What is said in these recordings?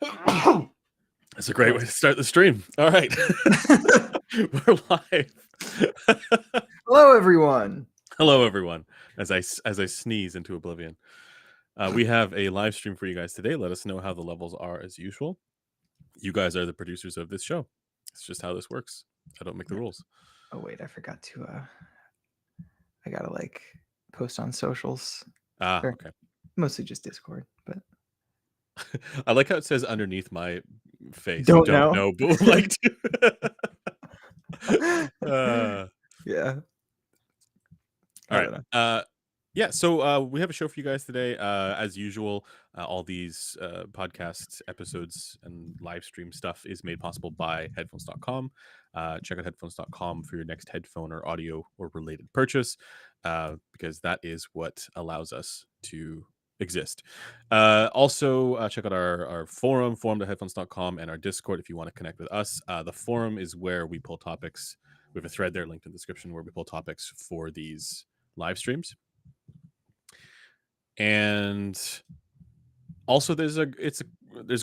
That's a great way to start the stream. All right. We're live. Hello, everyone. Hello, everyone. As I sneeze into oblivion. We have a live stream for you guys today. Let us know how the levels are as usual. You guys are the producers of this show. It's just how this works. I don't make the rules. Oh, wait, I forgot to, I gotta, post on socials. Okay. Mostly just Discord, but... I like how it says underneath my face. Don't know. But would like to. Yeah. All right. Yeah, so we have a show for you guys today. As usual, all these podcast episodes and live stream stuff is made possible by headphones.com. Check out headphones.com for your next headphone or audio or related purchase, because that is what allows us to exist. Also, check out our forum.headphones.com, and our Discord if you want to connect with us. The forum is where we pull topics. We have a thread there linked in the description where we pull topics for these live streams. And also there's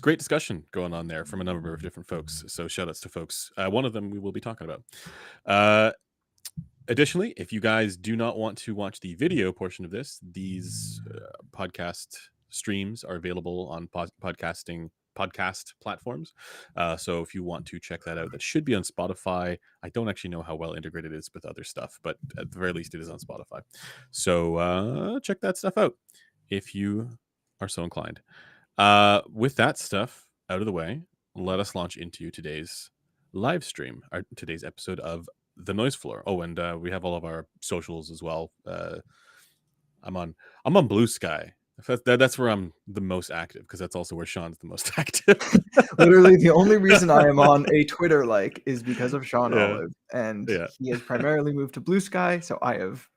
great discussion going on there from a number of different folks, so shout outs to folks. One of them we will be talking about. Additionally, if you guys do not want to watch the video portion of this, these podcast streams are available on podcast platforms. So if you want to check that out, that should be on Spotify. I don't actually know how well integrated it is with other stuff, but at the very least it is on Spotify. So check that stuff out if you are so inclined. With that stuff out of the way, let us launch into today's live stream, today's episode of The Noise Floor. Oh, and we have all of our socials as well. I'm on Blue Sky. That's where I'm the most active, because that's also where Sean's the most active. Literally, the only reason I am on a Twitter is because of Sean Olive, and he has primarily moved to Blue Sky, so I have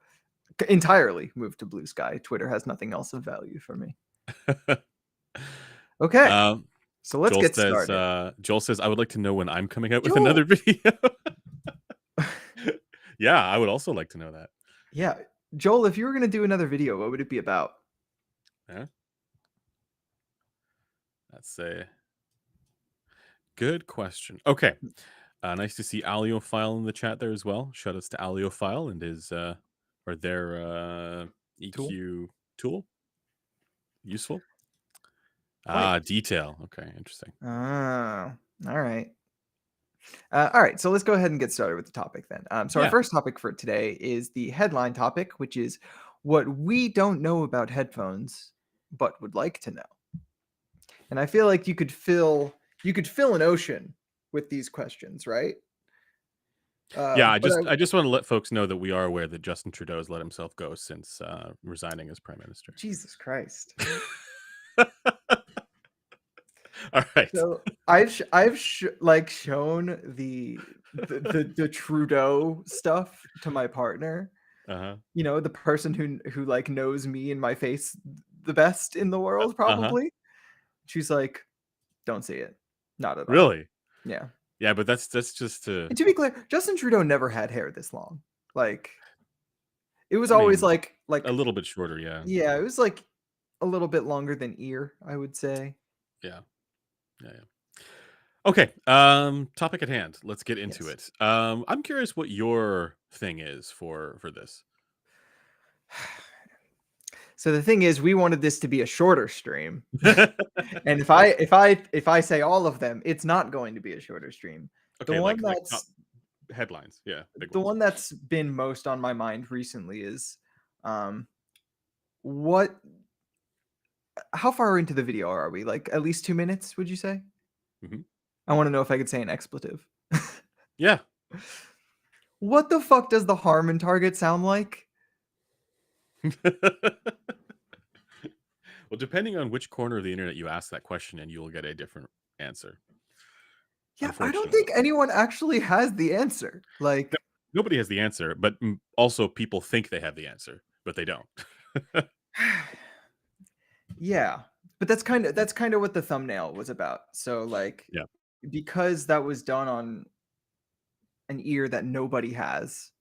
entirely moved to Blue Sky. Twitter has nothing else of value for me. Okay, so let's get started. Joel says, I would like to know when I'm coming out with another video. Yeah, I would also like to know that. Yeah, Joel, if you were going to do another video, what would it be about? Yeah, that's a good question. Okay, nice to see Aliophile in the chat there as well. Shout outs to Aliophile and his or their EQ tool. Useful. Detail. Okay, interesting. All right. All right, so let's go ahead and get started with the topic then. Our first topic for today is the headline topic, which is what we don't know about headphones, but would like to know. And I feel like you could fill an ocean with these questions, right? I just want to let folks know that we are aware that Justin Trudeau has let himself go since resigning as Prime Minister. Jesus Christ. All right. So I've shown the Trudeau stuff to my partner. You know, the person who knows me and my face the best in the world, probably. She's like, don't see it. Not at all. Really? Yeah. Yeah, but that's just to... And to be clear, Justin Trudeau never had hair this long. It was always a little bit shorter, yeah. Yeah, it was a little bit longer than ear, I would say. Yeah. Okay, topic at hand. Let's get into it. I'm curious what your thing is for this. So the thing is, we wanted this to be a shorter stream, and if I say all of them, it's not going to be a shorter stream. Okay, the one that's headlines, yeah. The one that's been most on my mind recently is, how far into the video are we? At least 2 minutes, would you say? Mm-hmm. I want to know if I could say an expletive. Yeah. What the fuck does the Harman target sound like? Well, depending on which corner of the internet you ask that question in, you will get a different answer. Yeah, I don't think anyone actually has the answer. Nobody has the answer, but also people think they have the answer, but they don't. Yeah, but that's kind of what the thumbnail was about. So because that was done on an ear that nobody has,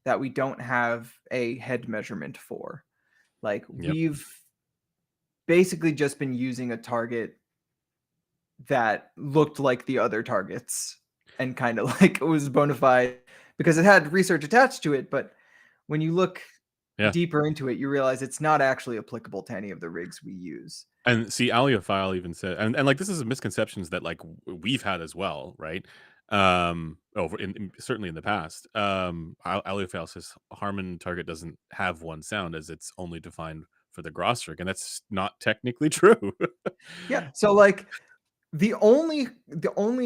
that we don't have a head measurement for. We've basically just been using a target that looked like the other targets and kind of like it was bona fide because it had research attached to it. But when you look Yeah. deeper into it, you realize it's not actually applicable to any of the rigs we use. And see, Aliophile even said, and like this is misconceptions that like we've had as well, right? Over certainly in the past. Aliophile says Harman target doesn't have one sound as it's only defined for the Gross rig, and that's not technically true. Yeah. So like the only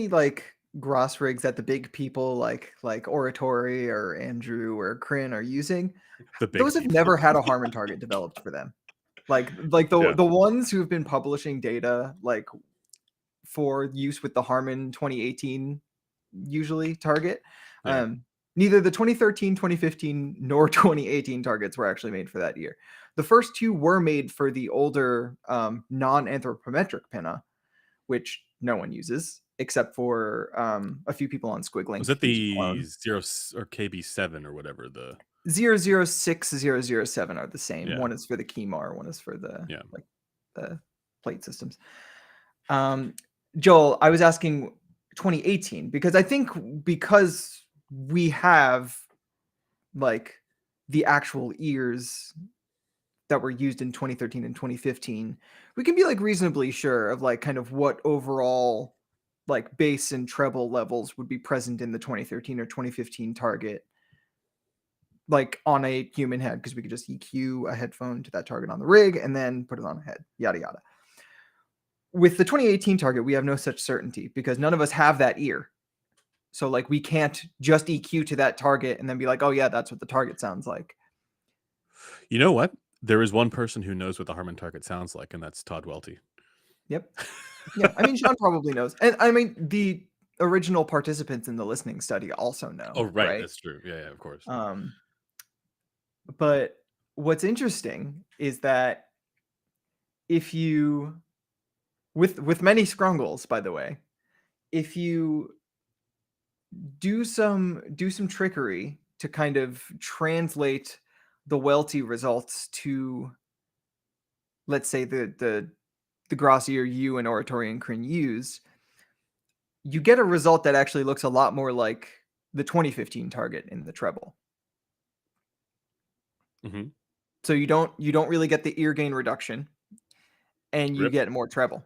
like Gross rigs that the big people like Oratory or Andrew or Kryn are using, The big those have people. never had a Harman target developed for them. Like the Yeah. the ones who have been publishing data like for use with the Harman 2018 usually target. Yeah. Neither the 2013, 2015, nor 2018 targets were actually made for that year. The first two were made for the older non-anthropometric pinna, which no one uses except for a few people on Was Squiglink that using the clone. 0 or KB7 or whatever the 006, 007 are the same. yeah. One is for the Kemar, one is for the Yeah. like the plate systems. Um, Joel, I was asking 2018 because I think because we have like the actual ears that were used in 2013 and 2015, we can be like reasonably sure of like kind of what overall like bass and treble levels would be present in the 2013 or 2015 target like on a human head because we could just EQ a headphone to that target on the rig and then put it on a head, yada yada. With the 2018 target, we have no such certainty because none of us have that ear. So like we can't just EQ to that target and then be like, oh yeah, that's what the target sounds like. You know what? There is one person who knows what the Harman target sounds like, and that's Todd Welty. Yep. Yeah. I mean, Sean probably knows. And I mean, the original participants in the listening study also know, Oh, right. right? That's true. Yeah, of course. Um, but what's interesting is that if you with many scrungles, by the way, if you do some trickery to kind of translate the Welty results to, let's say, the Grossier U and Oratory and Kryn use, you get a result that actually looks a lot more like the 2015 target in the treble. Hmm. So you don't really get the ear gain reduction, and you Rip. get more treble,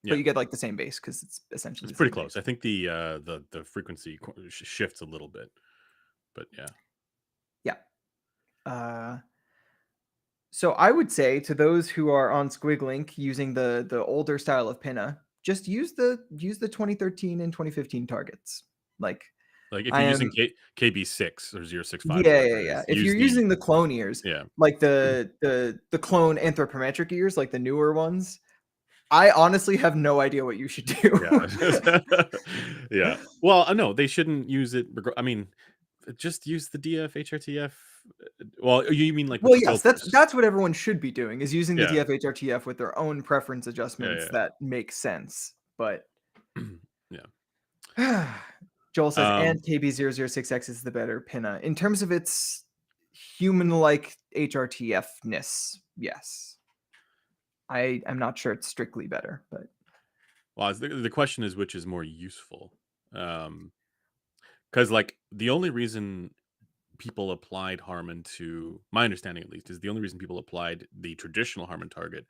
but Yeah, you get like the same bass because it's essentially it's the pretty same close. bass. I think the frequency shifts a little bit, but yeah. Yeah. Uh, So I would say to those who are on Squiglink using the older style of pinna, just use the 2013 and 2015 targets. Like Like if I you're using am KB6 or 065, yeah, whatever yeah, it yeah. is, If you're use the using the clone ears, yeah. like the clone anthropometric ears, like the newer ones, I honestly have no idea what you should do. Yeah. Yeah. Well, no, they shouldn't use it. I mean, just use the DF HRTF. Well, you mean like with Well, the yes, that's filters? that's what everyone should be doing is using the Yeah. DFHRTF with their own preference adjustments Yeah. that make sense. But Yeah. Yeah. Joel says, Um, and KB006X is the better pinna. In terms of its human-like HRTF-ness, yes. I am not sure it's strictly better, but well, the question is which is more useful. Because like the only reason people applied Harman to my understanding at least is the only reason people applied the traditional Harman target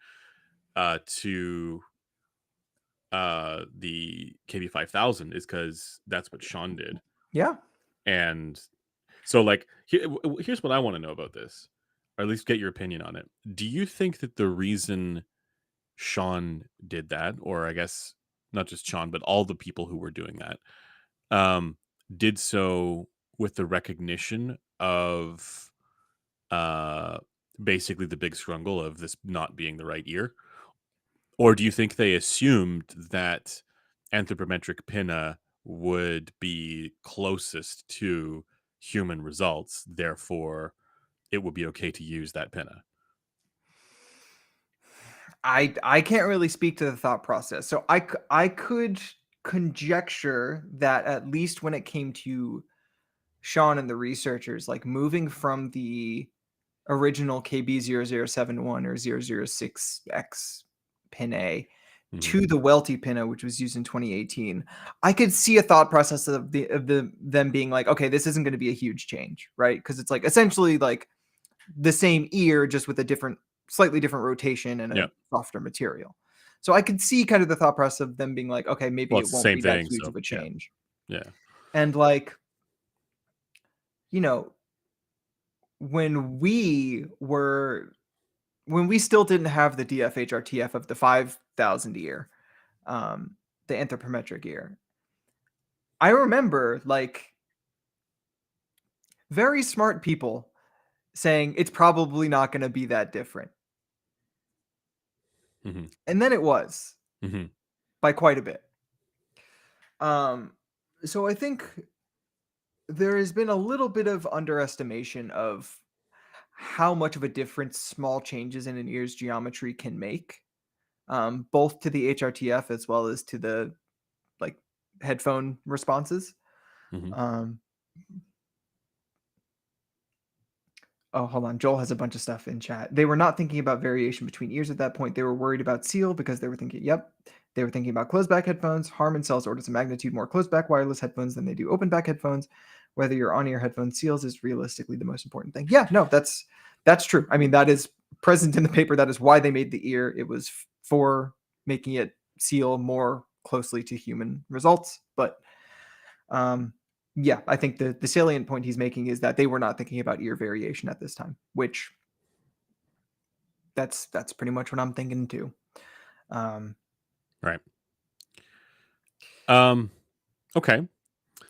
to the KB5000 is because that's what Sean did. yeah. And so like here's what I want to know about this, or at least get your opinion on it. Do you think that the reason Sean did that, or I guess not just Sean but all the people who were doing that, um did so with the recognition of uh basically the big scrungle of this not being the right ear, or do you think they assumed that anthropometric pinna would be closest to human results, therefore it would be okay to use that pinna? I can't really speak to the thought process. So I could conjecture that at least when it came to Sean and the researchers, like moving from the original KB0071 or 006X pin A to the Welty pinna, which was used in 2018, I could see a thought process of them being like, okay, this isn't going to be a huge change, right? Because it's like essentially like the same ear, just with a slightly different rotation and a softer material. So I could see kind of the thought process of them being like, okay, maybe it won't be that huge of a change. Yeah. And like, you know, when we still didn't have the DF HRTF of the 5,000 ear, the anthropometric ear, I remember like very smart people saying it's probably not going to be that different. And then it was by quite a bit. So I think there has been a little bit of underestimation of how much of a difference small changes in an ear's geometry can make, both to the HRTF as well as to the like headphone responses. Oh, hold on. Joel has a bunch of stuff in chat. They were not thinking about variation between ears at that point. They were worried about seal because they were thinking, they were thinking about closed back headphones. Harman sells orders of magnitude more closed back wireless headphones than they do open back headphones. Whether your on-ear headphone seals is realistically the most important thing. Yeah, no, that's true. I mean, that is present in the paper. That is why they made the ear. It was for making it seal more closely to human results. But yeah, I think the salient point he's making is that they were not thinking about ear variation at this time, which that's pretty much what I'm thinking too. Right. Okay.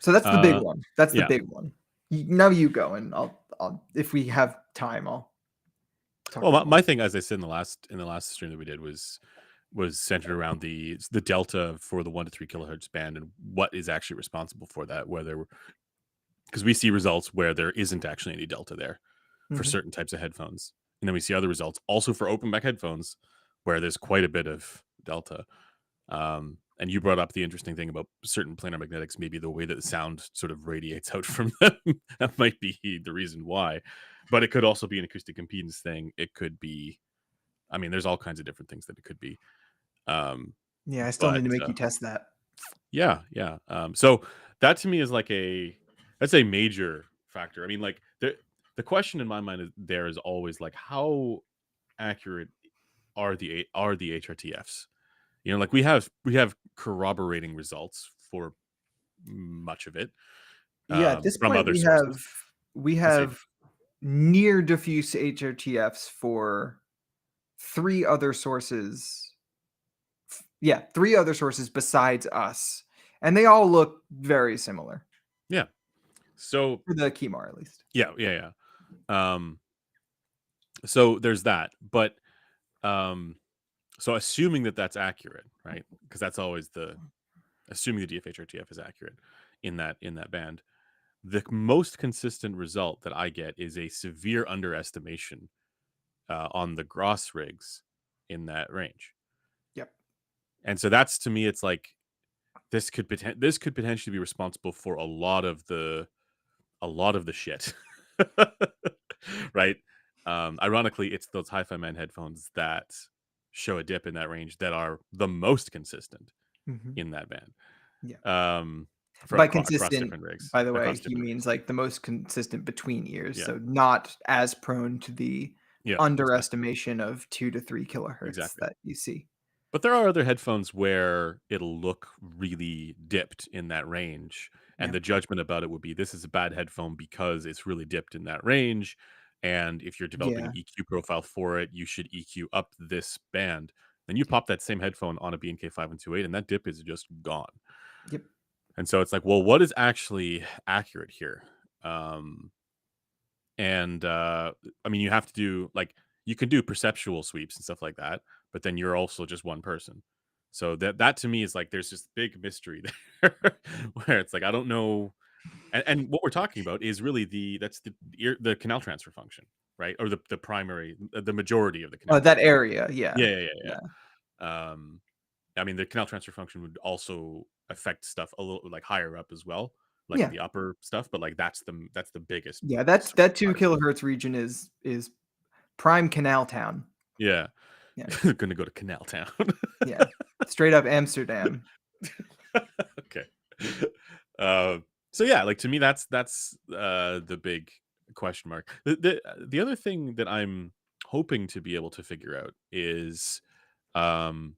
So that's the big one. That's the big one. Now you go, and I'll if we have time, I'll talk. Well, my thing, as I said in the last stream that we did, was centered around the delta for the 1 to 3 kilohertz band and what is actually responsible for that. Whether, because we see results where there isn't actually any delta there for certain types of headphones, and then we see other results also for open back headphones where there's quite a bit of delta. And you brought up the interesting thing about certain planar magnetics, maybe the way that the sound sort of radiates out from them. That might be the reason why. But it could also be an acoustic impedance thing. It could be, I mean, there's all kinds of different things that it could be. Yeah, I still need to make you test that. Yeah. So that to me is like that's a major factor. I mean, like the question in my mind is always like, how accurate are the HRTFs? You know, like we have corroborating results for much of it. Yeah, at this from point other sources. we have near diffuse HRTFs for 3 other sources. Yeah, 3 other sources besides us, and they all look very similar. Yeah. So for the Kemar, at least. Yeah. So there's that, but so assuming that that's accurate, right? Because that's always assuming the DF-HRTF is accurate in that band. The most consistent result that I get is a severe underestimation on the Gross rigs in that range. Yep. And so that's, to me, it's like this could potentially be responsible for a lot of the shit, right? Ironically, it's those Hi-Fi Man headphones that show a dip in that range that are the most consistent in that band. Yeah. By consistent, across different rigs. By the way, he means like the most consistent between ears, so not as prone to the underestimation of 2 to 3 kilohertz that you see. But there are other headphones where it'll look really dipped in that range, and the judgment about it would be, this is a bad headphone because it's really dipped in that range, and if you're developing an EQ profile for it, you should EQ up this band. Then you pop that same headphone on a B&K 5128, and that dip is just gone. Yep. And so it's like, well, what is actually accurate here? And I mean, you have to do, like, you can do perceptual sweeps and stuff like that, but then you're also just one person. So that to me is like, there's this big mystery there where it's like, I don't know. And what we're talking about is really the canal transfer function, right? Or the primary, the majority of the canal. That area, yeah. I mean, the canal transfer function would also affect stuff a little like higher up as well, like the upper stuff. But like that's the biggest. Yeah, that 2 kilohertz region is prime canal town. Yeah. Gonna go to Canal Town. Yeah. Straight up Amsterdam. Okay. So yeah, like to me, that's the big question mark. The other thing that I'm hoping to be able to figure out is, um,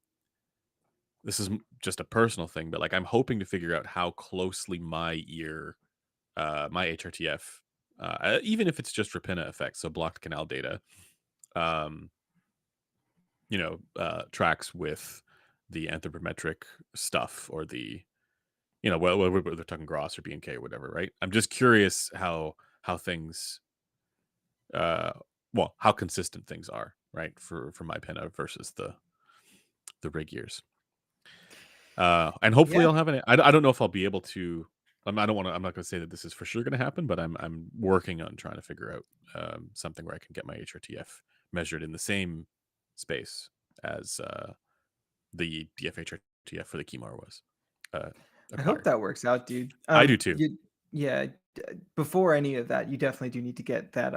this is just a personal thing, but like I'm hoping to figure out how closely my ear, my HRTF, even if it's just Rapina effects, so blocked canal data, um, tracks with the anthropometric stuff or the, well, they're talking Gross or BNK or whatever, right? I'm just curious how things, uh, how consistent things are, right, for my Pinna versus the rig years. And hopefully Yeah. I'll have an. I don't know if I'll be able to. I don't want to. I'm not going to say that this is for sure going to happen, but I'm working on trying to figure out something where I can get my HRTF measured in the same space as the DFHRTF for the Kimar was I hope acquired. that works out, dude. I do too. Yeah, before any of that, you definitely do need to get that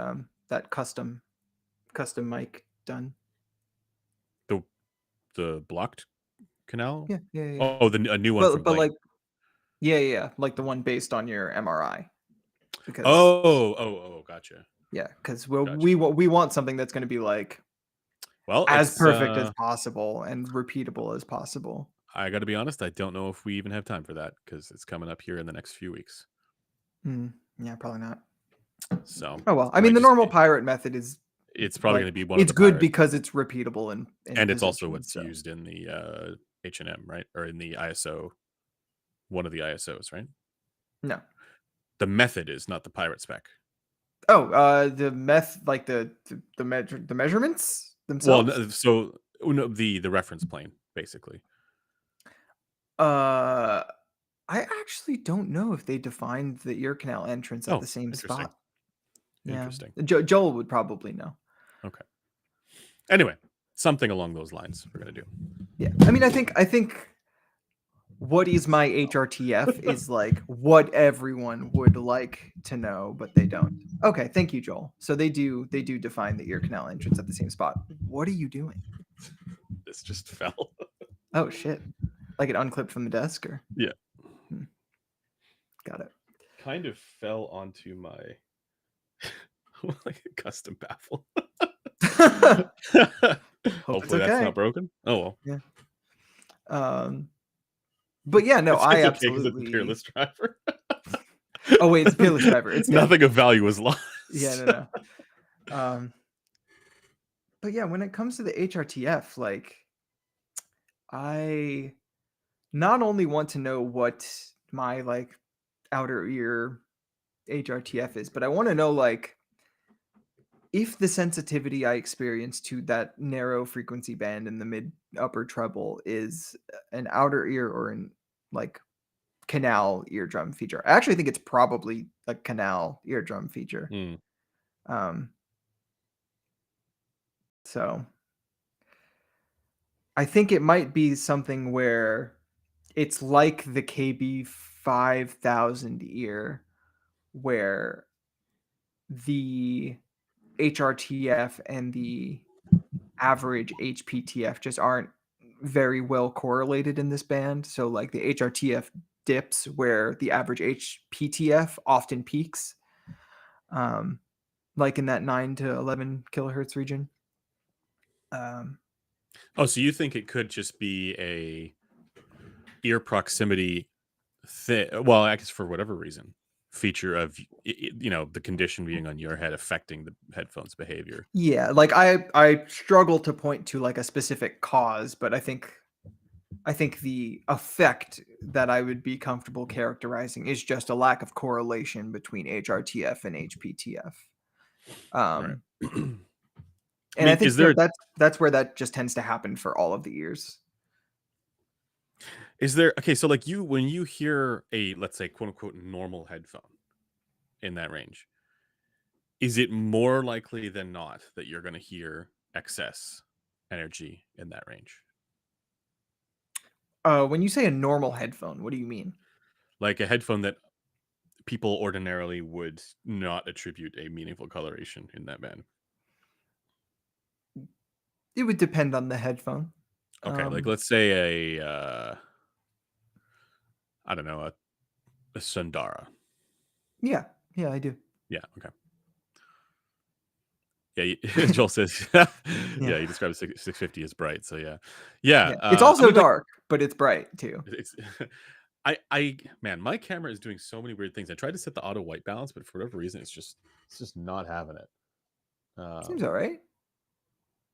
that custom mic done. The blocked canal. Yeah, yeah, yeah. Oh, a new one from But Blink. like yeah, like the one based on your MRI because Gotcha. yeah, because Gotcha. we want something that's going to be like Well, as it's perfect as possible and repeatable as possible. I got to be honest. I don't know if we even have time for that because it's coming up here in the next few weeks. Yeah, probably not. So Oh well, it I mean might the just normal be. pirate method is It's probably like going to be one of it's the good pirate, because it's repeatable in and it's also position. what's So used in the H&M, right, or in the ISO, one of the ISOs, right? no. The method is not the pirate spec. Oh, the like the measurements Well, themselves. no, the reference plane basically. Uh, I actually don't know if they defined the ear canal entrance at Oh, the same interesting. spot. Yeah, Interesting. Joel would probably know. Okay. Anyway, something along those lines we're gonna do. Yeah, I mean, I think what is my HRTF is like what everyone would like to know, but they don't. Okay, thank you, Joel. So they do define the ear canal entrance at the same spot. What are you doing? This just fell. Oh shit! Like it unclipped from the desk, or Yeah. Got it. Kind of fell onto my like a custom baffle. Hope it's Hopefully that's okay. not broken. Oh well. Yeah. But yeah, no, I It's okay because it's a absolutely. peerless driver. Oh wait, it's Peerless Driver. It's good. Nothing of value was lost. Yeah, no. But yeah, when it comes to the HRTF, like I not only want to know what my like outer ear HRTF is, but I want to know like if the sensitivity I experience to that narrow frequency band in the mid upper treble is an outer ear or an like canal eardrum feature. I actually think it's probably a canal eardrum feature. Mm. Um, so I think it might be something where it's like the KB 5000 ear, where the HRTF and the average HPTF just aren't very well correlated in this band. So, like the HRTF dips where the average HPTF often peaks, like in that 9 to 11 kilohertz region. Oh, so you think it could just be a ear proximity thing? Well, I guess for whatever reason, feature of the condition being on your head affecting the headphones behavior. Yeah, like I struggle to point to like a specific cause, but I think the effect that I would be comfortable characterizing is just a lack of correlation between HRTF and HPTF. Right. And I think is there that's where that just tends to happen for all of the ears. okay, so like when you hear a, let's say, quote unquote normal headphone in that range, is it more likely than not that you're going to hear excess energy in that range? When you say a normal headphone, what do you mean? Like a headphone that people ordinarily would not attribute a meaningful coloration in that band. It would depend on the headphone. Okay, like let's say I don't know, a Sundara. Yeah, I do. Yeah, okay. Yeah, Joel says, yeah, he describes 650 as bright. So yeah. It's also dark, but it's bright too. It's man, my camera is doing so many weird things. I tried to set the auto white balance, but for whatever reason, it's just not having it. Seems all right.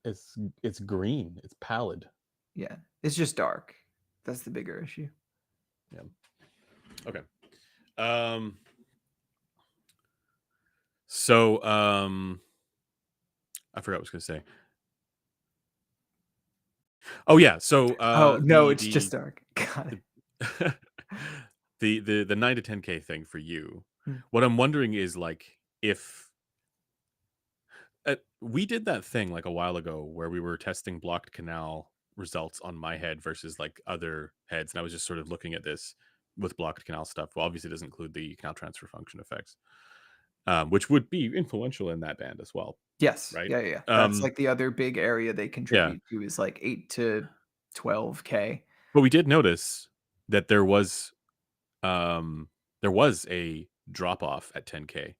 It's green. It's pallid. Yeah, it's just dark. That's the bigger issue. Yeah. Okay. So I forgot what I was going to say. Oh yeah. So no, it's just dark. Got it. the 9 to 10K thing for you. Hmm. What I'm wondering is like if we did that thing like a while ago where we were testing blocked canal results on my head versus like other heads, and I was just sort of looking at this with blocked canal stuff. Well, obviously it doesn't include the canal transfer function effects, which would be influential in that band as well. Yes. Right. Yeah. That's like the other big area they contribute to is like 8 to 12K. But we did notice that there was a drop off at 10K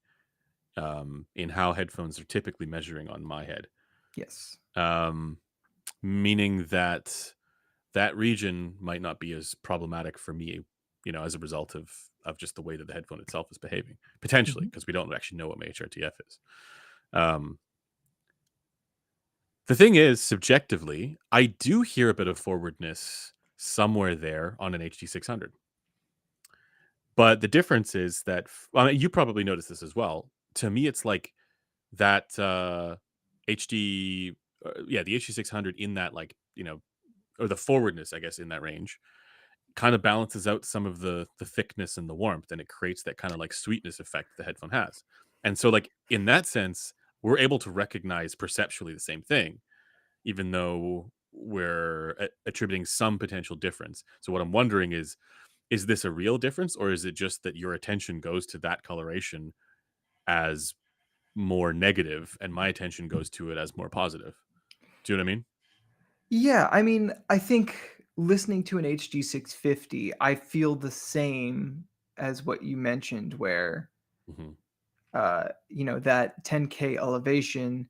in how headphones are typically measuring on my head. Yes. Meaning that region might not be as problematic for me, as a result of just the way that the headphone itself is behaving, potentially, because we don't actually know what my HRTF is. The thing is, subjectively, I do hear a bit of forwardness somewhere there on an HD600. But the difference is that, you probably noticed this as well. To me, it's like that HD, the HD600 in that, like, or the forwardness, I guess, in that range, kind of balances out some of the thickness and the warmth, and it creates that kind of like sweetness effect the headphone has. And so, like, in that sense, we're able to recognize perceptually the same thing, even though we're attributing some potential difference. So what I'm wondering is this a real difference, or is it just that your attention goes to that coloration as more negative and my attention goes to it as more positive? Do you know what I mean? Yeah, I mean, I think listening to an HG650, I feel the same as what you mentioned, where Mm-hmm. that 10K elevation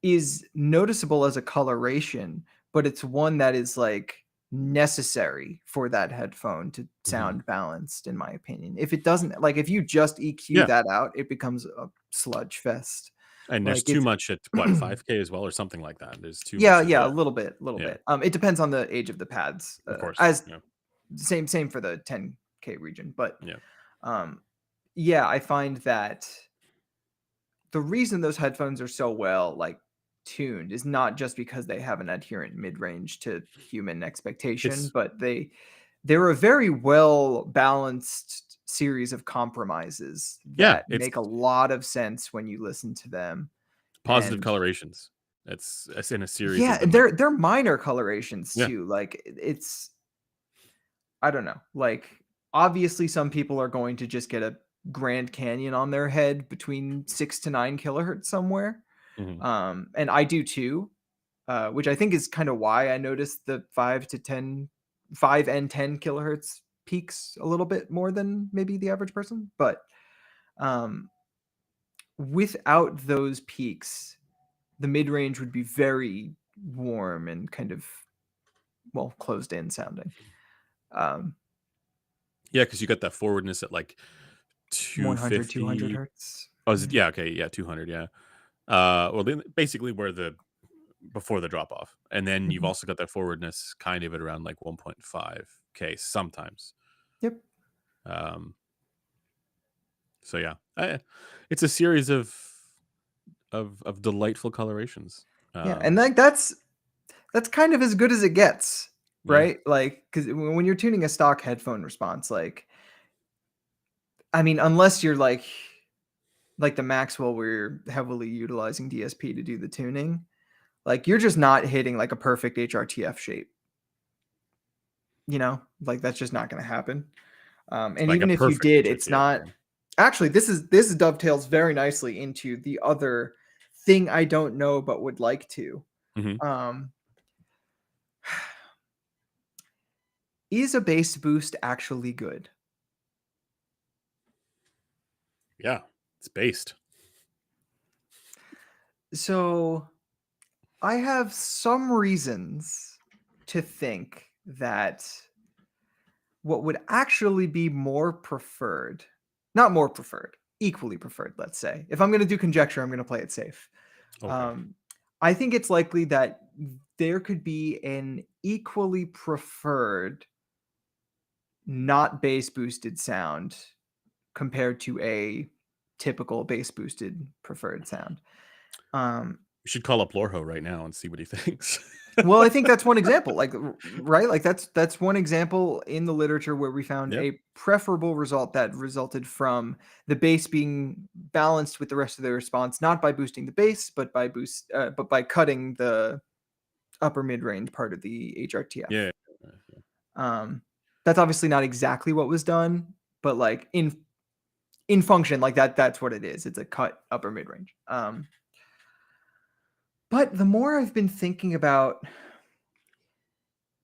is noticeable as a coloration, but it's one that is like necessary for that headphone to sound balanced, in my opinion. If it doesn't, like, if you just EQ that out, it becomes a sludge fest. And there's Like too it's much at what, 5K as well, or something like that. There's too much. yeah, a little bit. Yeah, It depends on the age of the pads. of course. As Yeah. same for the 10K region, but Yeah. yeah, I find that the reason those headphones are so well like tuned is not just because they have an adherent mid-range to human expectation, but they're a very well balanced series of compromises that It's make a lot of sense when you listen to them. positive And colorations. It's in a series yeah, of them. they're minor colorations Yeah. too. Like it's I don't know. Like obviously some people are going to just get a Grand Canyon on their head between 6 to 9 kilohertz somewhere. Mhm. And I do too, which I think is kind of why I noticed the 5 and 10 kilohertz peaks a little bit more than maybe the average person. But without those peaks, the mid range would be very warm and kind of, well, closed in sounding. Yeah, because you got that forwardness at like 100, 200 250. hertz. Oh, okay, yeah, 200, yeah. Well, then basically where before the drop off, and then you've Mhm. also got that forwardness kind of at around like 1.5K sometimes. Yep. So yeah, it's a series of delightful colorations. Yeah, and like that's kind of as good as it gets, Yeah. right? Like, because when you're tuning a stock headphone response, like, I mean, unless you're like the Maxwell, where you're heavily utilizing DSP to do the tuning, like you're just not hitting like a perfect HRTF shape. Like that's just not going to happen. And Like a even if you perfect did, it's HRTF. not. Actually, this dovetails very nicely into the other thing I don't know but would like to. Mhm. Um, Is a bass boost actually good? Yeah, it's based. So I have some reasons to think that what would actually be more preferred, not more preferred, equally preferred, let's say. If I'm going to do conjecture, I'm going to play it safe. Okay. Um, I think it's likely that there could be an equally preferred, not bass boosted sound compared to a typical bass boosted preferred sound. Um, We should call up Lorho right now and see what he thinks. well, I think that's one example, like right, like that's one example in the literature where we found Yeah. a preferable result that resulted from the bass being balanced with the rest of the response, not by boosting the bass, but by cutting the upper mid range part of the HRTF. Yeah. Um, that's obviously not exactly what was done, but like in function, like that's what it is. It's a cut upper mid range. But the more I've been thinking about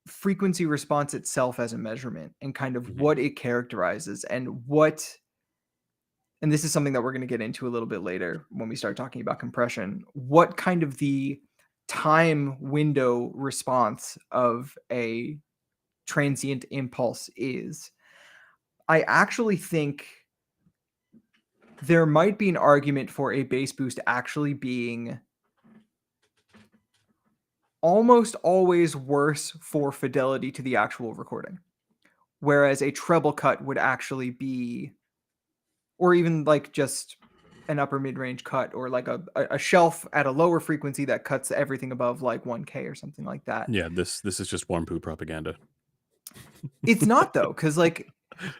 frequency response itself as a measurement and kind of Mhm. what it characterizes and this is something that we're going to get into a little bit later when we start talking about compression, what kind of the time window response of a transient impulse is. I actually think there might be an argument for a bass boost actually being almost always worse for fidelity to the actual recording, whereas a treble cut would actually be, or even like just an upper mid-range cut, or like a shelf at a lower frequency that cuts everything above like 1K or something like that. Yeah, this is just warm poo propaganda. It's not though, because like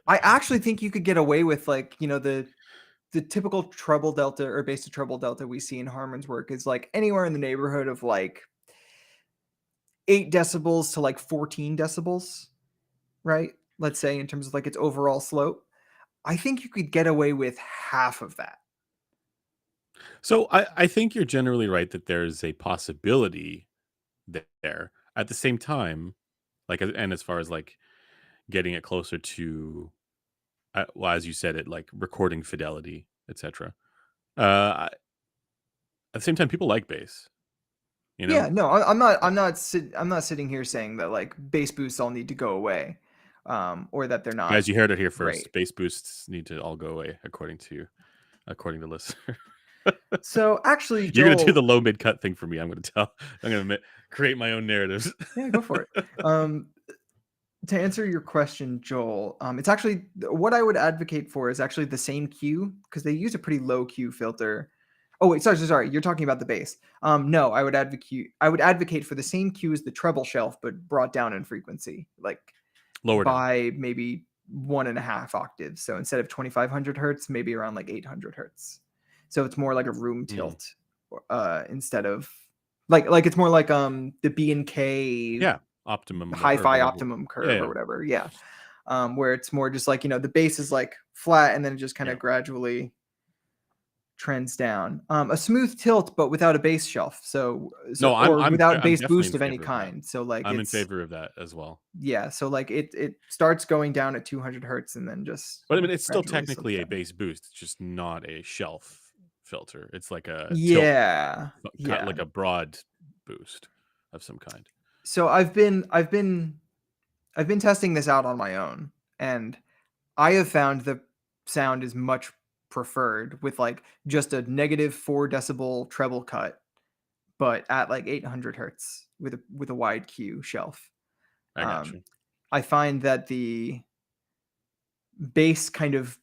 I actually think you could get away with like, the typical treble delta or bass to treble delta we see in Harman's work is like anywhere in the neighborhood of like 8 decibels to like 14 decibels, right? Let's say in terms of like its overall slope. I think you could get away with half of that. So I think you're generally right that there's a possibility there. At the same time, like, and as far as like getting it closer to, well, as you said, it like recording fidelity, etc. At the same time, people like bass. You know, Yeah, no, I'm not sitting here saying that like bass boosts all need to go away, or that they're guys, not you heard it here first. great. Bass boosts need to all go away, according to listener. So actually, You're gonna do Joel, the low mid cut thing for me. I'm gonna tell. I'm gonna create my own narratives. yeah, go for it. To answer your question, Joel, it's actually what I would advocate for is actually the same Q because they use a pretty low Q filter. Oh wait, sorry. You're talking about the bass. No, I would advocate for the same Q as the treble shelf, but brought down in frequency, like Lower down. by maybe 1.5 octaves. So instead of 2,500 hertz, maybe around like 800 hertz. So it's more like a room Mm. tilt, instead of like it's more like the B and K Yeah, optimum or hi-fi whatever. optimum Yeah, curve or yeah. whatever. Yeah. Where it's more just like, the base is like flat and then it just kind Yeah. of gradually trends down. A smooth tilt, but without a base shelf. No, Or without I'm base definitely in boost of any favor of that. kind. So like I'm in it's, favor of that as well. yeah. So like it starts going down at 200 hertz and then just But I mean, it's still gradually slips technically a down. bass boost. It's just not a shelf filter. It's like a tilt Yeah. cut, Yeah. like a broad boost of some kind. So I've been testing this out on my own, and I have found the sound is much preferred with like just a -4 decibel treble cut, but at like 800 hertz with a wide Q shelf. I got Um, you. I find that the bass kind of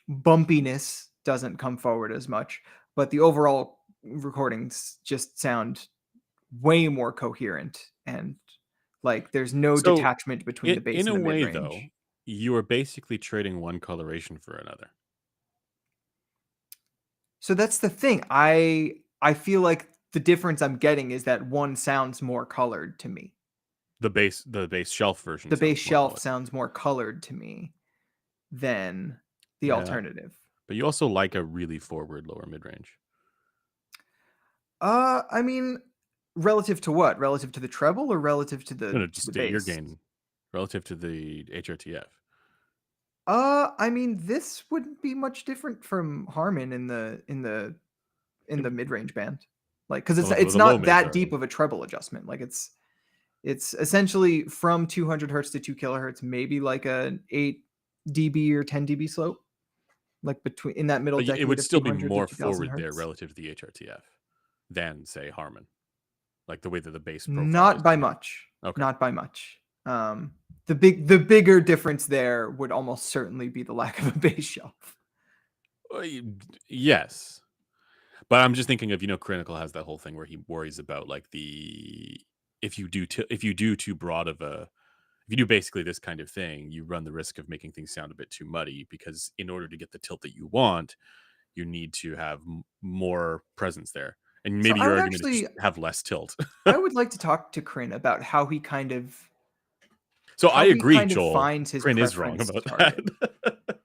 bumpiness doesn't come forward as much, but the overall recordings just sound way more coherent and like there's no So, detachment between the in bass and a the mid way, range. though, you are basically trading one coloration for another. So that's the thing. I feel like the difference I'm getting is that one sounds more colored to me. The bass shelf version The base sounds more shelf colored. sounds more colored to me than the Yeah, alternative. but you also like a really forward lower mid range. I mean, relative to what? Relative to the treble or relative to No, the no, to the just ear bass? gain. relative to the HRTF? I mean, this wouldn't be much different from Harman in the mid-range band, like because Well, it's the low not mids that are. deep of a treble adjustment. Like it's essentially from 200 hertz to 2 kilohertz, maybe like a 8 dB or 10 dB slope, like between in that middle But it decade would of still be 200 to more 2000 forward there hertz. relative to the HRTF than, say, Harman, like the way that the bass profile is Not by to him. much. Okay. Not by much. The bigger difference there would almost certainly be the lack of a bass shelf. Yes. But I'm just thinking of, Critical has that whole thing where he worries about like if you do too broad of a if you do basically this kind of thing, you run the risk of making things sound a bit too muddy, because in order to get the tilt that you want, you need to have more presence there. And So maybe I your would argument is just actually have less tilt. I would like to talk to Kryn about how he kind of So I agree, Joel. finds his Kryn is wrong preference about target. that.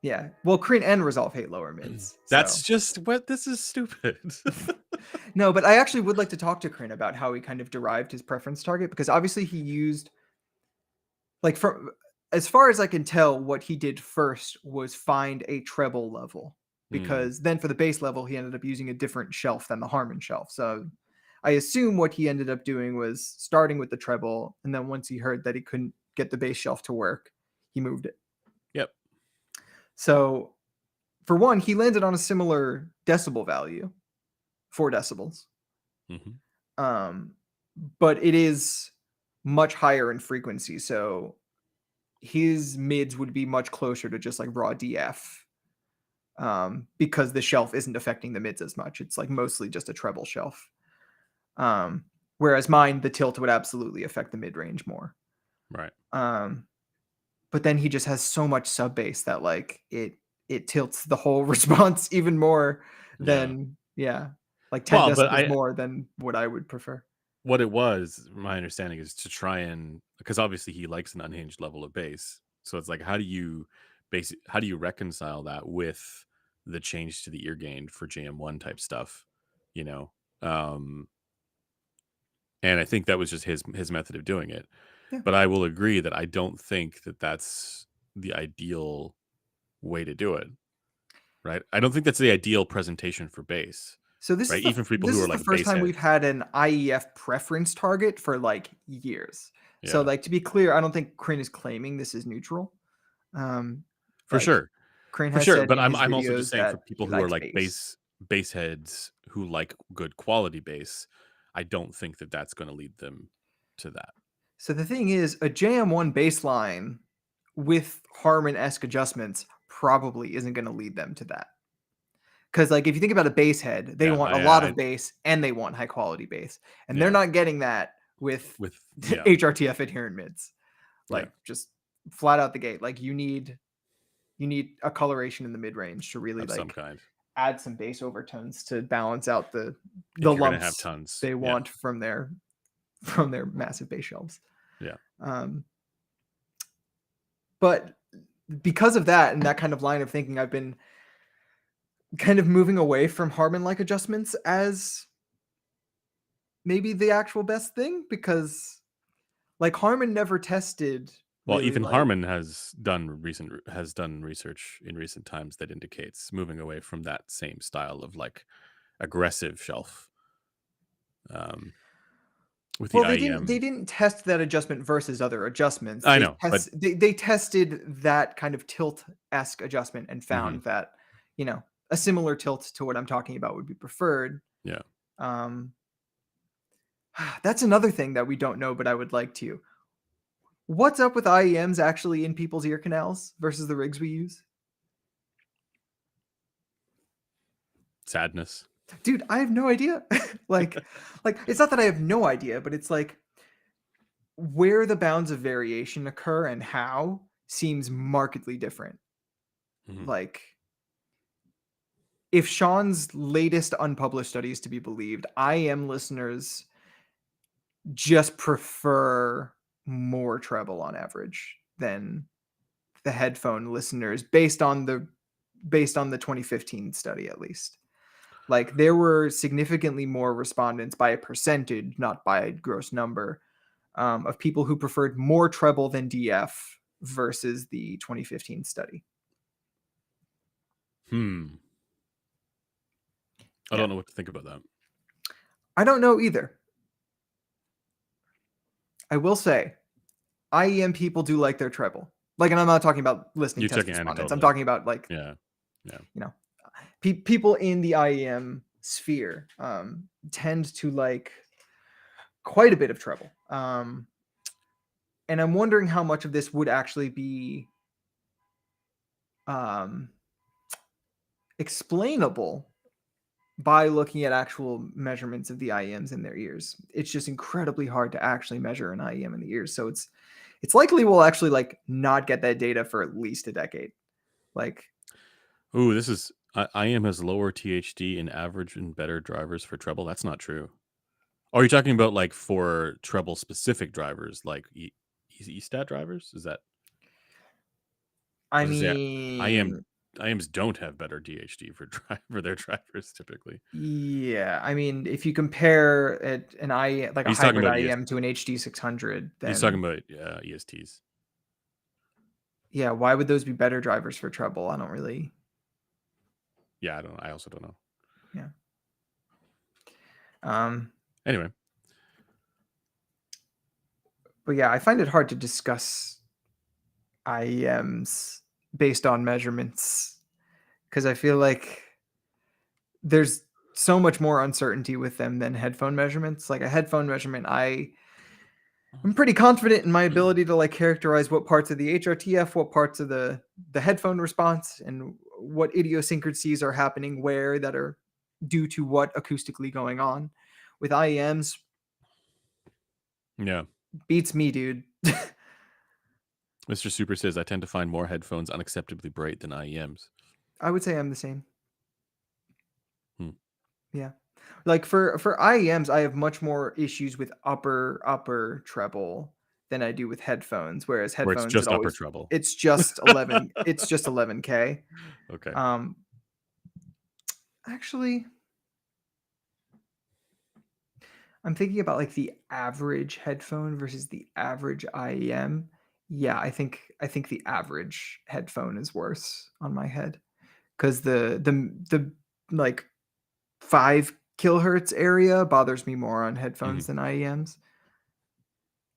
Yeah. Well, Kryn and Resolve hate lower mids. That's So just what this is stupid. no, but I actually would like to talk to Kryn about how he kind of derived his preference target, because obviously he used, like, from as far as I can tell, what he did first was find a treble level, Hmm. because then for the bass level he ended up using a different shelf than the Harman shelf. So I assume what he ended up doing was starting with the treble, and then once he heard that he couldn't get the bass shelf to work, he moved it. Yep. So for one, he landed on a similar decibel value, 4 decibels. Hmm. Um, but it is much higher in frequency. So his mids would be much closer to just like raw DF, because the shelf isn't affecting the mids as much. It's like mostly just a treble shelf. Whereas mine, the tilt would absolutely affect the mid range more. Right. Um, but then he just has so much sub bass that like it tilts the whole response even more Yeah. than, yeah, like 10 Well, but decibels more than what I would prefer. what it was, my understanding is to try and, because obviously he likes an unhinged level of bass. So it's like, how do you reconcile that with the change to the ear gain for JM1 type stuff, you know? Um, and I think that was just his method of doing it. Yeah. But I will agree that I don't think that that's the ideal way to do it, right? I don't think that's the ideal presentation for bass, So right? Even for people this who are is the like first bass time we've heads. had an IEF preference target for like years. So Yeah, like, to be clear, I don't think Crane is claiming this is neutral. Um, for like sure. Crane For has sure, said but in I'm his I'm also just videos saying, for that people he who are likes like bass. bass heads who like good quality bass, I don't think that that's going to lead them to that. So the thing is, a JM1 bass line with Harman-esque adjustments probably isn't going to lead them to that. Because like if you think about a bass head, they Yeah, want a lot of bass and they want high quality bass, and they're yeah, not getting that with with yeah, HRTF adherent mids. yeah, Like just flat out the gate, like you need a coloration in the mid range to really of some like kind. add some bass overtones to balance out the If you're gonna have lumps tons, they yeah, want from their massive bass shelves. yeah, Um, but because of that and that kind of line of thinking, I've been kind of moving away from Harman like adjustments as maybe the actual best thing, because like Harman never tested well, really even like. Harman has done research in recent times that indicates moving away from that same style of like aggressive shelf, um, with the Well, they IEM. didn't test that adjustment versus other adjustments. I know, but They tested that kind of tilt-esque adjustment and mhm, found that, you know, a similar tilt to what I'm talking about would be preferred. yeah. Um, that's another thing that we don't know, but I would like to. What's up with IEMs actually in people's ear canals versus the rigs we use? Sadness. Dude, I have no idea. like it's not that I have no idea, but it's like where the bounds of variation occur and how seems markedly different. Mhm. Like if Sean's latest unpublished study is to be believed, IM listeners just prefer more treble on average than the headphone listeners based on the 2015 study at least. Like there were significantly more respondents by a percentage, not by a gross number, of people who preferred more treble than DF versus the 2015 study. I don't know what to think about that. I don't know either. I will say, IEM people do like their treble. Like, and I'm not talking about listening test respondents. I'm talking about like, people in the IEM sphere tend to like quite a bit of treble. And I'm wondering how much of this would actually be explainable by looking at actual measurements of the IEMs in their ears. It's just incredibly hard to actually measure an IEM in the ears. So it's likely we'll actually like not get that data for at least a decade. Like, ooh, this is IEM has lower THD in average and better drivers for treble. That's not true. Are you talking about like for treble specific drivers, like ESTAT drivers? Is that? I mean, IEMs don't have better DHD for their drivers typically. Yeah, I mean, if you compare an IEM, like a hybrid IEM to an HD 600, then he's talking about ESTs. Yeah, why would those be better drivers for treble? I don't really. Yeah, I don't know. I also don't know. Yeah. Anyway. But yeah, I find it hard to discuss IEMs based on measurements because I feel like there's so much more uncertainty with them than headphone measurements. Like a headphone measurement, I'm pretty confident in my ability to like characterize what parts of the HRTF, what parts of the headphone response, and what idiosyncrasies are happening where that are due to what acoustically going on. With IEMs, yeah, beats me, dude. Mr. Super says I tend to find more headphones unacceptably bright than IEMs. I would say I'm the same. Yeah. Like for IEMs, I have much more issues with upper treble than I do with headphones. Whereas headphones, where it's just upper treble. It's just 11. It's just 11K. Okay. Actually, I'm thinking about like the average headphone versus the average IEM. Yeah, I think the average headphone is worse on my head because the like 5 kilohertz area bothers me more on headphones than IEMs.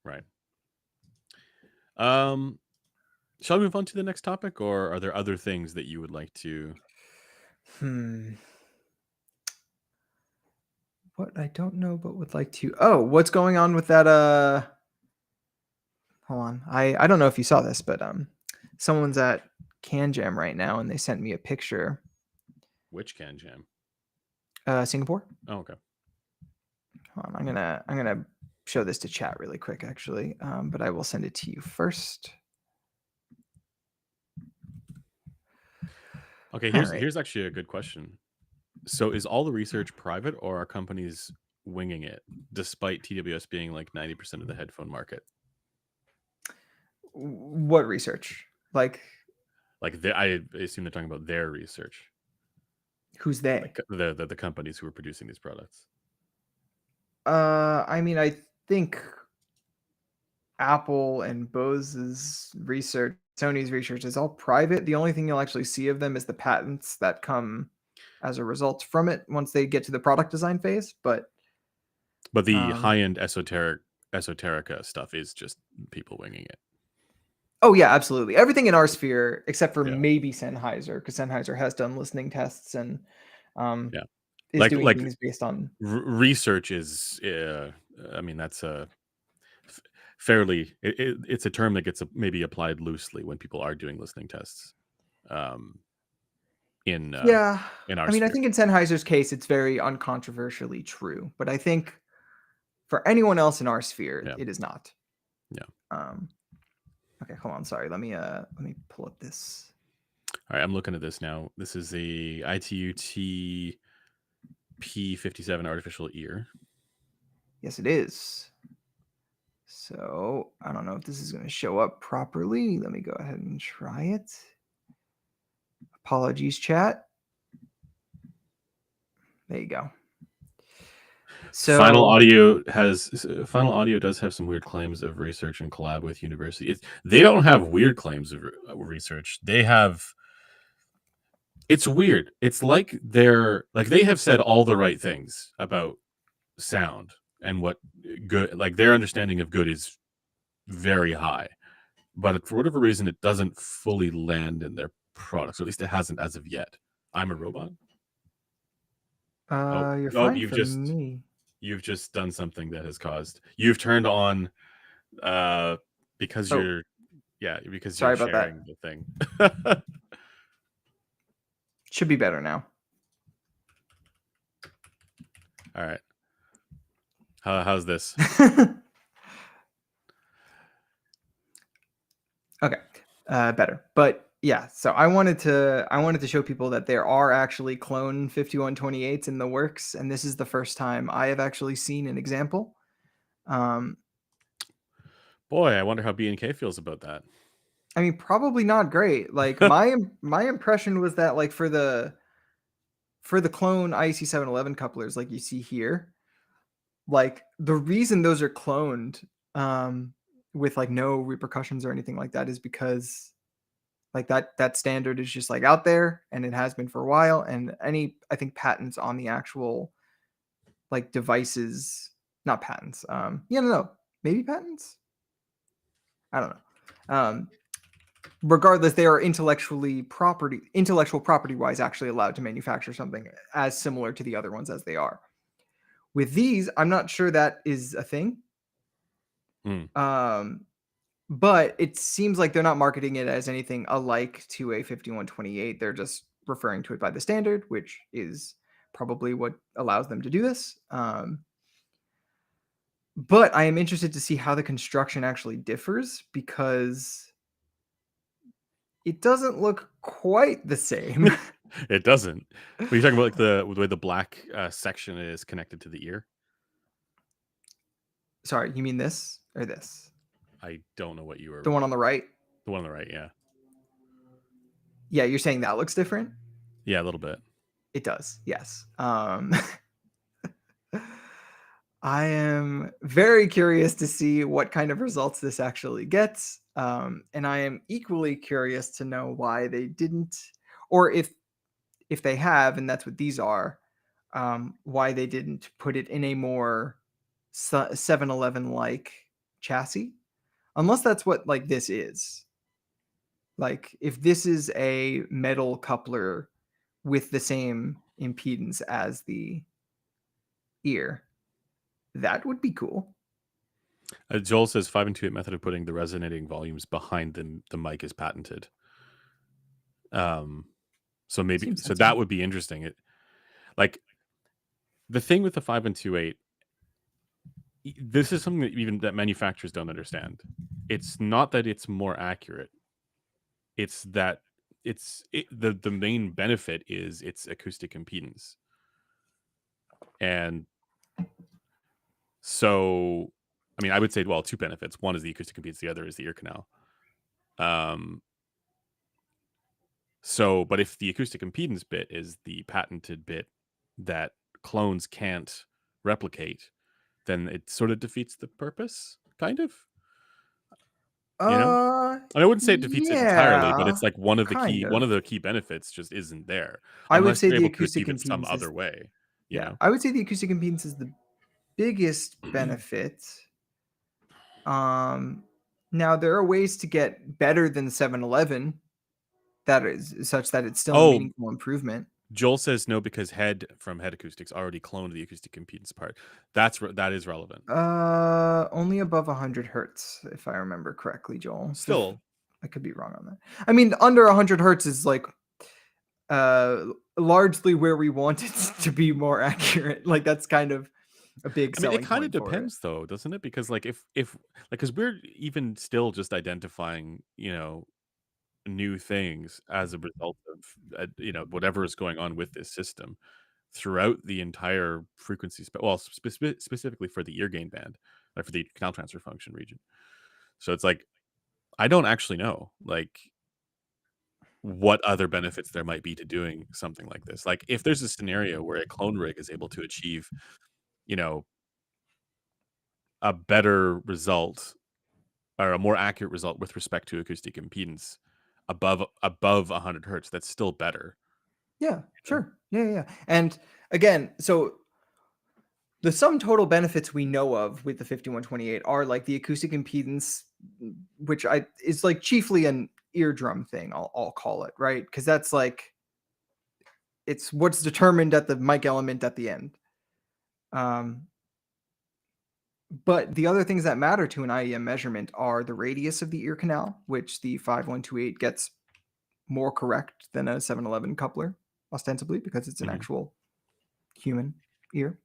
Right. Shall we move on to the next topic, or are there other things that you would like to? What I don't know, but would like to. Oh, what's going on with that? Hold on. I don't know if you saw this, but someone's at CanJam right now, and they sent me a picture. Which CanJam? Singapore. Oh, okay. Hold on, I'm gonna show this to chat really quick, actually, but I will send it to you first. Okay, here's actually a good question. So, is all the research private, or are companies winging it, despite TWS being like 90% of the headphone market? What research? Like I assume they're talking about their research. Who's they? Like the companies who are producing these products. I mean, I think Apple and Bose's research, Sony's research is all private. The only thing you'll actually see of them is the patents that come as a result from it once they get to the product design phase. But the high-end esoterica stuff is just people winging it. Oh yeah, absolutely. Everything in our sphere, except for maybe Sennheiser, because Sennheiser has done listening tests and is doing things based on research. Is I mean, that's a fairly it's a term that gets maybe applied loosely when people are doing listening tests. In our I mean, I think in Sennheiser's case, it's very uncontroversially true, but I think for anyone else in our sphere, it is not. Yeah. Okay, hold on. Sorry. Let me pull up this. All right, I'm looking at this now. This is the ITUT P57 artificial ear. Yes, it is. So I don't know if this is going to show up properly. Let me go ahead and try it. Apologies, chat. There you go. Final So Audio does have some weird claims of research and collab with universities. They don't have weird claims of research. They have. It's weird. It's like they have said all the right things about sound and what good, like their understanding of good is very high, but for whatever reason, it doesn't fully land in their products. Or at least it hasn't as of yet. I'm a robot. you're fine for me. You've just done something that has caused. You've turned on because Oh, you're because sorry you're about that. sharing the thing. Should be better now. All right. How's this? Okay. Better. But yeah, so I wanted to show people that there are actually clone 5128s in the works, and this is the first time I have actually seen an example. Boy, I wonder how B&K feels about that. I mean, probably not great. Like my impression was that like for the clone IEC 711 couplers, like you see here, like the reason those are cloned with like no repercussions or anything like that is because like that standard is just like out there and it has been for a while, and any I think patents on the actual like devices, not patents, no, maybe patents, I don't know, regardless, they are intellectual property wise actually allowed to manufacture something as similar to the other ones as they are. With these, I'm not sure that is a thing. But it seems like they're not marketing it as anything alike to a 5128. They're just referring to it by the standard, which is probably what allows them to do this. But I am interested to see how the construction actually differs, because it doesn't look quite the same. It doesn't. Are you talking about like the way the black section is connected to the ear? Sorry, you mean this or this? I don't know what you were. The one on the right? The one on the right, yeah. Yeah, you're saying that looks different? Yeah, a little bit. It does, yes. I am very curious to see what kind of results this actually gets. And I am equally curious to know why they didn't, or if they have, and that's what these are, why they didn't put it in a more 711 like chassis, unless that's what like this is. Like if this is a metal coupler with the same impedance as the ear, that would be cool. Joel says 5-2-8 method of putting the resonating volumes behind the mic is patented. So maybe that would be interesting. It like the thing with the 5-2-8. This is something that even that manufacturers don't understand. It's not that it's more accurate. It's that the main benefit is its acoustic impedance. And so, I mean, I would say, well, two benefits. One is the acoustic impedance. The other is the ear canal. So, but if the acoustic impedance bit is the patented bit that clones can't replicate, then it sort of defeats the purpose, kind of. You know, I wouldn't say it defeats it entirely, but it's like one of the key benefits just isn't there. I would say you're the able to acoustic achieve it some impedance other way. You know? I would say the acoustic impedance is the biggest benefit. Now there are ways to get better than 711 that is such that it's still a meaningful improvement. Joel says no because Head from Head Acoustics already cloned the acoustic impedance part. That is relevant. Only above 100 hertz, if I remember correctly, Joel. Still, I could be wrong on that. I mean, under 100 hertz is like largely where we want it to be more accurate. Like that's kind of a big selling point. It kind of depends though, doesn't it? Because like if like because we're even still just identifying, new things as a result of whatever is going on with this system throughout the entire frequency specifically for the ear gain band, like for the canal transfer function region. So it's like I don't actually know like what other benefits there might be to doing something like this. Like if there's a scenario where a clone rig is able to achieve you know, a better result or a more accurate result with respect to acoustic impedance above 100 hertz. That's still better. Yeah, You know? sure. Yeah. And again, so the sum total benefits we know of with the 5128 are like the acoustic impedance, which is like chiefly an eardrum thing, I'll call it, right? Because that's like it's what's determined at the mic element at the end. But the other things that matter to an IEM measurement are the radius of the ear canal, which the 5128 gets more correct than a 711 coupler, ostensibly, because it's an actual human ear.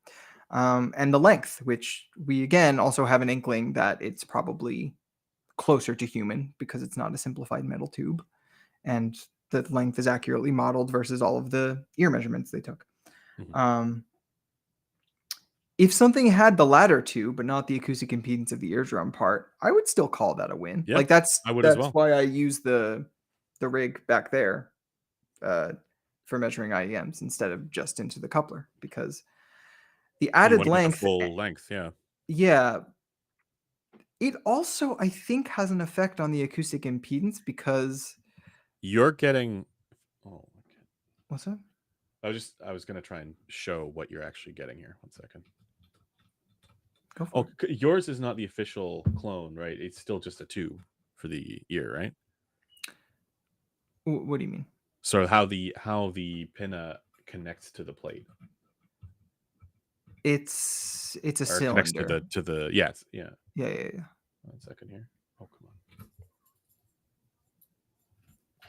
And the length, which we again also have an inkling that it's probably closer to human because it's not a simplified metal tube. And the length is accurately modeled versus all of the ear measurements they took. If something had the latter two, but not the acoustic impedance of the eardrum part, I would still call that a win. Yeah, like that's I would as well. why I use the rig back there for measuring IEMs instead of just into the coupler, because the You added want to get the length, full length, yeah. yeah, it also I think has an effect on the acoustic impedance because You're getting. Oh, okay. what's that? I was gonna try and show what you're actually getting here. 1 second. Go for it. Yours is not the official clone, right? It's still just a tube for the ear, right? What do you mean? So how the pinna connects to the plate? It's a Or cylinder. connects to the yeah. 1 second here. Oh, come on.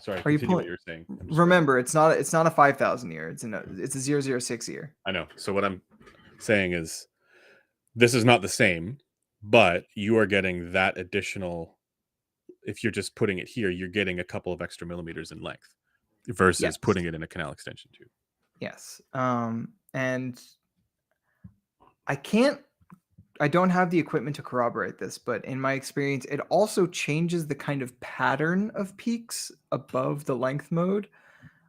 Sorry, Are you continue what pulling? you're saying. Remember, it's not a 5,000 ear. It's a 006 ear. I know. So what I'm saying is, this is not the same, but you are getting that additional. If you're just putting it here, you're getting a couple of extra millimeters in length versus putting it in a canal extension tube. Yes. And I don't have the equipment to corroborate this, but in my experience, it also changes the kind of pattern of peaks above the length mode,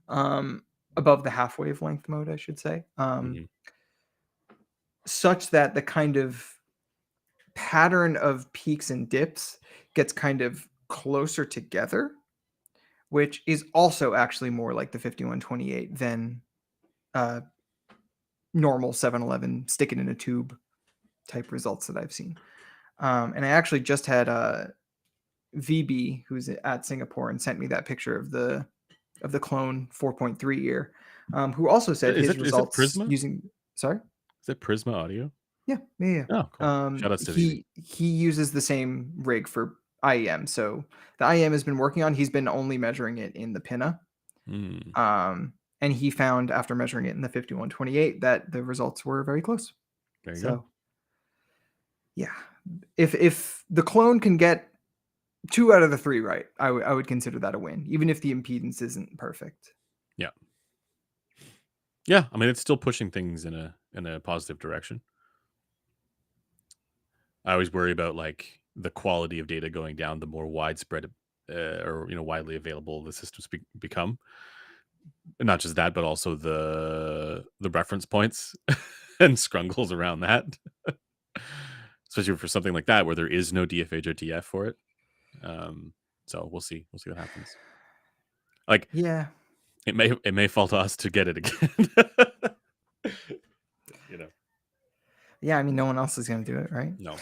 above the half wave length mode, I should say, such that the kind of pattern of peaks and dips gets kind of closer together, which is also actually more like the 5128 than normal 711 stick it in a tube type results that I've seen. And I actually just had VB, who's at Singapore, and sent me that picture of the clone 4.3 ear, who also said his results is it Prisma? using. Sorry, is it Prisma Audio? Yeah. Oh, cool. Shout out to VB. He uses the same rig for IEM, so the IEM has been working on. He's been only measuring it in the pinna. And he found after measuring it in the 5128 that the results were very close. There you go. Yeah, if the clone can get 2 out of the 3 right, I would consider that a win, even if the impedance isn't perfect. Yeah. Yeah, I mean, it's still pushing things in a positive direction. I always worry about like the quality of data going down the more widespread or widely available the systems become. And not just that, but also the reference points and scrungles around that. Especially for something like that where there is no DF-HRTF for it. So we'll see what happens. Like, yeah, it may fall to us to get it again. Yeah, I mean, no one else is going to do it, right? No,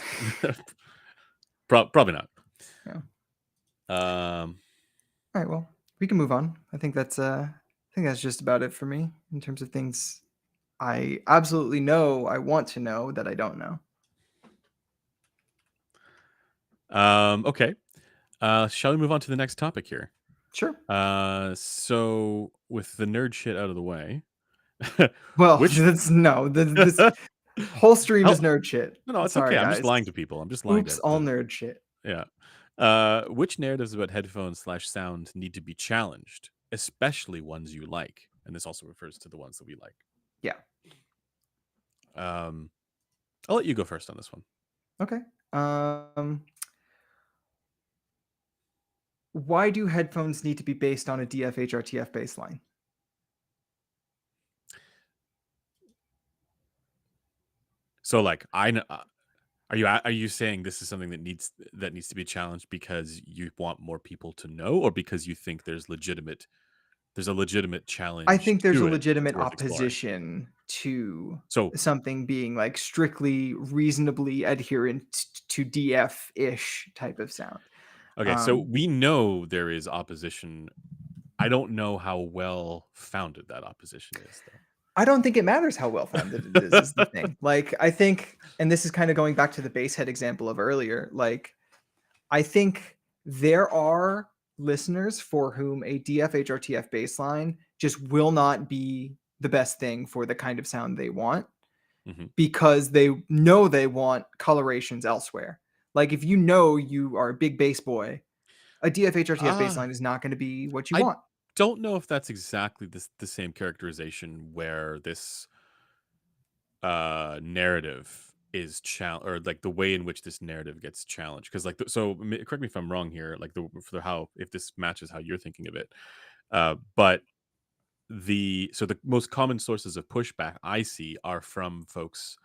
probably not. Yeah. All right. Well, we can move on. I think that's just about it for me in terms of things I absolutely know I want to know that I don't know. Okay. Shall we move on to the next topic here? Sure. So with the nerd shit out of the way. Well, this whole stream is nerd shit. No, it's Sorry, okay. guys. I'm just lying to people. I'm just lying. Oops, all nerd shit. Yeah. Which narratives about headphones/sound need to be challenged, especially ones you like? And this also refers to the ones that we like. Yeah. I'll let you go first on this one. Okay. Why do headphones need to be based on a DF-HRTF baseline? So like are you saying this is something that needs to be challenged because you want more people to know, or because you think there's a legitimate I challenge think there's a to it legitimate that's worth exploring? opposition to So something being like strictly reasonably adherent to DF-ish type of sound. okay, so Um, we know there is opposition. I don't know how well founded that opposition is, I don't think it matters how well founded it is the though. thing. Like, I think, and this is kind of going back to the basehead example of earlier, like, I think there are listeners for whom a DF HRTF baseline just will not be the best thing for the kind of sound they want Mhm. because they know they want colorations elsewhere. Like if you know you are a big bass boy, a DF HRTF Ah, baseline is not going to be what you I want. don't know if that's exactly the same characterization where this narrative is challenge, or like the way in which this narrative gets challenged, because like correct me if I'm wrong here, like for how, if this matches how you're thinking of it, but the most common sources of pushback I see are from folks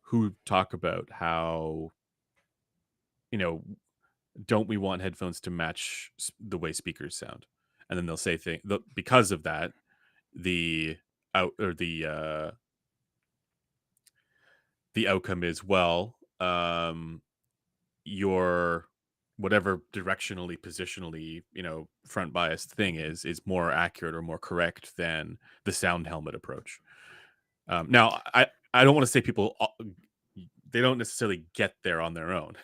who talk about how, you know, don't we want headphones to match the way speakers sound, and then they'll say because of that, the out or the outcome is, well, your whatever directionally, positionally, front biased thing is more accurate or more correct than the sound helmet approach. Now, I don't want to say people they don't necessarily get there on their own.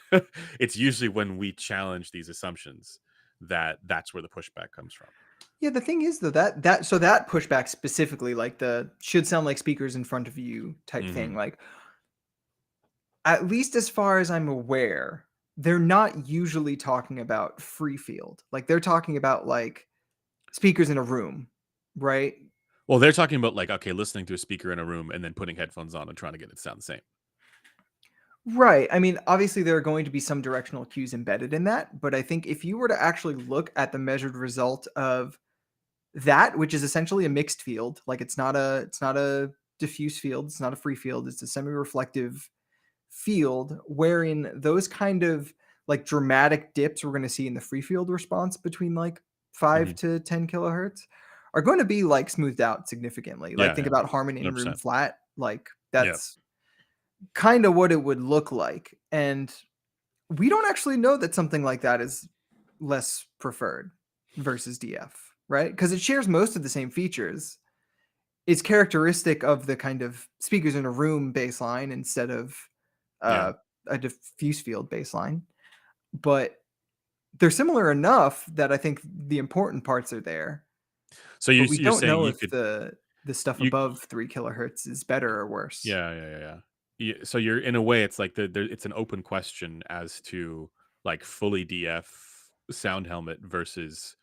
It's usually when we challenge these assumptions that's where the pushback comes from. Yeah, the thing is though that pushback specifically, like the should sound like speakers in front of you type Hmm. thing, like at least as far as I'm aware, they're not usually talking about free field. Like they're talking about like speakers in a room, right? Well, they're talking about like, okay, listening to a speaker in a room and then putting headphones on and trying to get it to sound the same. Right. I mean, obviously there are going to be some directional cues embedded in that, but I think if you were to actually look at the measured result of that, which is essentially a mixed field, like it's not a diffuse field, it's not a free field, it's a semi-reflective field wherein those kind of like dramatic dips we're going to see in the free field response between like 5 Hmm. to 10 kilohertz are going to be like smoothed out significantly. Like Yeah, think yeah, about Harman in room 100%. flat, like Yeah. that's kind of what it would look like. And we don't actually know that something like that is less preferred versus DF, right? Because it shares most of the same features. It's characteristic of the kind of speakers in a room baseline instead of Yeah. uh, a diffuse field baseline, but they're similar enough that I think the important parts are there. So But we you're don't saying know you if could the stuff you above 3 kilohertz is better or worse. yeah, yeah, yeah, yeah. So you're, in a way, it's like it's an open question as to like fully DF sound helmet versus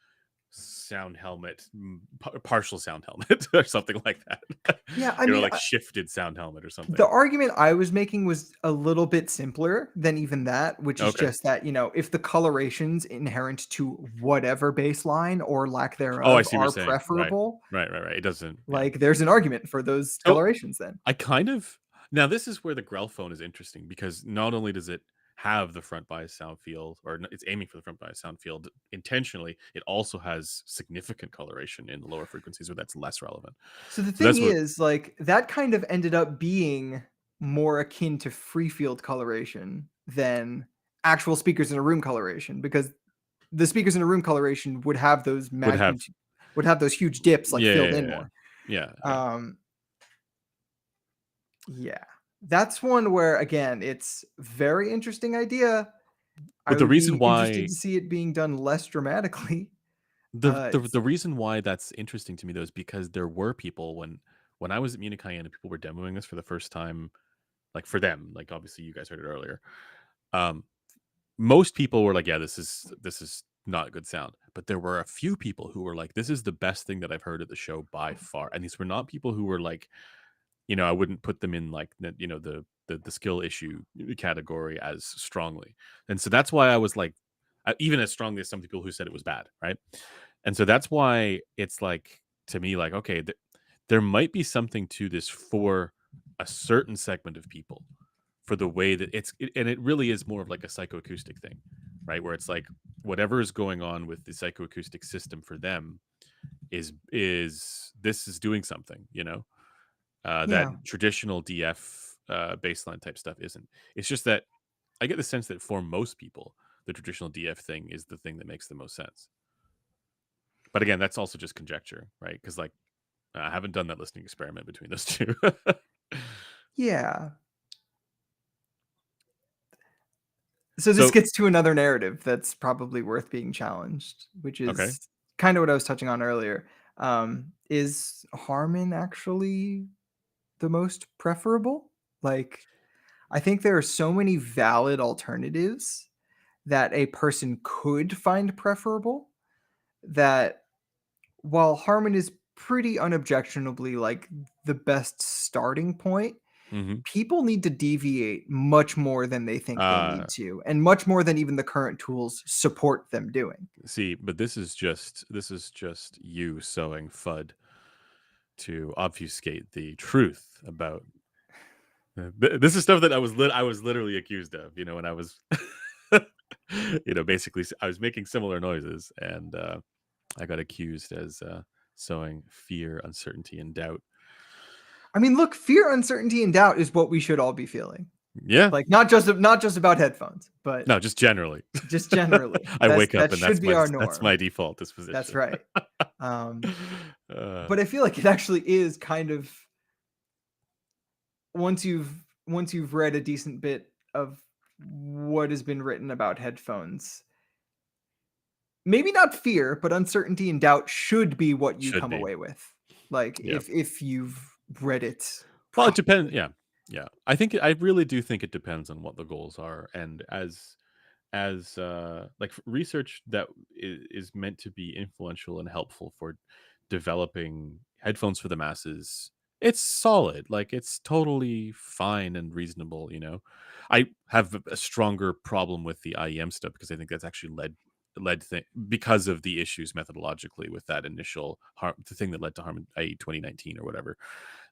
sound helmet, partial sound helmet, or something like that. Yeah, I mean, Like shifted sound helmet or the something. argument I was making was a little bit simpler than even that, which is Okay. just that, if the colorations inherent to whatever baseline or lack Oh, I thereof see what you're are saying. Right. preferable, Right, right, right. It doesn't, yeah. like there's an argument for those So colorations then. I kind of now this is where the Grell phone is interesting, because not only does it have the front bias sound field, or it's aiming for the front bias sound field intentionally, it also has significant coloration in the lower frequencies where that's less relevant. So the So thing that's what. is, like, that kind of ended up being more akin to free field coloration than actual speakers in a room coloration, because the speakers in a room coloration Would have. would have those huge dips like Yeah, yeah, filled yeah, in yeah. more. Yeah, yeah. Um, yeah. That's one where again, it's very interesting idea. I But the would be reason interested why to see it being done less dramatically. the It's reason why that's interesting to me, though, is because there were people when I was at Munich High End and people were demoing this for the first time, like for them, like obviously you guys heard it earlier. Um, Most people were like, "Yeah, this is not good sound." But there were a few people who were like, "This is the best thing that I've heard at the show by far." And these were not people who were like, I wouldn't put them in like the skill issue category as strongly. And so that's why I was like, even as strongly as some people who said it was bad, right? And so that's why it's like, to me, like, okay, there might be something to this for a certain segment of people for the way that and it really is more of like a psychoacoustic thing, right? Where it's like whatever is going on with the psychoacoustic system for them is this is doing something, that Yeah. traditional DF baseline type stuff isn't. It's just that I get the sense that for most people, the traditional DF thing is the thing that makes the most sense. But again, that's also just conjecture, right? Because like I haven't done that listening experiment between those two. Yeah. So this So gets to another narrative that's probably worth being challenged, which okay, is kind of what I was touching on earlier. Is Harman actually the most preferable? Like, I think there are so many valid alternatives that a person could find preferable that while Harman is pretty unobjectionably like the best starting point, hmm people need to deviate much more than they think they uh, need to, and much more than even the current tools support them doing. see, but this is just you sowing FUD to obfuscate the truth about. This is stuff that I was literally accused of, when I was, basically I was making similar noises, and I got accused as sowing fear, uncertainty, and doubt. I mean, look, fear, uncertainty, and doubt is what we should all be feeling. Yeah, Like not just about headphones, but no, just generally. just generally. I wake up That and should be our that's my norm. default That's disposition. right. Um, uh, but I feel like it actually is kind of once you've once you've read a decent bit of what has been written about headphones, maybe not fear, but uncertainty and doubt should be what you should come be. away with. Like Yeah. if you've read it Well, it depends. properly. Yeah, yeah. I really do think it depends on what the goals are, and as like research that is meant to be influential and helpful for developing headphones for the masses, it's solid. Like it's totally fine and reasonable. I have a stronger problem with the IEM stuff because I think that's actually because of the issues methodologically with that initial the thing that led to Harman IE 2019 or whatever.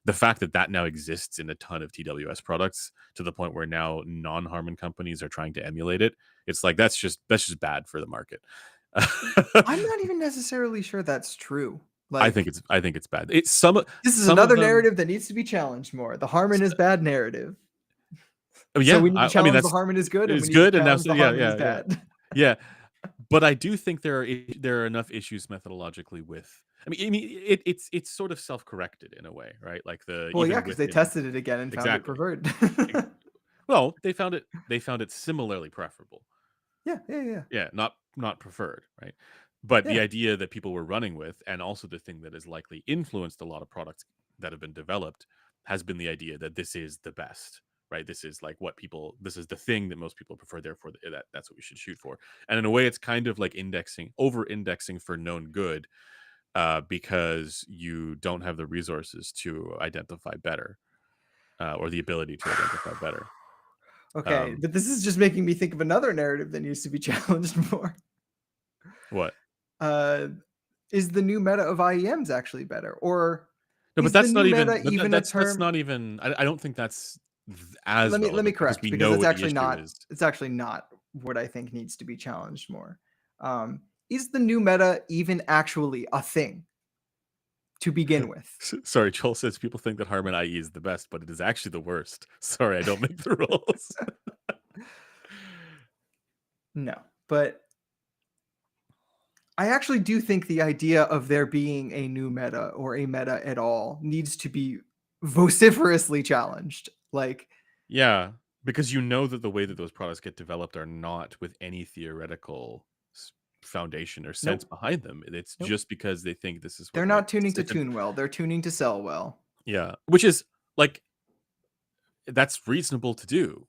The fact that that now exists in a ton of TWS products to the point where now non-Harman companies are trying to emulate it, it's like that's just bad for the market. I'm not even necessarily sure that's true. I think Like it's bad. It's some this is some of another them. narrative that needs to be challenged more. The Harman is bad narrative. Oh So yeah, we need to I mean challenge the that's Harman is good, and we it's need to good, and now challenge so the yeah, Harman is yeah, yeah, bad. yeah. But I do think there are enough issues methodologically with. I mean, it's sort of self-corrected in a way, right? Like the Well, yeah, even because they within tested it again and found it exactly. preferred. Well, they found it similarly preferable. Yeah, yeah, yeah, Yeah, not preferred, right? But the yeah. idea that people were running with, and also the thing that has likely influenced a lot of products that have been developed, has been the idea that this is the best, right? This is like this is the thing that most people prefer. Therefore, that's what we should shoot for. And in a way, it's kind of like over-indexing for known good, because you don't have the resources to identify better, or the ability to identify better. Okay, Um, but this is just making me think of another narrative that needs to be challenged more. what? Uh, is the new meta of IEMs actually better, or No, but is the that's not new even meta even a that's term? not even. I don't think that's as Let me relevant because correct we because know it's what the actually issue not. is. It's actually not what I think needs to be challenged more. Is the new meta even actually a thing to begin with? Sorry, Joel says people think that Harman IE is the best, but it is actually the worst. Sorry, I don't make the rules. No, but I actually do think the idea of there being a new meta or a meta at all needs to be vociferously challenged. Like, Yeah, because you know that the way that those products get developed are not with any theoretical foundation or sense nope, behind them. It's nope. just because they think this is They're what makes not tuning to certain. tune well. They're tuning to sell well. Yeah, which is like that's reasonable to do.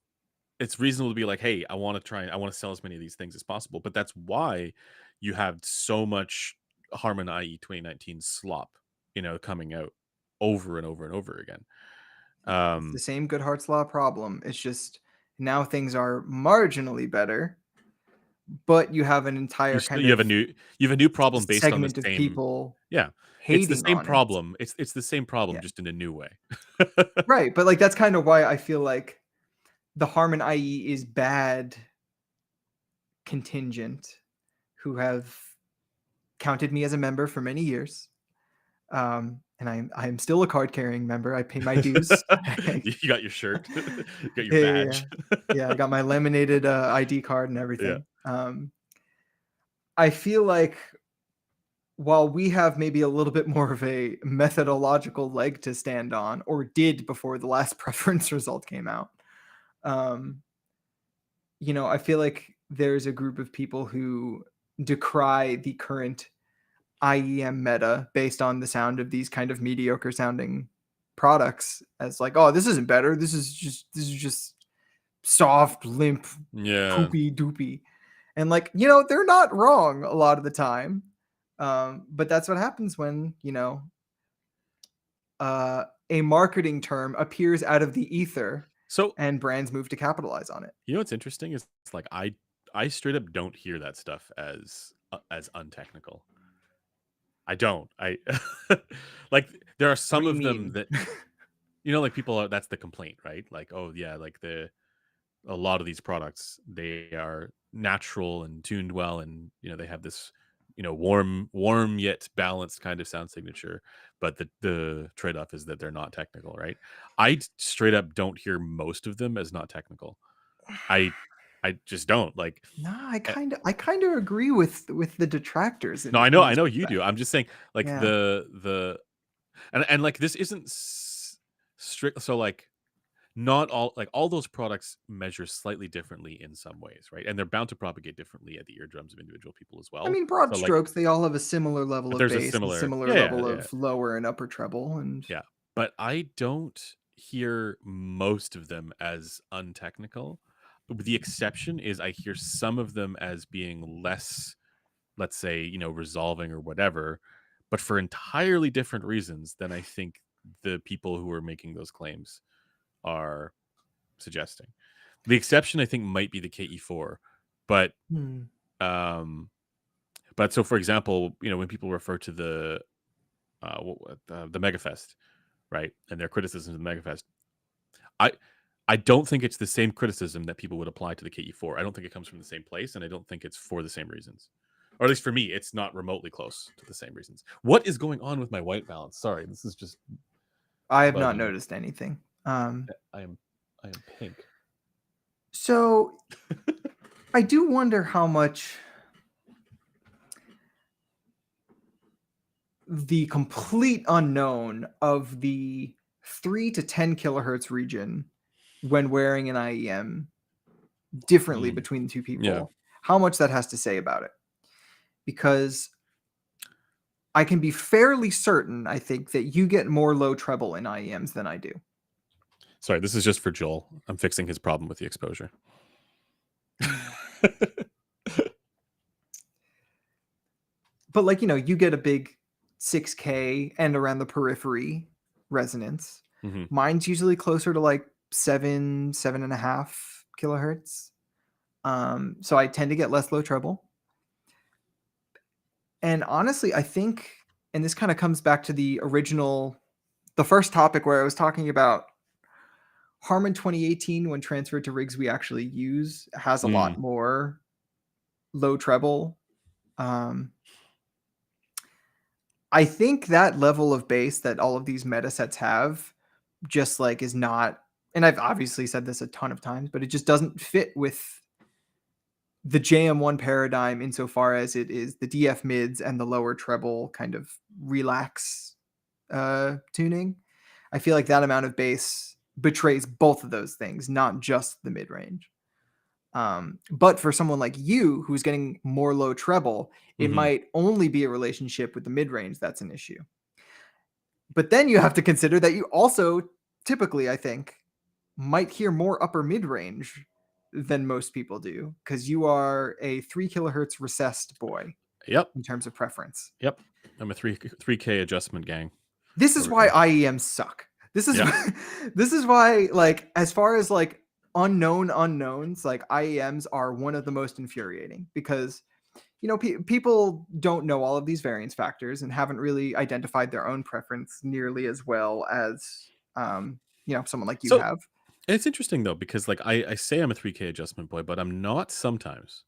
It's reasonable to be like, hey, I want to sell as many of these things as possible. But that's why you have so much Harman IE 2019 slop, coming out over and over and over again. It's the Um, same Goodhart's law problem. It's just now things are marginally better, but you have an entire kind you have of a new problem based on the segment of same. people Yeah, it's the hating same on it. problem. It's the same problem, Yeah. just in a new way. Right, but like that's kind of why I feel like the Harman IE is bad contingent who have counted me as a member for many years. And I'm still a card carrying member. I pay my dues. You got your shirt, you got your Yeah, yeah, yeah. badge. Yeah, I got my laminated ID card and Yeah. everything. I feel like while we have maybe a little bit more of a methodological leg to stand on, or did before the last preference result came out, I feel like there's a group of people who decry the current IEM meta based on the sound of these kind of mediocre sounding products as like, oh, this isn't better. This is just soft, limp, Yeah. poopy doopy. And like, they're not wrong a lot of the time. But that's what happens when, a marketing term appears out of the ether So and brands move to capitalize on it. you know what's interesting is it's like I straight up don't hear that stuff as untechnical. I don't. I like there are What some do you of them mean? that like people are, that's the complaint, right? Like, oh yeah, like a lot of these products, they are natural and tuned well, and they have this warm yet balanced kind of sound signature, but the trade-off is that they're not technical, right? I straight up don't hear most of them as not technical. I just don't like. No, I kind of agree with the detractors No, in I this know you respect. do. I'm just saying, like, Yeah. and like, this isn't strict. So like, not all those products measure slightly differently in some ways, right? And they're bound to propagate differently at the eardrums of individual people as I well. mean, broad So like, strokes, they all have a similar level but of there's a bass and similar, similar yeah, level yeah, of lower and upper treble. And yeah. But I don't hear most of them as untechnical. The exception is I hear some of them as being less, let's say, resolving or whatever, but for entirely different reasons than I think the people who are making those claims are suggesting. The exception, I think, might be the KE4, but Hmm. but so, for example, when people refer to the Megafest, right, and their criticisms of the Megafest, I I don't think it's the same criticism that people would apply to the KE4. I don't think it comes from the same place, and I don't think it's for the same reasons. Or at least for me, it's not remotely close to the same reasons. What is going on with my white balance? Sorry, this is just I have not bugging me. noticed anything. I am pink. So I do wonder how much the complete unknown of the 3 to 10 kilohertz region when wearing an IEM differently between the two Yeah. people, how much that has to say about it. Because I can be fairly certain, I think, that you get more low treble in IEMs than I do. Sorry, this is just for Joel. I'm fixing his problem with the exposure. But like, you get a big 6K and around the periphery resonance. Mm-hmm. Mine's usually closer to like 7.5 kilohertz. So I tend to get less low treble. And honestly, I think, and this kind of comes back to the first topic where I was talking about Harman 2018, when transferred to rigs we actually use, has a lot more low treble. I think that level of bass that all of these meta sets have just like is not, and I've obviously said this a ton of times, but it just doesn't fit with the JM1 paradigm insofar as it is the DF mids and the lower treble kind of relax tuning. I feel like that amount of bass betrays both of those things, not just the mid range. But for someone like you who's getting more low treble, it might only be a relationship with the mid range that's an issue. But then you have to consider that you also typically, I think, might hear more upper mid range than most people do because you are a 3 kilohertz recessed boy. Yep. In terms of preference. Yep. I'm a 3K adjustment gang. This is why IEMs suck. This is why, like, as far as like unknown unknowns, like IEMs, are one of the most infuriating because people don't know all of these variance factors and haven't really identified their own preference nearly as well as someone like you So have. it's interesting though, because like I say I'm a 3K adjustment boy, but I'm not sometimes.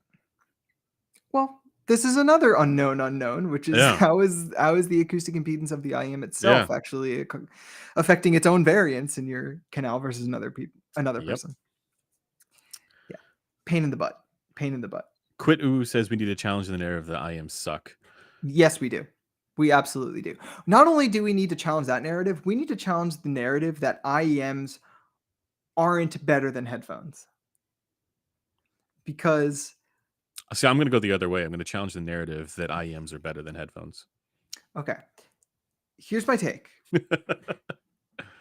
Well, this is another unknown unknown, which is Yeah. how is the acoustic impedance of the IEM Yeah. itself actually affecting its own variance in your canal versus another Yep. person. Yeah, pain in the butt. Pain in the butt. Quit Ooh says we need to challenge the narrative that IEMs suck. Yes, we do. We absolutely do. Not only do we need to challenge that narrative, we need to challenge the narrative that IEMs aren't better than headphones. Because See, I'm going to go the other way. I'm going to challenge the narrative that IEMs are better than headphones. okay, here's my take. The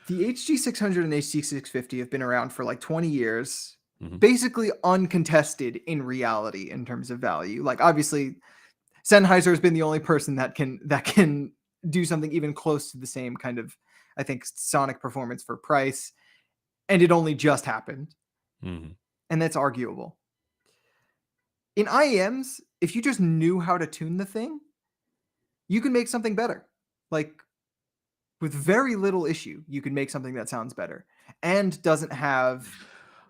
HG600 and HG650 have been around for like 20 years, basically uncontested in reality in terms of value. Like obviously, Sennheiser has been the only person that can do something even close to the same kind of, I think, sonic performance for price, and it only just happened, and that's arguable. In IEMs, if you just knew how to tune the thing, you can make something better. Like with very little issue, you can make something that sounds better and doesn't have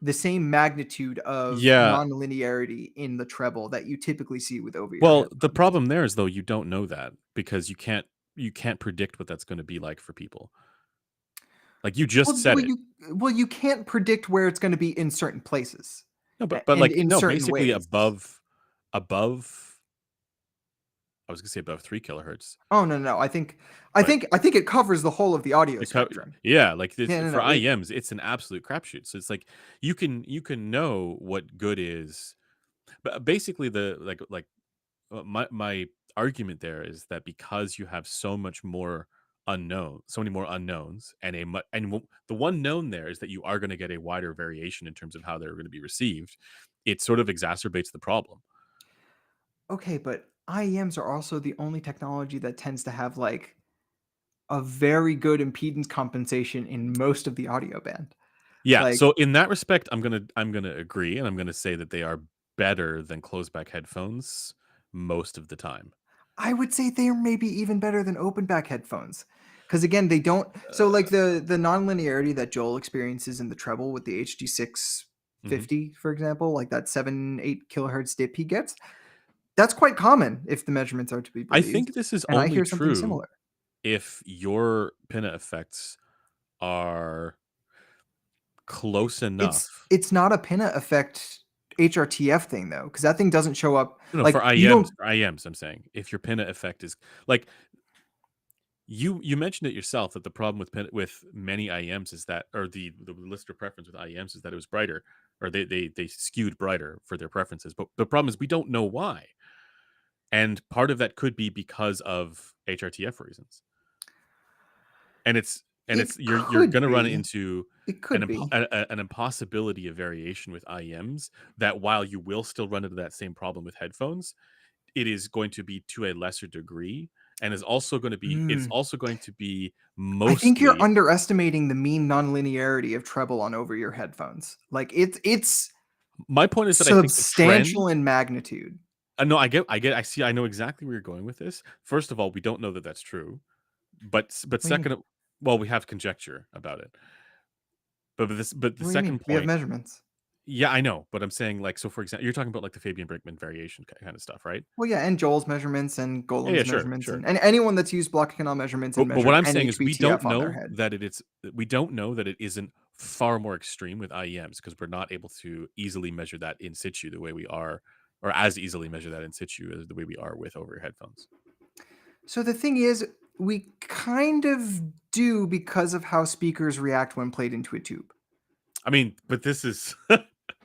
the same magnitude of Yeah. non-linearity in the treble that you typically see with over-ear Well, headphones. the problem there is though you don't know that because you can't predict what that's going to be like for people. Like you just said it. You can't predict where it's going to be in certain places No, but and like in no, certain basically ways. above I was going to say above 3 kilohertz. Oh no! I think But it covers the whole of the audio spectrum. yeah, like Yeah, for no. IEMs, it's an absolute crapshoot. So it's like you can know what good is, but basically my argument there is that because you have so many more unknowns, and the one known there is that you are going to get a wider variation in terms of how they're going to be received. It sort of exacerbates the problem. Okay, but IEMs are also the only technology that tends to have like a very good impedance compensation in most of the audio band. Yeah, Like so in that respect, I'm gonna agree, and I'm gonna say that they are better than closed back headphones most of the time. I would say they're maybe even better than open back headphones. Because again, they don't. So like the nonlinearity that Joel experiences in the treble with the Mhm. HG650, for example, like that 7-8 kilohertz dip he gets, that's quite common if the measurements are to be I believed. think this is And I only hear something true similar. if your pinna effects are close enough. It's not a pinna effect HRTF thing though, because that thing doesn't show up No, like you don't. For IEMs, I'm saying if your pinna effect is like you mentioned it yourself that the problem with many IEMs is that, or the listener preference with IEMs is that it was brighter, or they skewed brighter for their preferences. But the problem is we don't know why. And part of that could be because of HRTF reasons. And It you're could going to run be. into It could be. an impossibility of variation with IEMs, that while you will still run into that same problem with headphones, it is going to be to a lesser degree, and it's Mm. also going to be I think you're mostly. underestimating the mean nonlinearity of treble on over-ear headphones. Like it's My point is that I think the trend. substantial in magnitude. No, I see. I know exactly where you're going with this. First of all, we don't know that that's true, but What do you mean? second, well, we have conjecture about it. But the What do you mean? second We have point, measurements. yeah, I know, but I'm saying, like, so for example, you're talking about like the Fabian Brinkman variation kind of stuff, right? Well, yeah, and Joel's measurements and Yeah, yeah, Golem's sure, measurements sure. and anyone that's used block canal measurements and But what measured I'm saying is NHBTF on their head. we don't know that it isn't far more extreme with IEMs, because we're not able to easily measure that in situ the way we are, or as easily measure that in situ as the way we are with over headphones. So the thing is, we kind of do because of how speakers react when played into a tube. I mean, but this is,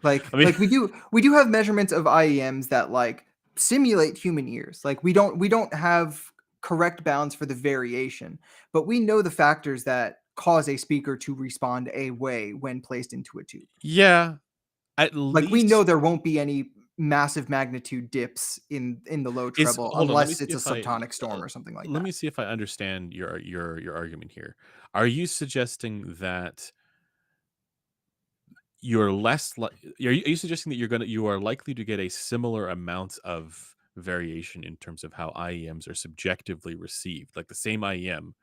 Like I mean, like we do have measurements of IEMs that like simulate human ears. Like we don't have correct bounds for the variation, but we know the factors that cause a speaker to respond a way when placed into a tube. yeah, at Like we know least there won't be any massive magnitude dips in the low is treble hold on. Let me unless see it's a if I subtonic storm or something like let that. me see if I understand your argument here. Are you suggesting that you're less like are you suggesting that you are likely to get a similar amount of variation in terms of how IEMs are subjectively received? Like the same IEM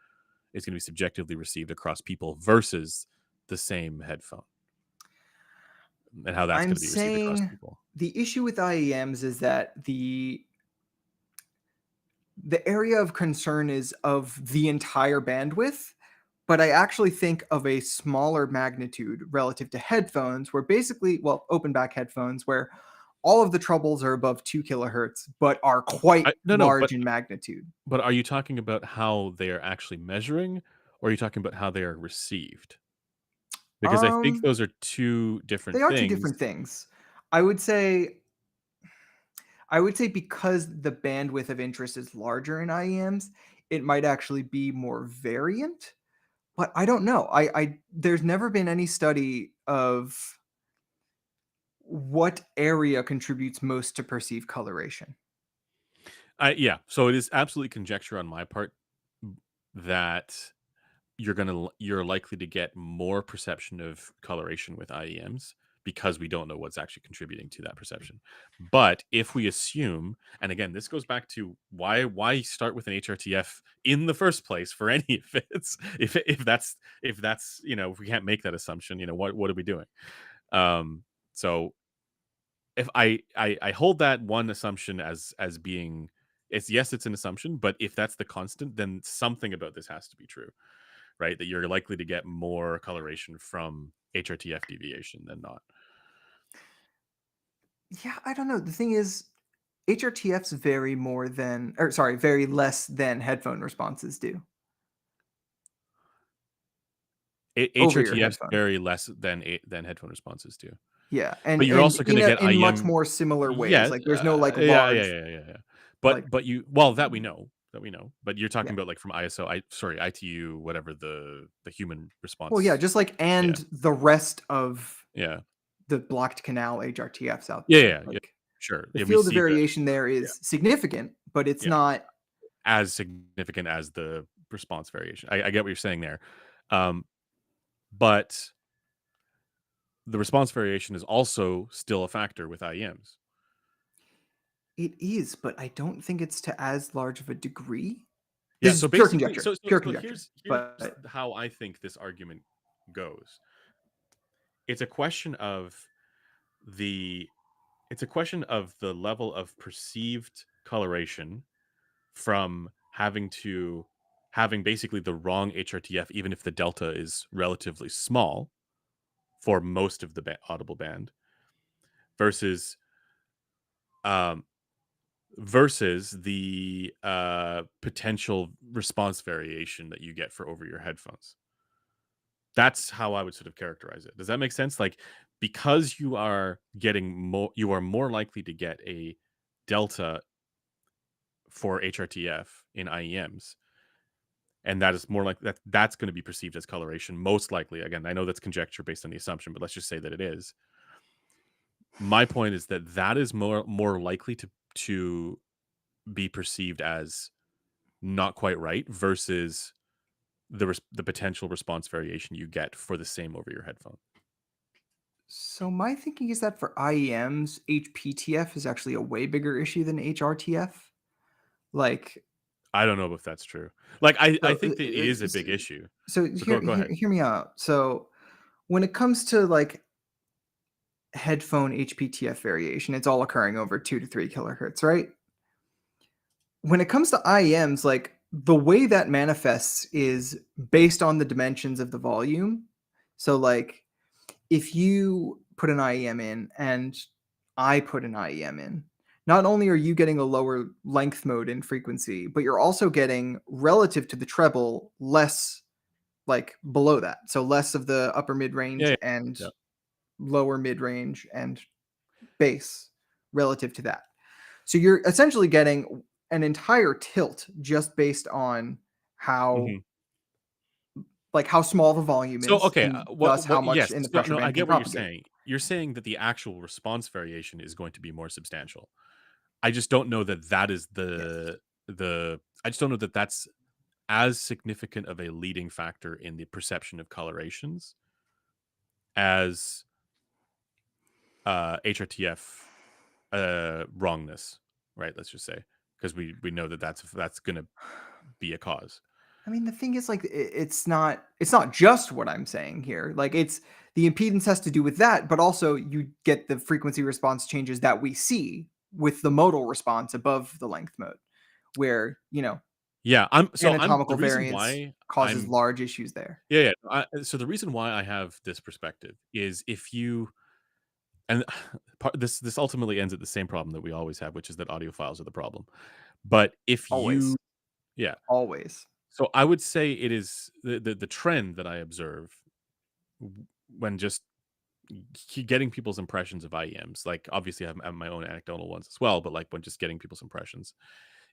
is going to be subjectively received across people versus the same headphone, and how that's I'm going to be received across saying people. the issue with IEMs is that the area of concern is of the entire bandwidth, but I actually think of a smaller magnitude relative to headphones, where basically, well, open back headphones, where all of the troubles are above 2 kilohertz, but are quite No, no, large in magnitude. but are you talking about how they are actually measuring, or are you talking about how they are received? Because I think Um, those are two different they are two things. different things. I would say I would say because the bandwidth of interest is larger in IEMs, it might actually be more variant, but I don't know. I there's never been any study of what area contributes most to perceived coloration. Yeah, so it is absolutely conjecture on my part that you're likely to get more perception of coloration with IEMs because we don't know what's actually contributing to that perception. But if we assume, and again, this goes back to why start with an HRTF in the first place for any of it? If that's if we can't make that assumption, what are we doing? So if I hold that one assumption as being, it's an assumption, but if that's the constant, then something about this has to be true, right? That you're likely to get more coloration from HRTF deviation than not. Yeah, I don't know. The thing is, HRTFs vary more than, or sorry, vary less than headphone responses do over your HRTFs headphone. vary less than headphone responses do, Yeah, but you're and also going to get in much IEM. more similar ways. Yeah, Like there's no like yeah, yeah, large yeah, yeah, yeah. like But you well that we know. But you're talking yeah. about like from ISO, sorry, ITU, whatever the human Well, yeah, response. just like Yeah, and the rest of yeah, the blocked canal HRTFs out yeah, there. yeah, yeah. Like Sure. the Yeah, we field of see the variation there yeah, is significant, but it's yeah, not. as significant as the response variation. I get what you're saying there, um, but the response variation is also still a factor with IEMs. It is, but I don't think it's to as large of a degree. Yeah, This is so pure basically, conjecture, so so pure so conjecture. here's But how I think this argument goes. It's a question of the it's a question of the level of perceived coloration from having basically the wrong HRTF, even if the delta is relatively small for most of the audible band, versus um versus the potential response variation that you get for over your headphones. That's how I would sort of characterize it. Does that make sense? Like, because you are more likely to get a delta for HRTF in IEMs, and that is more like that's going to be perceived as coloration most likely. Again, I know that's conjecture based on the assumption, but let's just say that it is. My point is that that is more likely to be perceived as not quite right versus the potential response variation you get for the same over your headphone. so my thinking is that for IEMs, HPTF is actually a way bigger issue than HRTF. Like I don't know if that's true. Like, I so, think that it is a big issue, so but hear, go hear ahead. hear me out. So when it comes to like headphone HPTF variation, it's all occurring over 2 to 3 kilohertz, right? When it comes to IEMs, like the way that manifests is based on the dimensions of the volume. So like if you put an IEM in and I put an IEM in, not only are you getting a lower length mode in frequency, but you're also getting relative to the treble less like below that. So less of the upper mid range Yeah, and yeah, lower mid range and bass relative to that. So you're essentially getting an entire tilt just based on yeah. how like how small the volume So, is okay, and thus how what much yes, in the so pressure no, I band can get what you're propagate. saying. You're saying that the actual response variation is going to be more substantial. I just don't know that that is Yes. the I just don't know that that's as significant of a leading factor in the perception of colorations as HRTF wrongness, right? Let's just say, because we know that that's going to be a cause. I mean, the thing is, like, it's not just what I'm saying here. Like, it's the impedance has to do with that, but also you get the frequency response changes that we see with the modal response above the length mode, where Yeah, I'm the anatomical reason variance why causes I'm large issues there. yeah, so the reason why I have this perspective is if you and this ultimately ends at the same problem that we always have, which is that audio files are the problem. But if Always, you yeah, always. so I would say it is the trend that I observe when just getting people's impressions of IEMs. Like obviously I have my own anecdotal ones as well, but like when just getting people's impressions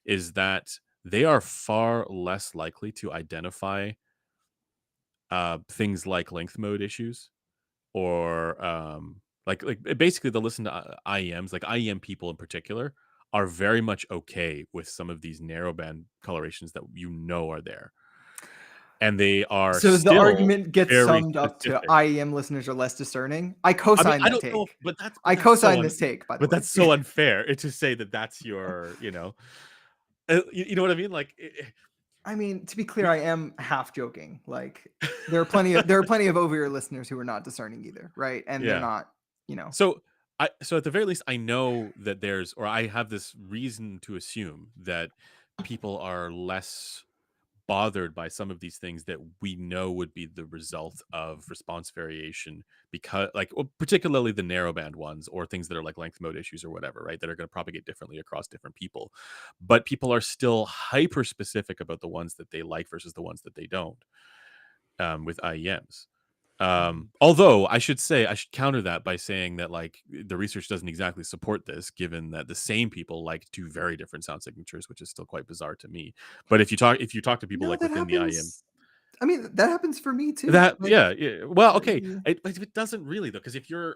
is that they are far less likely to identify things like length mode issues or basically they'll listen to IEMs. Like IEM people in particular are very much okay with some of these narrowband colorations that are there, and they are So the still argument gets very summed up to specific. IEM listeners are less discerning. I I mean, co-sign I that don't know, take. but I co-sign this take, by the way. that's so unfair to say that that's your, you know what I mean? Like, I mean, to be clear, we, I am half joking. Like, there are plenty of over-ear listeners who are not discerning either, right? And they're yeah. not, So so at the very least, I know that or I have this reason to assume that people are less bothered by some of these things that we know would be the result of response variation, because particularly the narrowband ones or things that are like length mode issues or whatever, right, that are going to propagate differently across different people. But people are still hyper specific about the ones that they like versus the ones that they don't, with IEMs. Although I should counter that by saying that like the research doesn't exactly support this, given that the same people like two very different sound signatures, which is still quite bizarre to me. But if you talk to people no, like that within the IEM, happens. I mean, that happens for me too. that Like, yeah, well, okay, yeah, but it doesn't really though, because if you're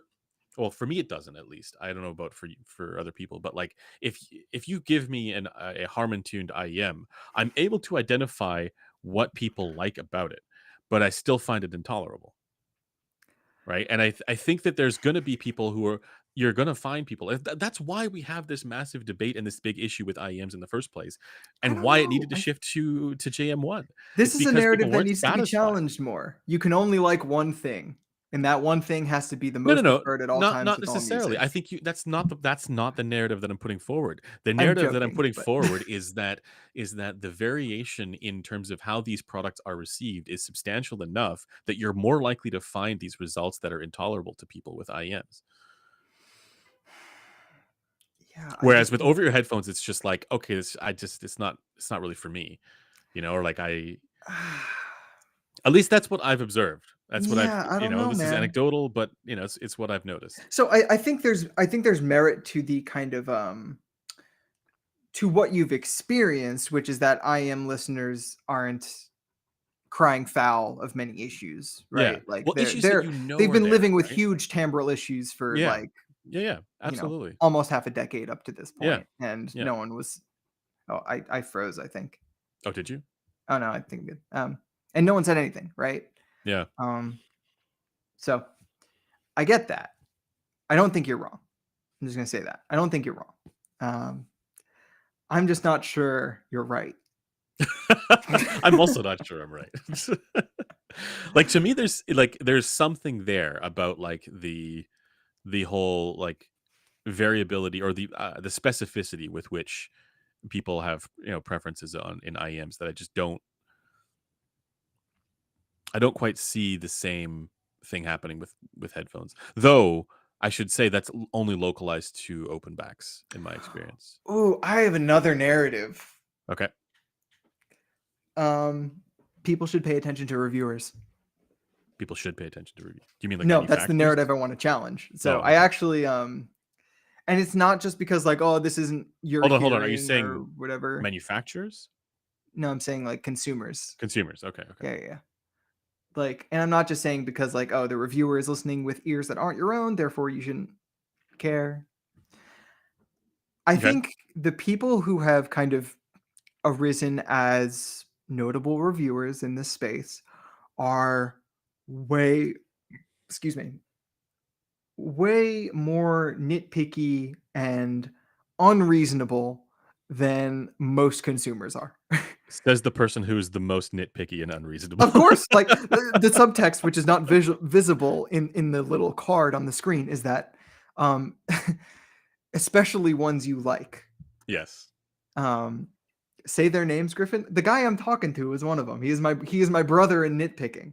well, for me it doesn't, at least. I don't know about for other people, but like if you give me a Harman tuned IEM, I'm able to identify what people like about it, but I still find it intolerable. Right, and I think that there's gonna be people who are you're gonna find people, that's why we have this massive debate and this big issue with IEMs in the first place, I and don't why it know. needed to shift to JM1. This It's is a because narrative people that weren't needs to be satisfied. challenged more. You can only like one thing, and that one thing has to be the No, no, most no, preferred at all times not with all necessarily. I music. think that's not the narrative that I'm putting forward. The I'm narrative that I'm joking, putting but forward is that the variation in terms of how these products are received is substantial enough that you're more likely to find these results that are intolerable to people with IEMs. yeah, I Whereas just with over-ear headphones, it's just like, okay, it's not really for me, or like at least that's what I've observed. That's what I've, yeah, I don't know, this is man. anecdotal, but it's what I've noticed. So I think there's merit to the kind of to what you've experienced, which is that IM listeners aren't crying foul of many issues, Yeah. right? Like Well, issues that they've are been there, living with right? huge timbral issues for Yeah. like, Yeah, absolutely. almost half a decade up to this Yeah. point, and Yeah. no one was. Oh, I froze, I think. Oh, did you? Oh no, I think good. And no one said anything, right? Yeah. Um, so I get that. I don't think you're wrong. I'm just gonna say that. I don't think you're wrong. Um, I'm just not sure you're right. I'm also not sure I'm right. Like, to me, there's something there about like the whole like variability or the specificity with which people have preferences on in IEMs that I don't quite see the same thing happening with headphones. Though I should say that's only localized to open backs in my experience. Ooh, I have another narrative. Okay. Um, People should pay attention to reviewers. People should pay attention to review. Do you mean like No, that's the manufacturers? narrative I want to challenge. Oh, So I okay. actually and it's not just because like, oh, this isn't your Hold on. Are you hearing or saying whatever. manufacturers? No, I'm saying like consumers. Consumers. Okay, okay. Yeah, yeah, yeah. Like, and I'm not just saying because like, oh, the reviewer is listening with ears that aren't your own, therefore you shouldn't care. I Okay. think the people who have kind of arisen as notable reviewers in this space are way, excuse me, way more nitpicky and unreasonable than most consumers are. Says the person who is the most nitpicky and unreasonable. Of course, like the subtext, which is not visible in the little card on the screen, is that um, especially ones you like. Yes. Um, say their names, Griffin. The guy I'm talking to is one of them. He is my brother in nitpicking.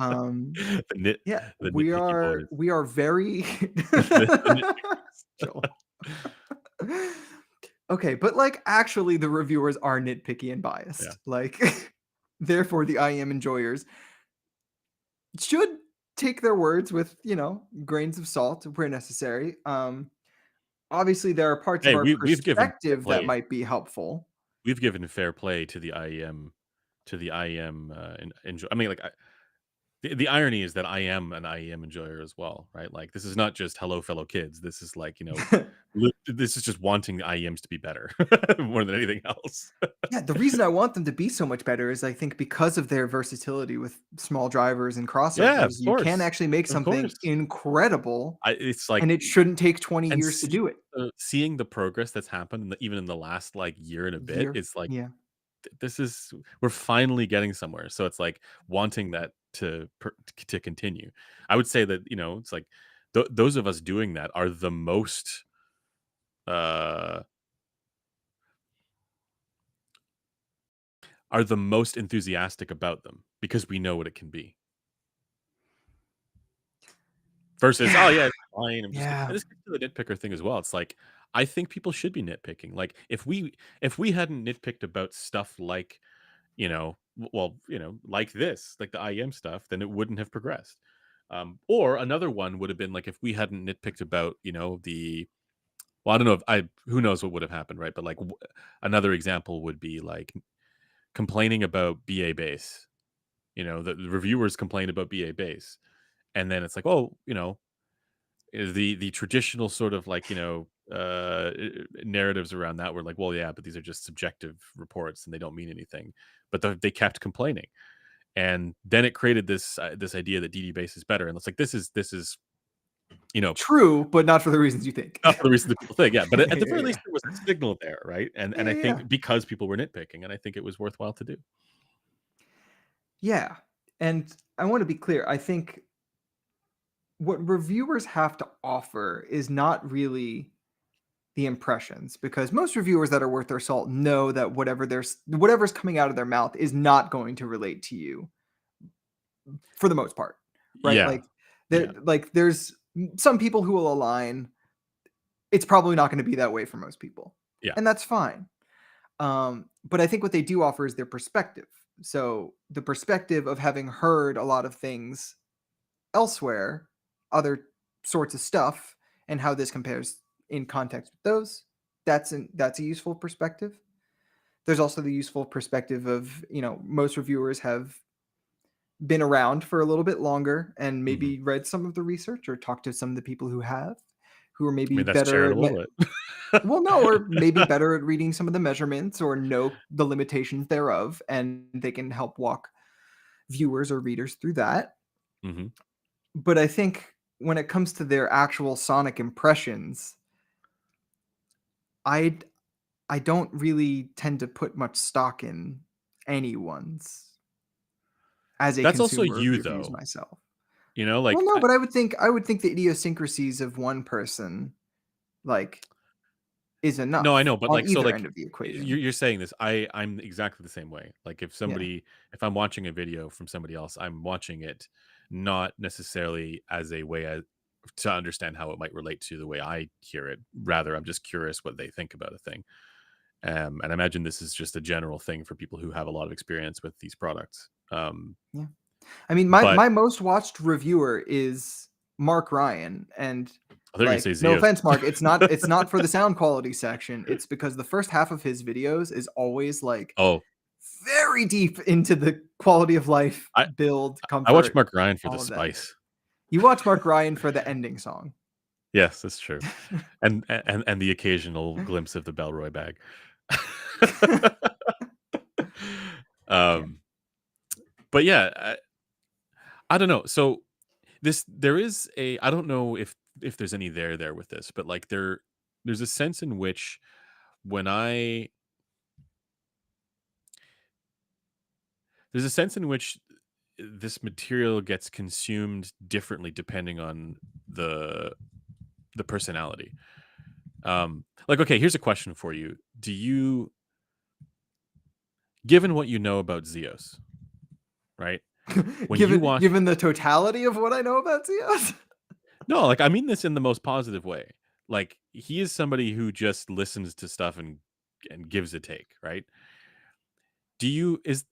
Um, the nit yeah, the we nitpicky are boys. we are very The nitpickers. Joel. Okay, but like actually the reviewers are nitpicky and Yeah. biased. Like therefore the IEM enjoyers should take their words with, grains of salt where necessary. Obviously there are parts of Hey, our we've given fair perspective that play. might be helpful. We've given fair play to the IEM enjoy. I mean, like the irony is that I am an IEM enjoyer as well, right? Like this is not just hello fellow kids. This is like this is just wanting the IEMs to be better more than anything else. Yeah, the reason I want them to be so much better is I think because of their versatility with small drivers and Yeah, crossovers, of you can course, actually make of something course. incredible, It's like and it shouldn't take 20 and years to do it. seeing the progress that's happened even in the last like year and a bit. Year. It's like Yeah. this is we're finally getting somewhere. So it's like wanting that to continue. I would say that it's like those of us doing that uh are the most enthusiastic about them because we know what it can be. Versus, oh Yeah. yeah, it's fine. I'm just gonna Yeah. and this gets to the nitpicker thing as well. It's like I think people should be nitpicking. Like if we hadn't nitpicked about stuff like like this, like the IEM stuff, then it wouldn't have progressed. Or another one would have been like if we hadn't nitpicked about the well, I don't know if I who knows what would have happened, right? But like another example would be like complaining about BA base. The reviewers complain about BA base, and then it's like, oh, is the traditional sort of like narratives around that were like, well, yeah, but these are just subjective reports and they don't mean anything. But they kept complaining, and then it created this idea that DD base is better, and it's like this is True, but not for the reasons you think. not for the reason that people think, yeah. But at the very Yeah. least, there was a signal there, right? And I Yeah. think because people were nitpicking, and I think it was worthwhile to do. Yeah. And I want to be clear. I think what reviewers have to offer is not really the impressions because most reviewers that are worth their salt know that whatever's coming out of their mouth is not going to relate to you for the most part, right? Yeah, Like yeah, there's some people who will align. It's probably not going to be that way for most people, yeah. and that's fine. But I think what they do offer is their perspective. So the perspective of having heard a lot of things elsewhere, other sorts of stuff, and how this compares in context with those. That's a useful perspective. There's also the useful perspective of most reviewers have been around for a little bit longer and Mhm. maybe read some of the research or talked to some of the people who are I maybe mean, that's better at charitable, but well, no, or maybe better at reading some of the measurements or know the limitations thereof, and they can help walk viewers or readers through that. Mhm. But I think when it comes to their actual sonic impressions, I I don't really tend to put much stock in anyone's as a That's also consumer of you, reviews though. myself. Well, Like no, but I would think the idiosyncrasies of one person like is no, I enough know, but on like so either like end of the you're equation. you're saying this. I'm exactly the same way. Like Yeah. if I'm watching a video from somebody else, I'm watching it not necessarily as a way to understand how it might relate to the way I hear it. Rather, I'm just curious what they think about a thing. And I imagine this is just a general thing for people who have a lot of experience with these products. Yeah. I mean, my But my most watched reviewer is Mark Ryan, and they're gonna say no Zeus. offense, Mark, it's not for the sound quality section. It's because the first half of his videos is always like Oh, very deep into the quality of life, I build, I watched comfort, Mark Ryan for the all of that. spice. You watch Mark Ryan for the ending song. Yes, that's true. And the occasional glimpse of the Belroy bag. Yeah. um, but yeah, I don't know. So there is a I don't know if if there's any there with this, but like there's a sense in which when I there's a sense in which this material gets consumed differently depending on the the personality. Like, okay, here's a question for you. Do you, given what you know about Zeos, right? When you watch, given the totality of what I know about Zeos. no, like I mean this in the most positive way. Like he is somebody who just listens to stuff and gives a take, right? Do you is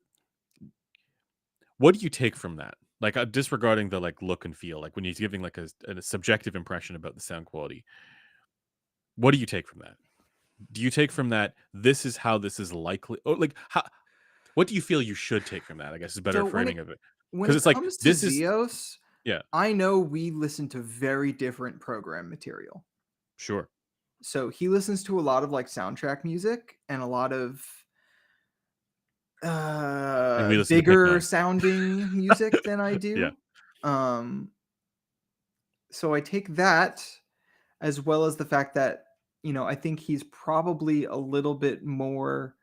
what do you take from that? Like disregarding the like look and feel, like when he's giving like a subjective impression about the sound quality. What do you take from that? Do you take from that this is how this is likely, or like how, what do you feel you should take from that, I guess is a better So framing of it. when Because it it's like comes to this is, Zeos, yeah, I know we listen to very different program material. sure. So he listens to a lot of like soundtrack music and a lot of And we listen to Pick bigger Nine. sounding music than I Yeah. do. Um, so I take that as well as the fact that, I think he's probably a little bit more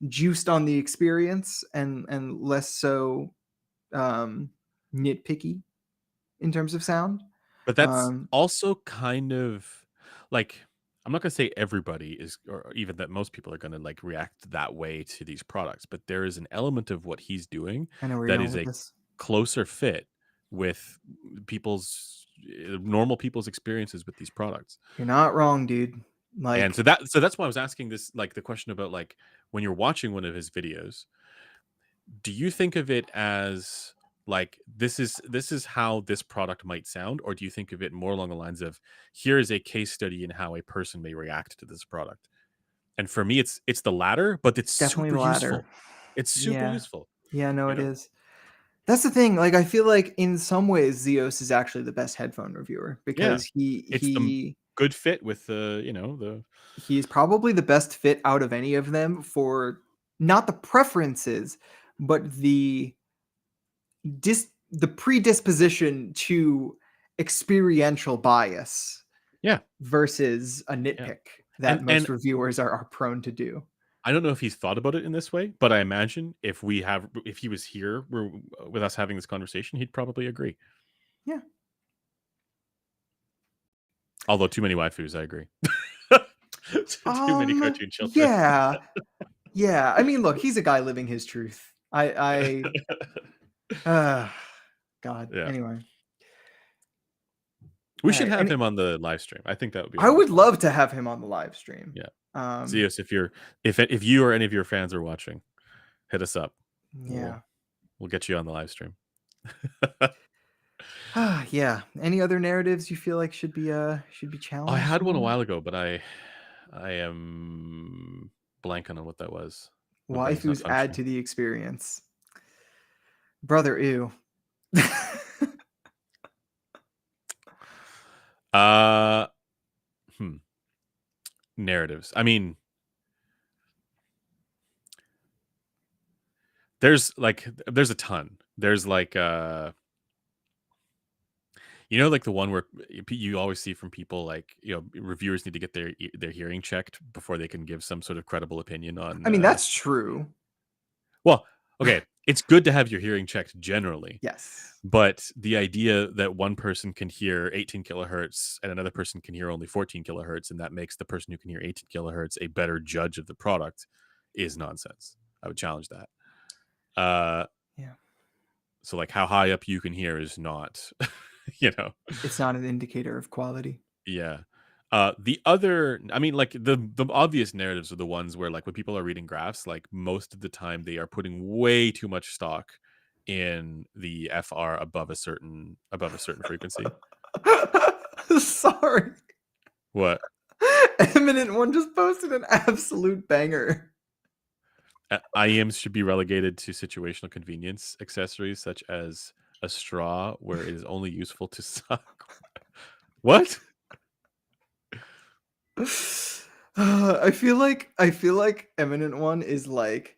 juiced on the experience and less so um, nitpicky in terms of sound. But that's Um, also kind of like, I'm not gonna say everybody is, or even that most people are gonna like react that way to these products, but there is an element of what he's doing I know where you're that going is with a this. closer fit with people's normal people's experiences with these products. You're not wrong, dude. And Like, so that's why I was asking this, like the question about like when you're watching one of his videos, do you think of it as like this is how this product might sound, or do you think of it more along the lines of here is a case study in how a person may react to this product? And for me it's the latter, but it's it's definitely super the latter. useful. It's super Yeah. useful, Yeah, no, you it know? is. That's the thing. Like, I feel like in some ways, Zeos is actually the best headphone reviewer Yeah. because It's the good fit with the, you know, the he's probably the best fit out of any of them for not the preferences, but the predisposition to experiential bias yeah, versus a yeah. nitpick And that most and reviewers are prone to do. I don't know if he's thought about it in this way, but I imagine if he was here with us having this conversation, he'd probably agree. Yeah. Although too many waifus, I agree. Too many cartoon children. Yeah. Yeah. I mean, look, he's a guy living his truth. Uh God. Yeah. Anyway. We All should right. have And him on the live stream. I think that would be a I lot of would fun. love to have him on the live stream. Yeah. Um, Zeus, if you or any of your fans are watching, hit us up. yeah. We'll get you on the live stream. Yeah. Any other narratives you feel like should be I challenged had one a more? while ago, but I am blanking on what that was. My brain's not Waifus add functioning. to the experience. Brother, ew. Uh hmm. Narratives. I mean, there's a ton. There's like you know, like the one where you always see from people like, you know, reviewers need to get their hearing checked before they can give some sort of credible opinion on I mean, that's true. well, okay, it's good to have your hearing checked generally, Yes. but the idea that one person can hear 18 kilohertz and another person can hear only 14 kilohertz, and that makes the person who can hear 18 kilohertz a better judge of the product is nonsense. I would challenge that. Yeah. So like how high up you can hear is not, you know, It's not an indicator of quality. yeah. The other, I mean, like the obvious narratives are the ones where like when people are reading graphs, like most of the time they are putting way too much stock in the FR above a certain frequency. Sorry. What? Eminent One just posted an absolute banger. IEMs should be relegated to situational convenience accessories such as a straw where it is only useful to suck. What? I feel like Eminent One is like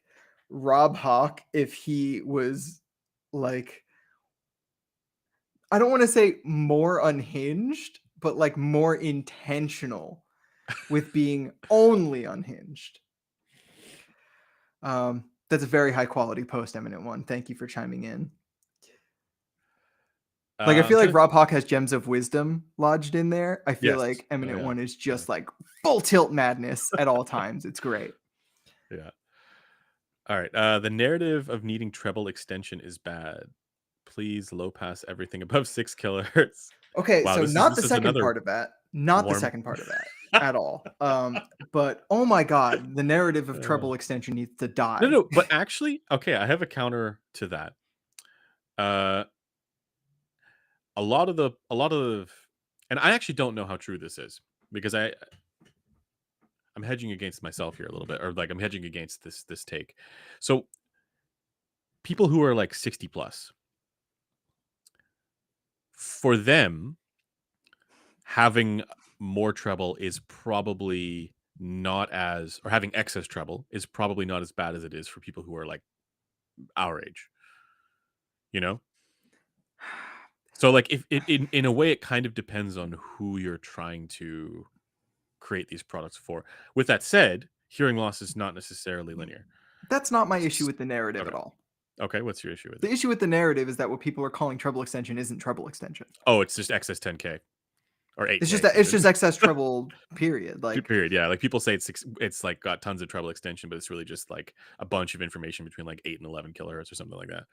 Rob Hawk if he was like, I don't want to say more unhinged, but like more intentional with being only unhinged. That's a very high quality post, Eminent One. Thank you for chiming in. Like, I feel like Rob Hawk has gems of wisdom lodged in there. I feel like Eminent One is just like full tilt madness at all times. It's great. Yeah. All right. The narrative of needing treble extension is bad. Please low pass everything above 6 kilohertz. Okay, Wow, so this not the is second another part of that. Not the second part of that at all. But oh my god, the narrative of treble extension needs to die. No, but actually, okay, I have a counter to that. A lot of, and I actually don't know how true this is because I'm hedging against myself here a little bit, or like I'm hedging against this take. So people who are like 60 plus, for them, having more treble is probably not as, or having excess treble is probably not as bad as it is for people who are like our age. You know? So like if it in a way it kind of depends on who you're trying to create these products for. With that said, hearing loss is not necessarily linear. That's not my issue with the narrative Okay. at all. Okay, what's your issue with The it? issue with the narrative is that what people are calling treble extension isn't treble extension. Oh, it's just excess 10K or 8K. It's just excess treble period. Like period. Yeah, like people say it's like got tons of treble extension, but it's really just like a bunch of information between like 8 and 11 kilohertz or something like that.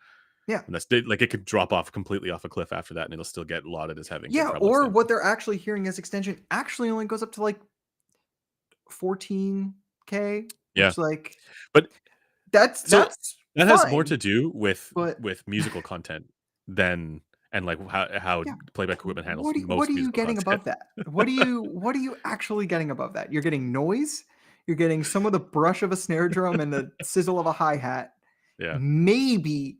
yeah. And that's like it could drop off completely off a cliff after that, and it'll still get lauded as having good treble or extension. what they're actually hearing as extension actually only goes up to like 14K. Yeah, which like, but that has more fine, to do with but musical content than, and like how yeah. playback equipment handles What are you musical getting content. above that? What are you actually getting above that? You're getting noise. You're getting some of the brush of a snare drum and the sizzle of a hi-hat. Yeah. Maybe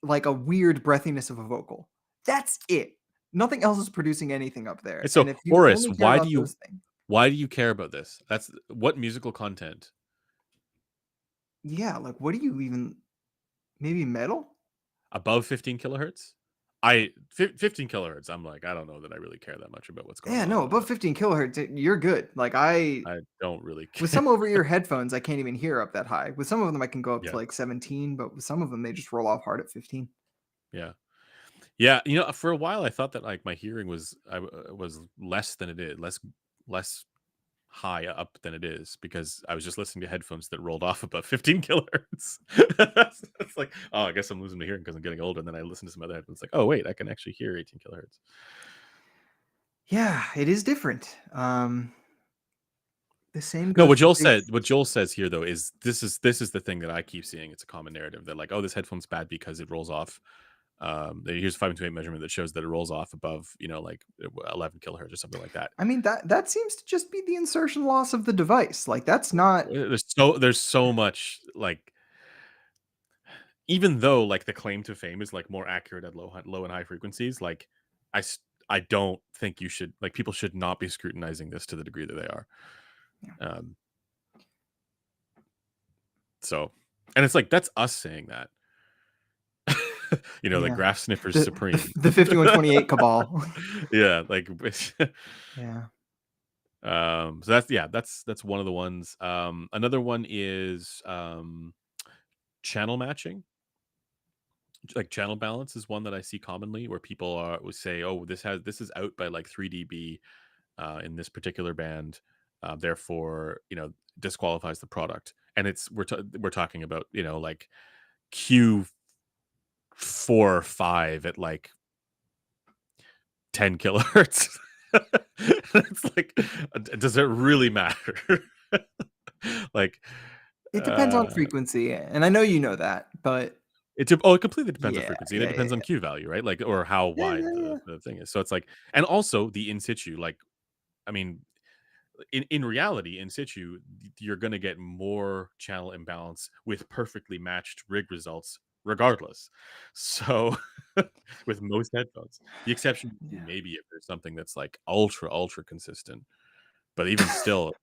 like a weird breathiness of a vocal. That's it. Nothing else is producing anything up there. And so, And if you Horace, only care about those things, why do you care about this? That's what musical content. yeah, like what do you even, maybe metal? Above 15 kilohertz? 15 kilohertz, I'm like, I don't know that I really care that much about what's going on. Yeah, no, above 15 kilohertz, you're good. Like I don't really care. With some over-ear headphones, I can't even hear up that high. With some of them, I can go up Yeah. to like 17, but with some of them, they just roll off hard at 15. Yeah. Yeah, you know, for a while I thought that like my hearing was less than it is, less high up than it is, because I was just listening to headphones that rolled off above 15 kilohertz. It's like, oh, I guess I'm losing my hearing because I'm getting older. And then I listen to some other headphones, like, oh wait, I can actually hear 18 kilohertz. Yeah, it is different. The same No, goes what Joel says here though is this is the thing that I keep seeing. It's a common narrative that like, oh, this headphone's bad because it rolls off. Here's a 5.28 measurement that shows that it rolls off above, you know, like 11 kilohertz or something like that. I mean, that seems to just be the insertion loss of the device. Like that's not. There's so much, like, even though like the claim to fame is like more accurate at low and high frequencies, like I don't think you should, like, people should not be scrutinizing this to the degree that they are. Yeah. So, and it's like, that's us saying that. You know, like graph sniffers supreme. The 5128 cabal. Yeah, like yeah. So that's one of the ones. Another one is channel matching. Like channel balance is one that I see commonly, where people would say, oh, this is out by like 3 dB in this particular band, therefore, you know, disqualifies the product. And we're talking about, you know, like Q4 or 5 at like 10 kilohertz. It's like, does it really matter? Like, it depends on frequency, and I know you know that, but it completely depends on frequency, and it depends on Q value, right? Like, or how wide the thing is. So it's like, and also the in situ, like, I mean, in reality, in situ, you're going to get more channel imbalance with perfectly matched rig results regardless. So with most headphones, the exception would be maybe if there's something that's like ultra consistent, but even still,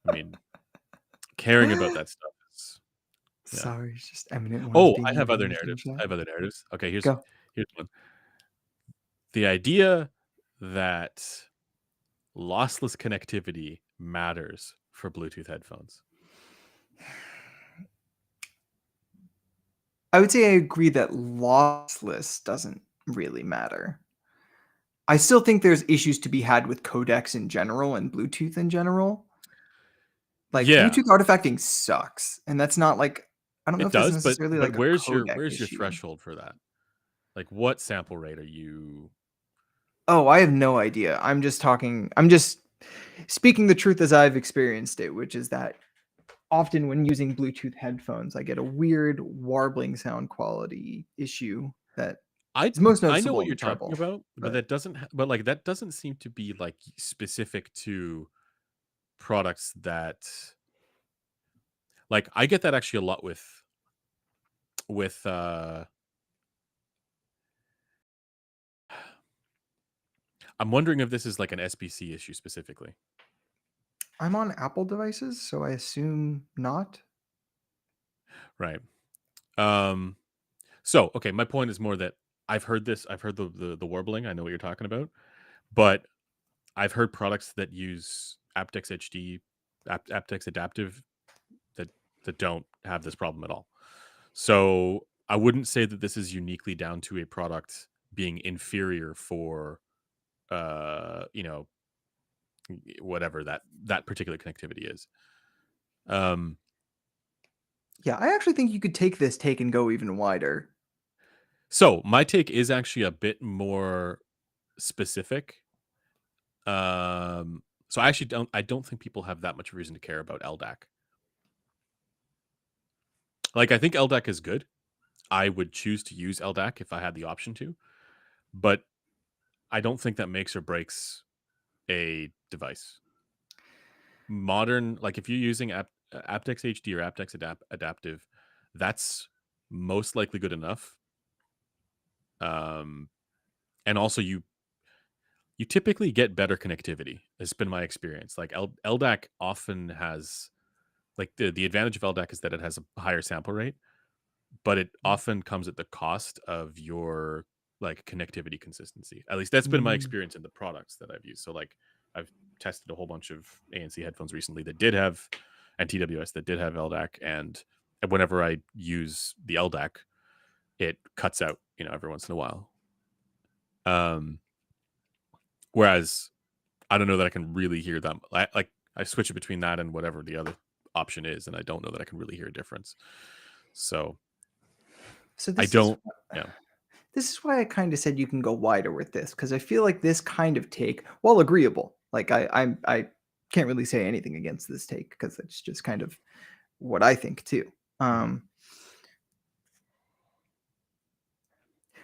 I mean, caring about that stuff is, sorry, it's just Eminent One. Oh, I have other narratives. Okay, here's one. The idea that lossless connectivity matters for Bluetooth headphones? I would say I agree that lossless doesn't really matter. I still think there's issues to be had with codecs in general and Bluetooth in general. Like Yeah, Bluetooth artifacting sucks, and that's not like I don't know it if that's does, necessarily but like a codec where's your issue. threshold for that? Like, what sample rate are you? Oh, I have no idea. I'm just speaking the truth as I've experienced it, which is that often when using Bluetooth headphones, I get a weird warbling sound quality issue that I is most I know noticeable what in you're the talking treble. about, but But that doesn't seem to be like specific to products that, like, I get that actually a lot with I'm wondering if this is like an SBC issue specifically. I'm on Apple devices, so I assume not. Right. Um so okay, my point is more that I've heard this, I've heard the warbling, I know what you're talking about, but I've heard products that use aptX HD, aptX adaptive that don't have this problem at all. So I wouldn't say that this is uniquely down to a product being inferior for you know, whatever that particular connectivity is. Um Yeah, I actually think you could take this take and go even wider. so my take is actually a bit more specific. So I don't think people have that much reason to care about LDAC. Like, I think LDAC is good. I would choose to use LDAC if I had the option to, but I don't think that makes or breaks a device. Modern, like if you're using aptX HD or aptX adaptive, that's most likely good enough. Um, and also you typically get better connectivity. It's been my experience. Like LDAC often has, like, the advantage of LDAC is that it has a higher sample rate, but it often comes at the cost of your, like, connectivity consistency. At least that's been my Mm. experience in the products that I've used. So like I've tested a whole bunch of ANC headphones recently that did have, and TWS that did have LDAC, and whenever I use the LDAC, it cuts out, every once in a while. Whereas I don't know that I can really hear them. Like I switch it between that and whatever the other option is, and I don't know that I can really hear a difference. So So I this is don't. Yeah, this is why I kind of said you can go wider with this because I feel like this kind of take, while agreeable, like I can't really say anything against this take because it's just kind of what I think too. Mhm.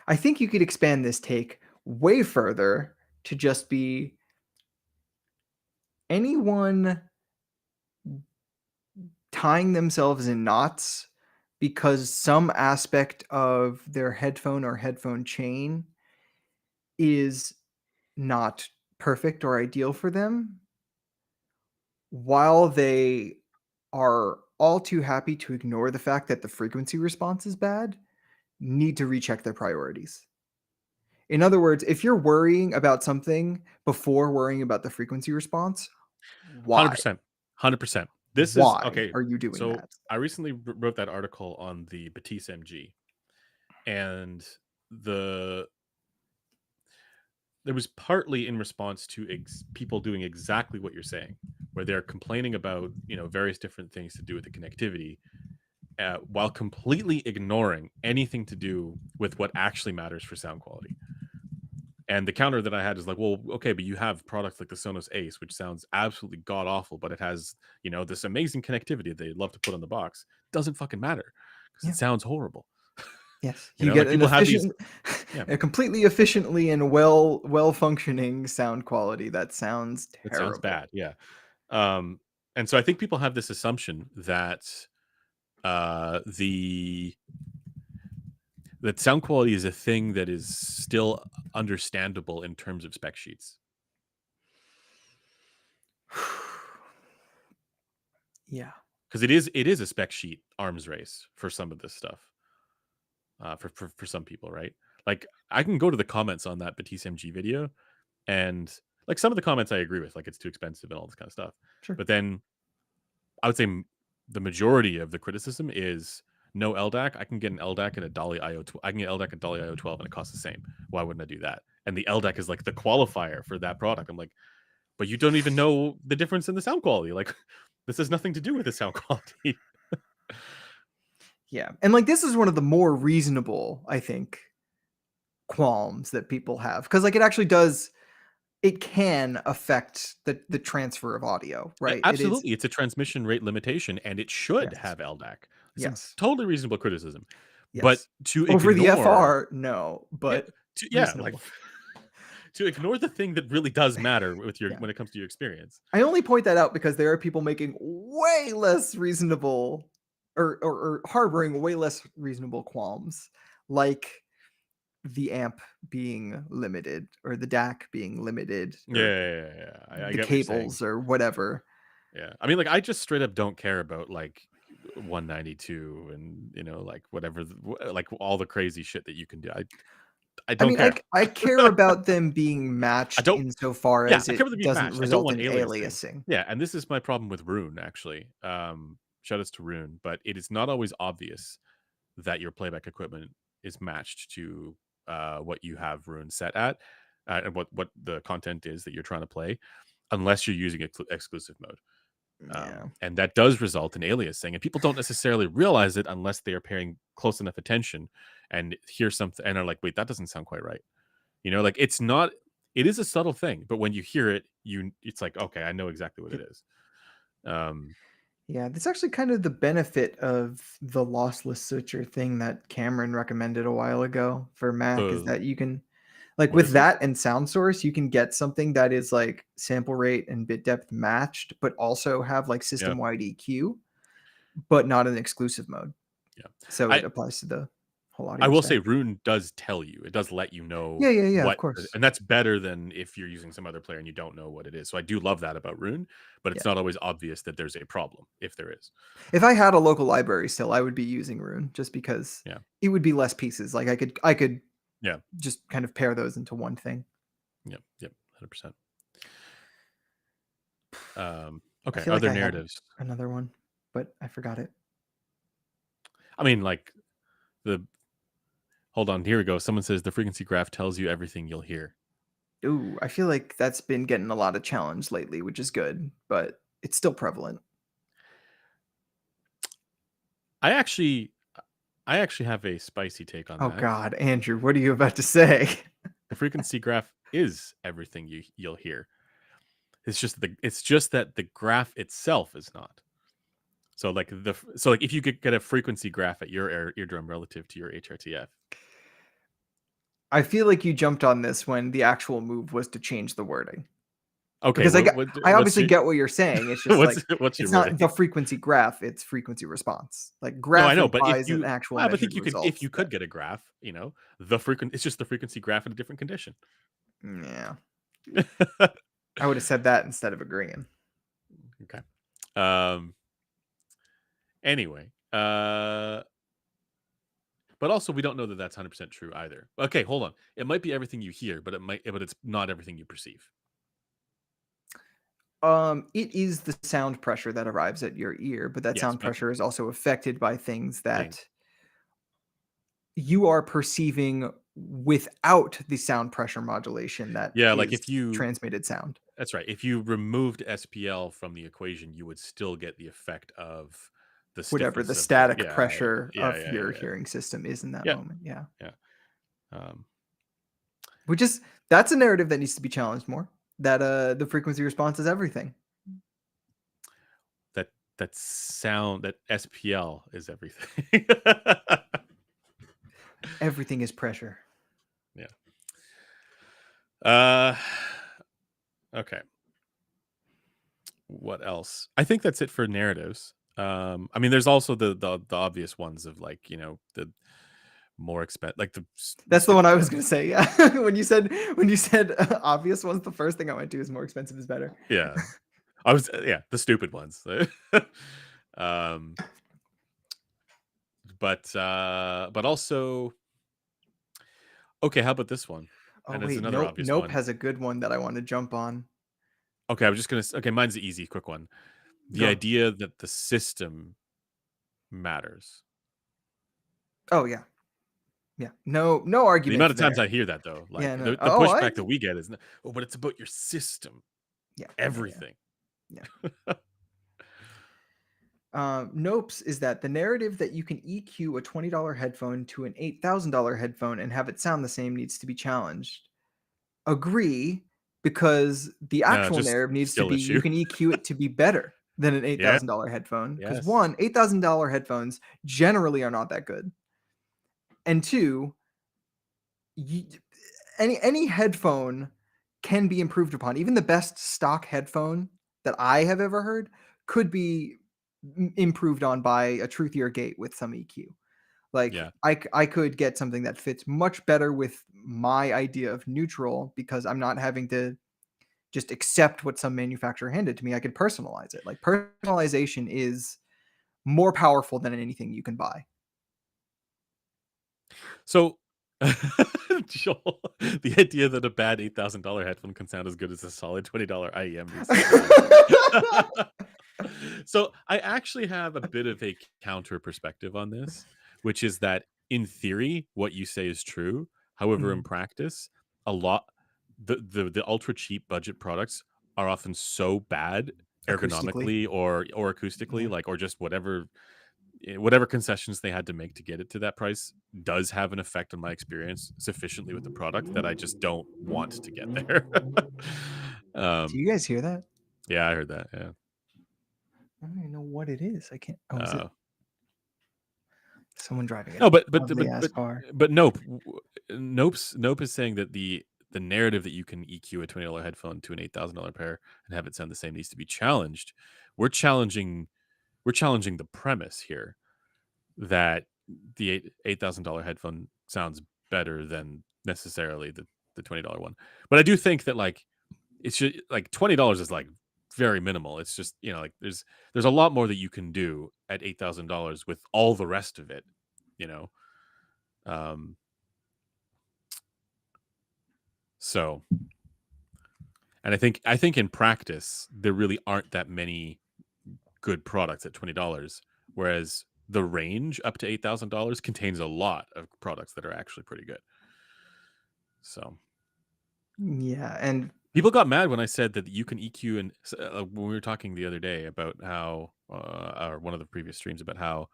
I think you could expand this take way further to just be anyone tying themselves in knots because some aspect of their headphone or headphone chain is not perfect or ideal for them, while they are all too happy to ignore the fact that the frequency response is bad, need to recheck their priorities. In other words, if you're worrying about something before worrying about the frequency response, why? 100%. 100%. This is Why okay. are you doing So that? I recently wrote that article on the Batiste MG, and the it was partly in response to people doing exactly what you're saying, where they're complaining about, various different things to do with the connectivity, while completely ignoring anything to do with what actually matters for sound quality. And the counter that I had is like, well, okay, but you have products like the Sonos Ace, which sounds absolutely god awful, but it has, this amazing connectivity they love to put on the box. Doesn't fucking matter because it Yeah. sounds horrible. Yes. You get Like an people have these, efficient, yeah, a completely efficiently and well functioning sound quality that sounds it sounds terrible. bad. Yeah. Um, and so I think people have this assumption that the that sound quality is a thing that is still understandable in terms of spec sheets, Yeah. because it is a spec sheet arms race for some of this stuff, for some people, right? Like I can go to the comments on that Batiste MG video, And like some of the comments I agree with, like it's too expensive and all this kind of stuff. Sure. But then I would say the majority of the criticism is no LDAC. I can get an LDAC and a Dolly IO. I can get LDAC and Dolly IO 12 and it costs the same. Why wouldn't I do that? And the LDAC is like the qualifier for that product. I'm like, but you don't even know the difference in the sound quality. Like, this has nothing to do with the sound quality. Yeah. And like this is one of the more reasonable, I think, qualms that people have. Because like it actually does, it can affect the transfer of audio, Yeah, right? It is. absolutely. It's a transmission rate limitation and it should Yes. have LDAC. It's a Yes. totally reasonable criticism. But Yes. to Over the ignore, FR, no, yeah, but like reasonable. to ignore the thing that really does matter with your Yeah. when it comes to your experience. I only point that out because there are people making way less reasonable or harboring way less reasonable qualms, like the amp being limited or the DAC being limited or Yeah. I the get what you're saying. cables or whatever. Yeah. I mean, like, I just straight up don't care about like 192 and like whatever, like all the crazy shit that you can do. I I don't mean, care. I care about them being I matched don't. insofar Yeah, as I care it about them being doesn't matched. I don't result want in aliasing. aliasing. Yeah, and this is my problem with Rune actually. Shout outs to Rune, but it is not always obvious that your playback equipment is matched to what you have Rune set at, and what the content is that you're trying to play, unless you're using exclusive mode. Yeah. And that does result in aliasing, and people don't necessarily realize it unless they are paying close enough attention and hear something and are like, "Wait, that doesn't sound quite right." Like it's not. It is a subtle thing, but when you hear it, it's like, okay, I know exactly what it is. Yeah, that's actually kind of the benefit of the lossless switcher thing that Cameron recommended a while ago for Mac is The that you can like What with is it? that and sound source, you can get something that is like sample rate and bit depth matched, but also have like Yeah, system-wide EQ, but not an exclusive mode. yeah. So I it applies to the whole I audio will stack. say Rune does tell you. It does let you know Yeah, of what, course. and that's better than if you're using some other player and you don't know what it is. So I do love that about Rune, but Yeah. it's not always obvious that there's a problem if there is. If I had a local library still, I would be using Rune just because Yeah, it would be less pieces. Like I could yeah, just kind of pair those into one thing. yep, 100%. I Okay, feel like other I had narratives. another one, but I forgot it. I mean, like the hold on, here we go. Someone says the frequency graph tells you everything you'll hear. Ooh, I feel like that's been getting a lot of challenge lately, which is good, but it's still prevalent. I actually I actually have a spicy take on Oh that. God, Andrew, what are you about to say? The frequency graph is everything you'll hear. It's just that the graph itself is not. So like if you could get a frequency graph at your eardrum relative to your HRTF. I feel like you jumped on this when the actual move was to change the wording. Okay, Because I what's obviously your get what you're saying. It's just like what's your it's not the wording? frequency graph, it's frequency response. Like No, I graph know, but if implies an you actual I but measured think you could if results you that could get a graph, it's just the frequency graph in a different condition. yeah. I would have said that instead of agreeing. Okay. Um anyway, but also we don't know that that's 100% true either. Okay, hold on. It might be everything you hear, but it's not everything you perceive. It is the sound pressure that arrives at your ear, but that Yes, sound but pressure is also affected by things thing. that you are perceiving without the sound pressure modulation that Yeah, like is if you transmitted sound. that's right. If you removed SPL from the equation, you would still get the effect of the Whatever the stiffness of the static yeah, pressure yeah, of yeah, your yeah. hearing system is in that Yeah, moment. Yeah. yeah. Um Which is that's a narrative that needs to be challenged more. That the frequency response is everything. that that SPL is everything. Everything is pressure. Yeah. Uh okay. What else? I think that's it for narratives. I mean there's also the obvious ones of like, the more expensive like the That's the stupid one I was ones. gonna say. Yeah, when you said obvious ones, the first thing I went to is more expensive is better. Yeah. Yeah, the stupid ones. um but also okay, how about this one? Oh and there's wait, another nope. obvious Nope one. has a good one that I want to jump on. Okay, I'm just gonna. Okay, mine's the easy, quick one. The Go. idea that the system matters. Oh yeah, yeah. No, no The amount arguments of times there. I hear that though, like Yeah. No. the Oh, I. pushback that we get is, oh, but it's about your system, Yeah. Yeah. Yeah. everything. Yeah. Nopes is that the narrative that you can EQ a $20 headphone to an $8,000 headphone and have it sound the same needs to be challenged. Agree, because the No, actual just narrative needs to skill be you issue. can EQ it to be better than an Yeah. $8,000 headphone. Because Yes. one, $8,000 headphones generally are not that good. And two, you, any headphone can be improved upon. Even the best stock headphone that I have ever heard could be improved on by a truthier gate with some EQ. Like Yeah. I could get something that fits much better with my idea of neutral because I'm not having to just accept what some manufacturer handed to me. I could personalize it. Like personalization is more powerful than anything you can buy. So, Joel, the idea that a bad $8,000 headphone can sound as good as a solid $20 IEM needs to be challenged. So, I actually have a bit of a counter perspective on this, which is that in theory, what you say is true. However, in Mm, practice, a lot the ultra cheap budget products are often so bad acoustically. ergonomically or acoustically, Yeah. like, or just whatever concessions they had to make to get it to that price does have an effect on my experience sufficiently with the product that I just don't want to get there. Do um, you guys hear that? yeah, I heard that. Yeah. I don't even know what it is. I can't. Oh, is it Uh, someone driving a no, lovely ass car? but Nope is saying that the narrative that you can EQ a $20 headphone to an $8,000 pair and have it sound the same needs to be challenged. We're challenging the premise here that the $8,000 headphone sounds better than necessarily the $20 one. But I do think that like it's just like $20 is like very minimal. It's just, like there's a lot more that you can do at $8,000 with all the rest of it, you know. Um so and I think in practice there really aren't that many good products at $20, whereas the range up to $8,000 contains a lot of products that are actually pretty good. So Yeah, and people got mad when I said that you can EQ, and when we were talking the other day about how, or one of the previous streams about how,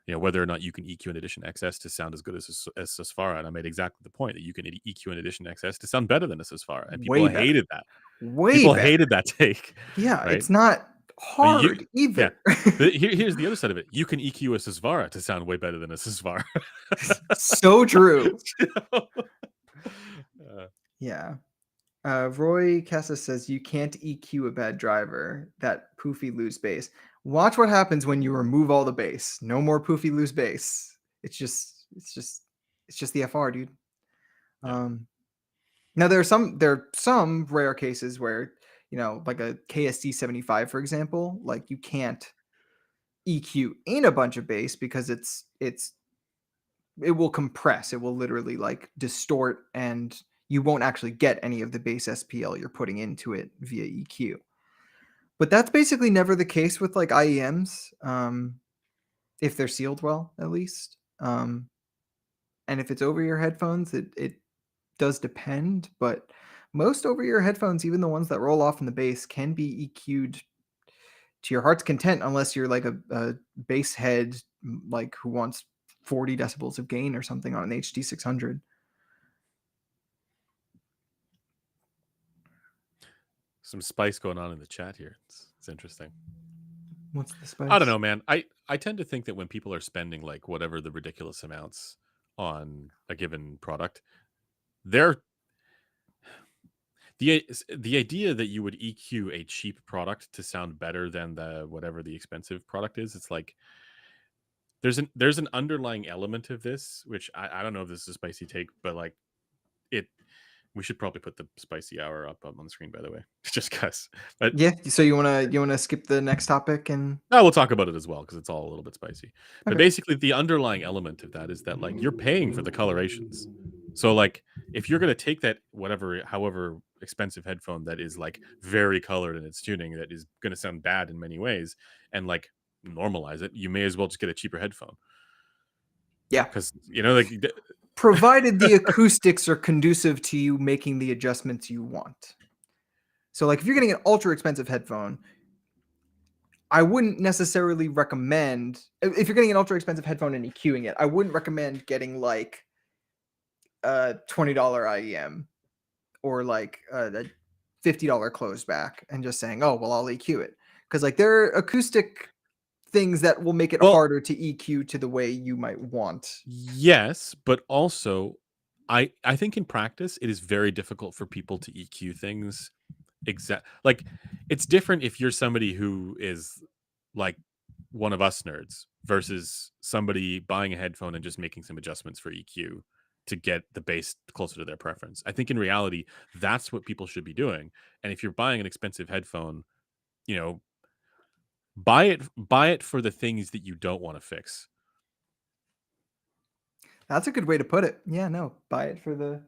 whether or not you can EQ an Edition XS to sound as good as Susvara, and I made exactly the point that you can EQ an Edition XS to sound better than a Susvara, and people way better. hated that. Way People better. hated that take, Yeah, right? it's not I mean, hard yeah. either. But here's the other side of it. You can EQ a Susvara to sound way better than a Susvara. So true. Uh, Yeah. Roy Cassis says you can't EQ a bad driver. That poofy loose bass. Watch what happens when you remove all the bass. No more poofy loose bass. It's just the FR, dude. yeah. Now there are some rare cases where like a KSD 75, for example, like you can't EQ in a bunch of bass because it will compress. It will literally like distort, and you won't actually get any of the bass SPL you're putting into it via EQ. But that's basically never the case with like IEMs, if they're sealed well, at least. And if it's over your headphones, it does depend, but most over your headphones, even the ones that roll off in the bass, can be EQ'd to your heart's content, unless you're like a bass head like who wants 40 decibels of gain or something on an HD 600. Some spice going on in the chat here. It's interesting. What's the spice? I don't know, man. I tend to think that when people are spending like whatever the ridiculous amounts on a given product, they're the idea that you would EQ a cheap product to sound better than whatever the expensive product is. It's like there's an underlying element of this, which I don't know if this is a spicy take, but like it. We should probably put the spicy hour up on the screen, by the way, just because. But Yeah. So you wanna skip the next topic and no, we'll talk about it as well because it's all a little bit spicy. But okay. basically, the underlying element of that is that like you're paying for the colorations. So like if you're going to take that however expensive headphone that is like very colored in its tuning, that is going to sound bad in many ways, and like normalize it, you may as well just get a cheaper headphone. Yeah, because like provided the acoustics are conducive to you making the adjustments you want. So like if you're getting an ultra expensive headphone, I wouldn't necessarily recommend, if you're getting an ultra expensive headphone and EQing it, I wouldn't recommend getting like a $20 IEM or like a $50 closed back and just saying, oh, well, I'll EQ it. Because like there are acoustic things that will make it harder to EQ to the way you might want. Yes, but also I think in practice it is very difficult for people to EQ things like it's different if you're somebody who is like one of us nerds versus somebody buying a headphone and just making some adjustments for EQ to get the bass closer to their preference. I think in reality that's what people should be doing. And if you're buying an expensive headphone, buy it for the things that you don't want to fix. That's a good way to put it. Yeah, no, buy it for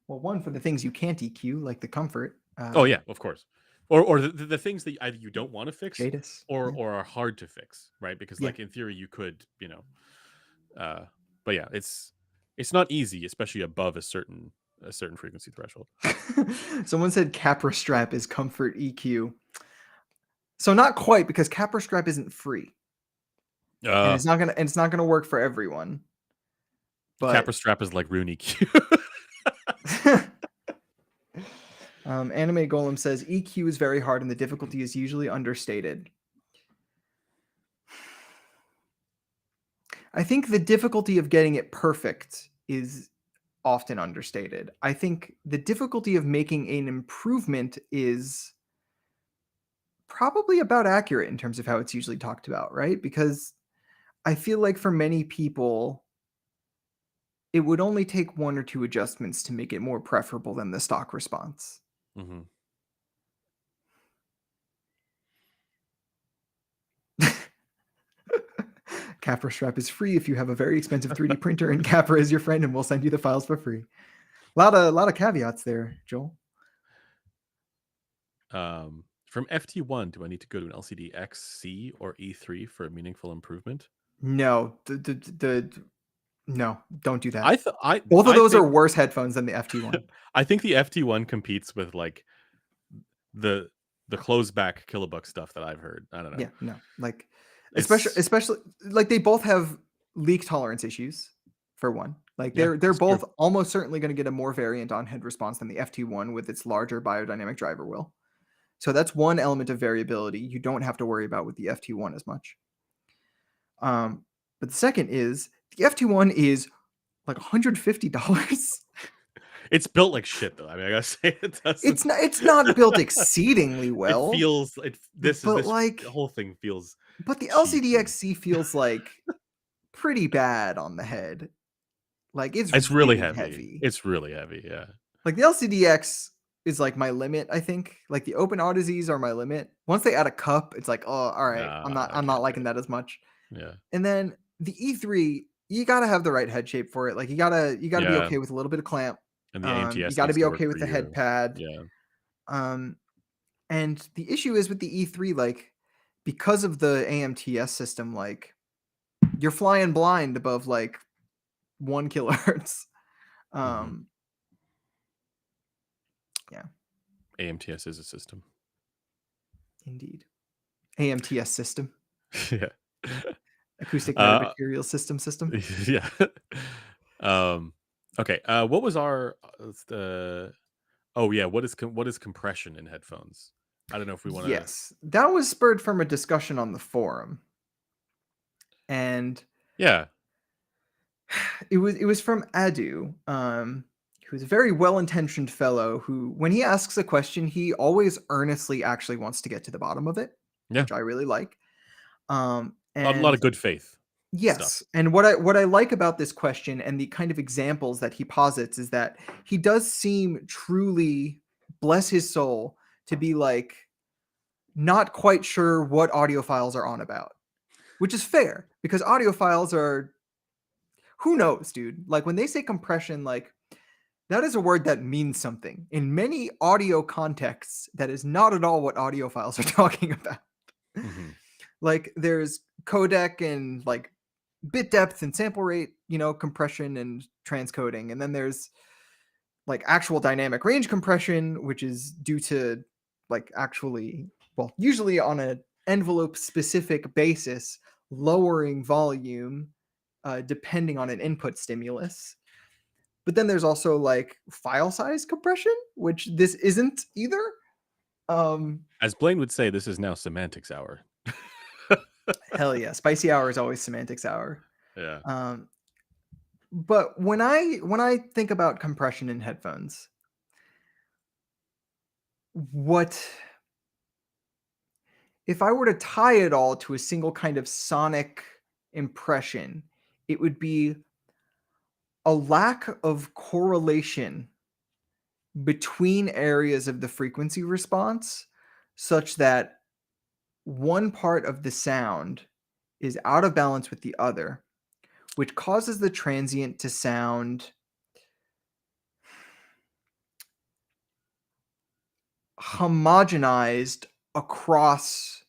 one, for the things you can't EQ, like the comfort. Oh yeah, of course. Or the things that either you don't want to fix Jadis, or are hard to fix, right? Because like in theory you could, but yeah, it's not easy, especially above a certain frequency threshold. Someone said Capra Strap is comfort EQ. So not quite, because Capra Strap isn't free. And it's not gonna work for everyone. But Capra Strap is like Rune EQ. Anime Golem says EQ is very hard and the difficulty is usually understated. I think the difficulty of getting it perfect is often understated. I think the difficulty of making an improvement is probably about accurate in terms of how it's usually talked about, right? Because I feel like for many people, it would only take one or two adjustments to make it more preferable than the stock response. Mm-hmm. Capra Strap is free if you have a very expensive 3D printer, and Capra is your friend, and we'll send you the files for free. A lot of caveats there, Joel. From FT1, do I need to go to an LCD XC or E3 for a meaningful improvement? No, no, don't do that. Both of those are worse headphones than the FT1. I think the FT1 competes with like the closed back kilobuck stuff that I've heard. I don't know. Yeah, no, like especially like they both have leak tolerance issues for one. Like they're both almost certainly going to get a more variant on head response than the FT1 with its larger biodynamic driver will. So that's one element of variability you don't have to worry about with the FT1 as much. But the second is the FT1 is like $150. It's built like shit, though. I mean, I gotta say it doesn't. It's not built exceedingly well. The whole thing feels. But the LCD XC feels like pretty bad on the head. Like it's really heavy. It's really heavy, yeah. Like the LCDX is like my limit, I think. Like the Open Odysseys are my limit. Once they add a cup, it's like, oh, all right, I'm not liking that as much. Yeah. And then the E3, you gotta have the right head shape for it. Like you gotta be okay with a little bit of clamp. And the AMTS, you gotta be okay with the head pad. Yeah. And the issue is with the E3, like because of the AMTS system, like you're flying blind above like 1 kilohertz. Yeah. AMTS is a system. Indeed. AMTS system. Yeah. Acoustic metamaterial system. Yeah. Okay. What was our what is compression in headphones? I don't know if we want to. Yes, that was spurred from a discussion on the forum, and yeah, it was from Adu, who's a very well-intentioned fellow who, when he asks a question, he always earnestly actually wants to get to the bottom of it, which I really like. And a lot of good faith. Yes, stuff. And what I like about this question and the kind of examples that he posits is that he does seem truly, bless his soul, to be like not quite sure what audiophiles are on about, which is fair because audiophiles are, who knows, dude? Like when they say compression, like That is a word that means something. In many audio contexts, that is not at all what audiophiles are talking about. Mm-hmm. Like there's codec and like bit depth and sample rate, compression and transcoding. And then there's like actual dynamic range compression, which is due to like actually, well, usually on an envelope specific basis, lowering volume depending on an input stimulus. But then there's also like file size compression, which this isn't either. As Blaine would say, this is now semantics hour. Hell yeah, spicy hour is always semantics hour. Yeah. But when I think about compression in headphones, what if I were to tie it all to a single kind of sonic impression, it would be a lack of correlation between areas of the frequency response such that one part of the sound is out of balance with the other, which causes the transient to sound homogenized across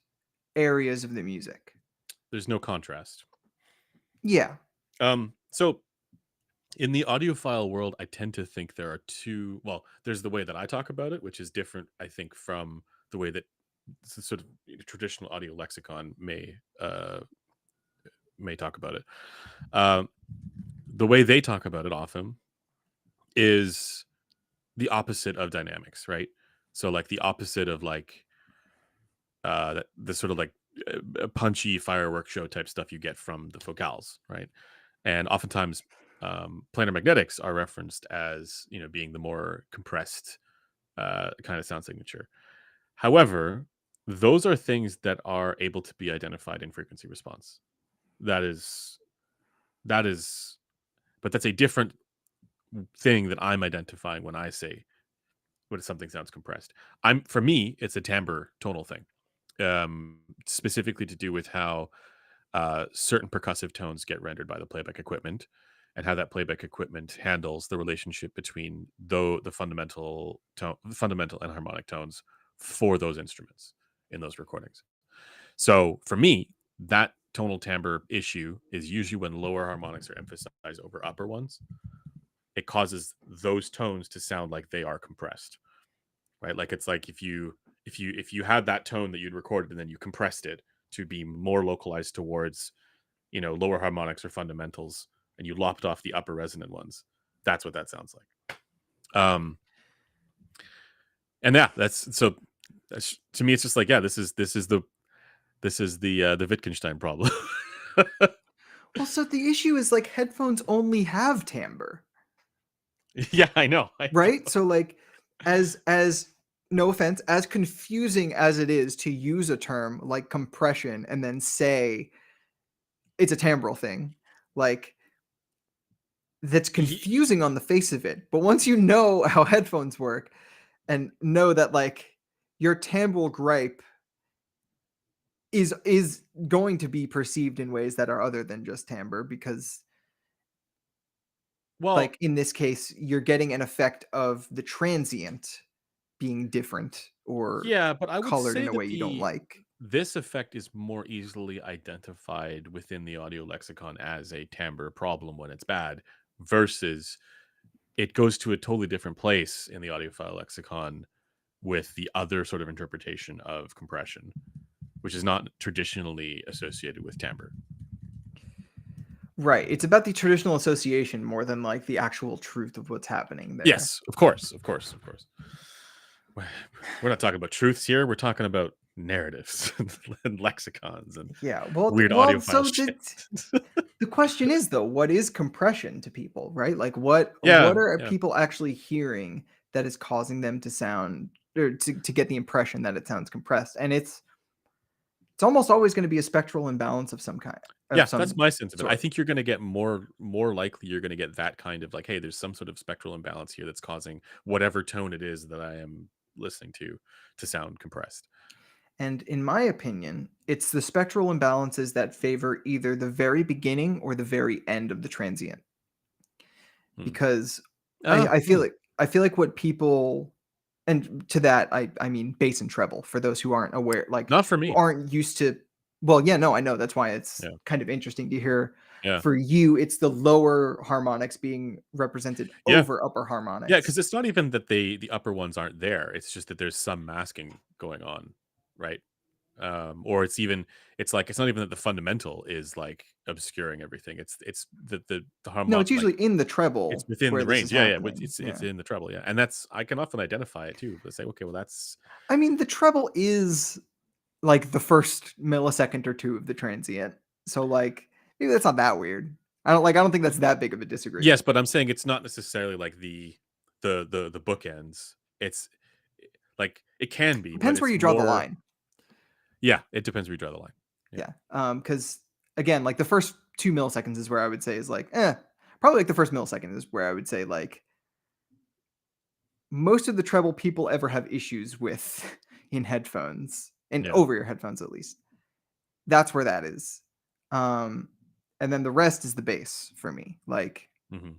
areas of the music. There's no contrast. Yeah. So in the audiophile world, I tend to think there are two. Well, there's the way that I talk about it, which is different, I think, from the way that sort of traditional audio lexicon may talk about it. The way they talk about it often is the opposite of dynamics, right? So like the opposite of like the sort of like punchy firework show type stuff you get from the focals, right? And oftentimes planar magnetics are referenced as being the more compressed kind of sound signature. However, those are things that are able to be identified in frequency response. That is, but that's a different thing that I'm identifying when I say when something sounds compressed. For me, it's a timbre tonal thing, specifically to do with how certain percussive tones get rendered by the playback equipment, and how that playback equipment handles the relationship between the fundamental and harmonic tones for those instruments in those recordings. So for me, that tonal timbre issue is usually when lower harmonics are emphasized over upper ones. It causes those tones to sound like they are compressed, right? Like it's like if you had that tone that you'd recorded and then you compressed it to be more localized towards lower harmonics or fundamentals, and you lopped off the upper resonant ones. That's what that sounds like. And yeah, that's to me, it's just like, yeah, this is the Wittgenstein problem. Well, so the issue is like headphones only have timbre. Yeah, I know. Right? So like as no offense, as confusing as it is to use a term like compression and then say it's a timbral thing, like that's confusing on the face of it. But once you know how headphones work and know that like your timbral gripe is going to be perceived in ways that are other than just timbre, because like in this case you're getting an effect of the transient being different or but I would colored say in a that way you don't like. this effect is more easily identified within the audio lexicon as a timbre problem when it's bad, versus it goes to a totally different place in the audiophile lexicon with the other sort of interpretation of compression, which is not traditionally associated with timbre. Right. It's about the traditional association more than like the actual truth of what's happening there. Yes, of course. We're not talking about truths here. We're talking about narratives and lexicons and weird audiophile shit. The question is though, what is compression to people, right? Like what are people actually hearing that is causing them to sound or to get the impression that it sounds compressed? And it's almost always going to be a spectral imbalance of some kind. That's my sense of it. I think you're going to get more likely you're going to get that kind of like, hey, there's some sort of spectral imbalance here that's causing whatever tone it is that I am listening to sound compressed. And in my opinion, it's the spectral imbalances that favor either the very beginning or the very end of the transient. Because I feel like what people, and to that I mean bass and treble for those who aren't aware, like not for who me. aren't used to. Well, yeah, no, I know that's why it's Yeah, kind of interesting to hear. yeah, For you, it's the lower harmonics being represented yeah, over upper yeah. harmonics. Because it's not even that the upper ones aren't there. It's just that there's some masking going on, right? Or it's like it's not even that the fundamental is like obscuring everything. It's the No, harmon it's like usually in the it's treble within where the this is range. Yeah, yeah. happening. It's Yeah. in the treble. Yeah, and that's I can often identify it too. But say, okay, well, that's I mean, the treble is like the first millisecond or two of the transient. So like maybe that's not that weird. I don't think that's that big of a yes, disagreement. but I'm saying it's not necessarily like the bookends. It's like it can be, but Depends where it's you draw the more. line. Yeah, it depends where you draw the line. Yeah, Yeah. Because again, like the first 2 milliseconds is where I would say is like, probably like the first millisecond is where I would say like most of the treble people ever have issues with in headphones and yeah. over your headphones at least. That's where that is. Um, and then the rest is the bass for me. Like, Hmm.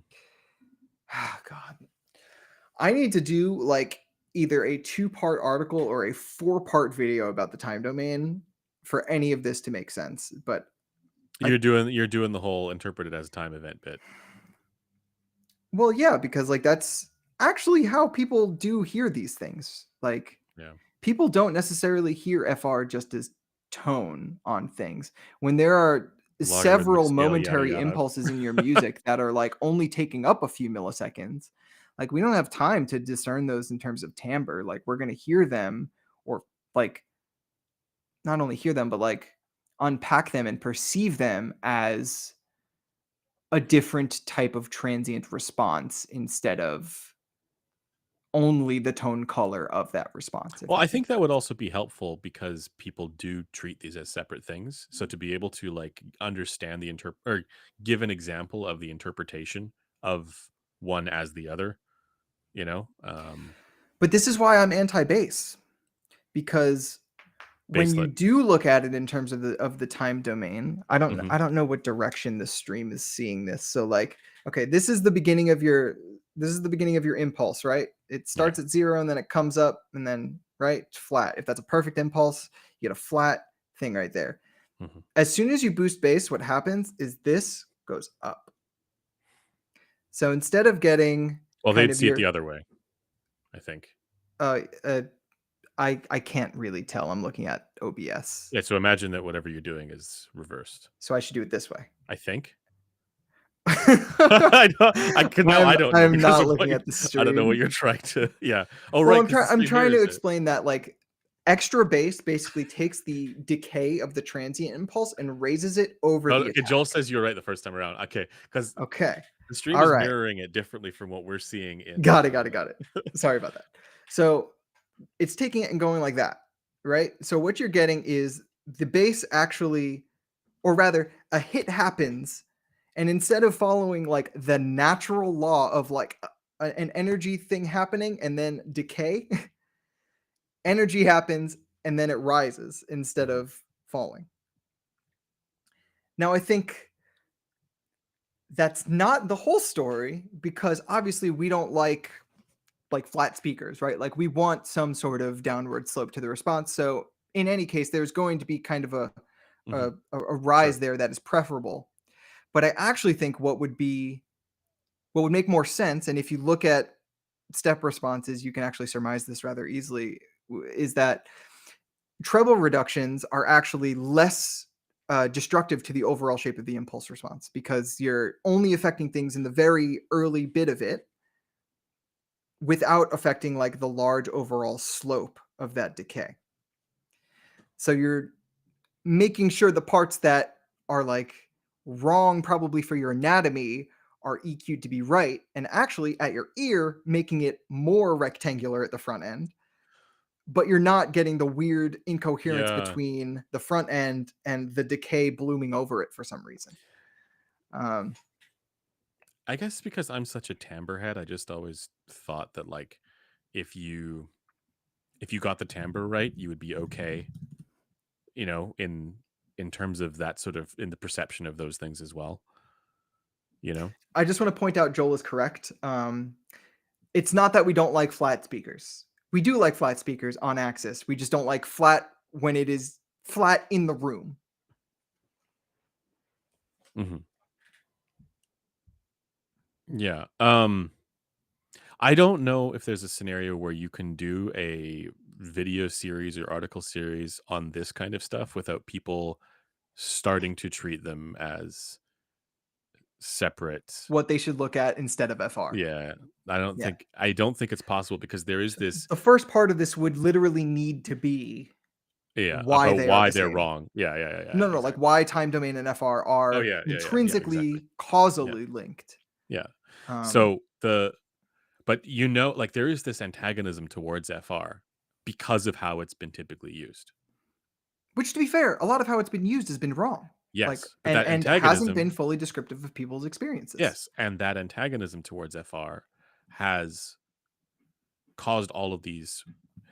oh God, I need to do like either a 2-part article or a 4-part video about the time domain for any of this to make sense. But I, You're doing the whole interpreted as a time event bit. well, yeah, because like that's actually how people do hear these things. Like Yeah, people don't necessarily hear FR just as tone on things. When there are logarithmic several scale, yada momentary yada. impulses in your music that are like only taking up a few milliseconds, like we don't have time to discern those in terms of timbre. Like we're going to hear them, or like not only hear them, but like unpack them and perceive them as a different type of transient response instead of only the tone color of that response, if Well, I that think makes that would sense. also be helpful because people do treat these as separate things. So to be able to like understand the or give an example of the interpretation of one as the other, you know, But this is why I'm anti-bass, because when you baselit. do look at it in terms of the time domain, Hmm. I don't know what direction the stream is seeing this. So like, okay, this is the beginning of your impulse, right? It Yeah. starts at 0 and then it comes up and then right flat. If that's a perfect impulse, you get a flat thing right there. Hmm. As soon as you boost bass, what happens is this goes up. So instead of getting Well, kind they'd of see it your the other way, I think. uh, uh I can't really tell. I'm looking at OBS. Yeah. So imagine that whatever you're doing is reversed. So I should do it this way. I think. I don't, I can now. I don't know I'm because not of what looking at the I don't know what stream. you're trying to. Yeah. Oh, Well, right. Because the I'm stream trying to mirrors it. explain that like extra bass basically takes the decay of the transient impulse and raises it over Oh, the okay. Joel attack. says you were right the first time around. Okay, because Okay. the stream All is right. mirroring it differently from what we're seeing in. Got it. Sorry about that. So it's taking it and going like that, right? So what you're getting is the bass actually, or rather, a hit happens, and instead of following like the natural law of like an energy thing happening and then decay, energy happens and then it rises instead Mhm. of falling. Now, I think that's not the whole story because obviously we don't like flat speakers, right? Like we want some sort of downward slope to the response. So in any case, there's going to be kind of Mhm. a Sure. rise there that is preferable. But I actually think what would make more sense, and if you look at step responses, you can actually surmise this rather easily, is that treble reductions are actually less destructive to the overall shape of the impulse response because you're only affecting things in the very early bit of it without affecting like the large overall slope of that decay. So you're making sure the parts that are like wrong probably for your anatomy are EQ'd to be right, and actually at your ear making it more rectangular at the front end, but you're not getting the weird incoherence Yeah. between the front end and the decay blooming over it for some reason. Um, I guess because I'm such a timbre head, I just always thought that like if you if you got the timbre right, you would be okay. In terms of that sort of in the perception of those things as well. you know? I just want to point out Joel is correct. It's not that we don't like flat speakers. We do like flat speakers on axis. We just don't like flat when it is flat in the room. Mhm. Yeah. I don't know if there's a scenario where you can do a video series or article series on this kind of stuff without people starting to treat them as separate. What they should look at instead of FR. Yeah. Yeah. I don't think it's possible because there is this, The first part of this would literally need to be yeah, why about they are why the they're same. wrong. Yeah, No, like exactly. why time domain and FR Oh are yeah, exactly. intrinsically Yeah. causally linked. Yeah. Um, So but like there is this antagonism towards FR because of how it's been typically used. which to be fair, a lot of how it's been used has been wrong. Like Yes, but that and hasn't been antagonism, fully descriptive of people's experiences. yes, and that antagonism towards FR has caused all of these.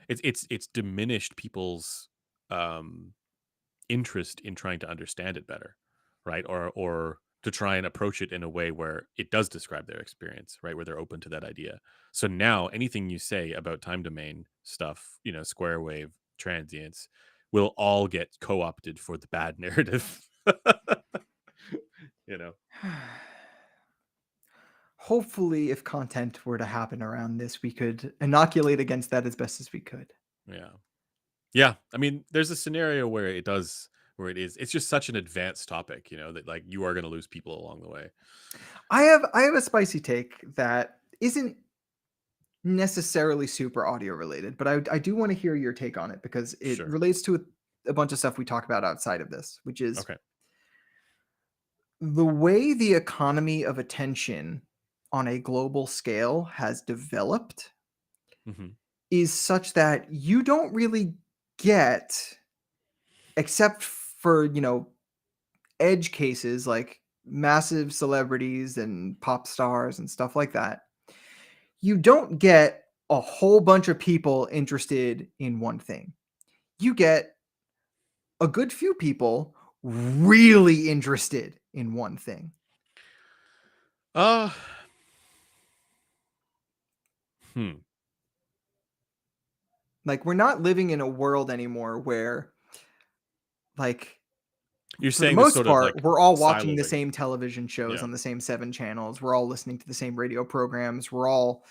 It's diminished people's um, interest in trying to understand it better, right? Or to try and approach it in a way where it does describe their experience, right? Where they're open to that idea. So now anything you say about time domain stuff, square wave, transients, will all get co-opted for the bad narrative. you know. Hopefully, if content were to happen around this, we could inoculate against that as best as we could. Yeah. Yeah. I mean, there's a scenario where it does where it's just such an advanced topic, that like you are gonna lose people along the way. I have a spicy take that isn't necessarily super audio related, but I do want to hear your take on it because it Sure. relates to a bunch of stuff we talk about outside of this, which is Okay. the way the economy of attention on a global scale has developed Hmm. is such that you don't really get, except for, edge cases like massive celebrities and pop stars and stuff like that, you don't get a whole bunch of people interested in one thing. You get a good few people really interested in one thing. Uh hmm. Like, we're not living in a world anymore where, like, You're for the saying this most sort of part, like we're all watching the siloing. same television shows Yeah. on the same 7 channels. We're all listening to the same radio programs. We're all,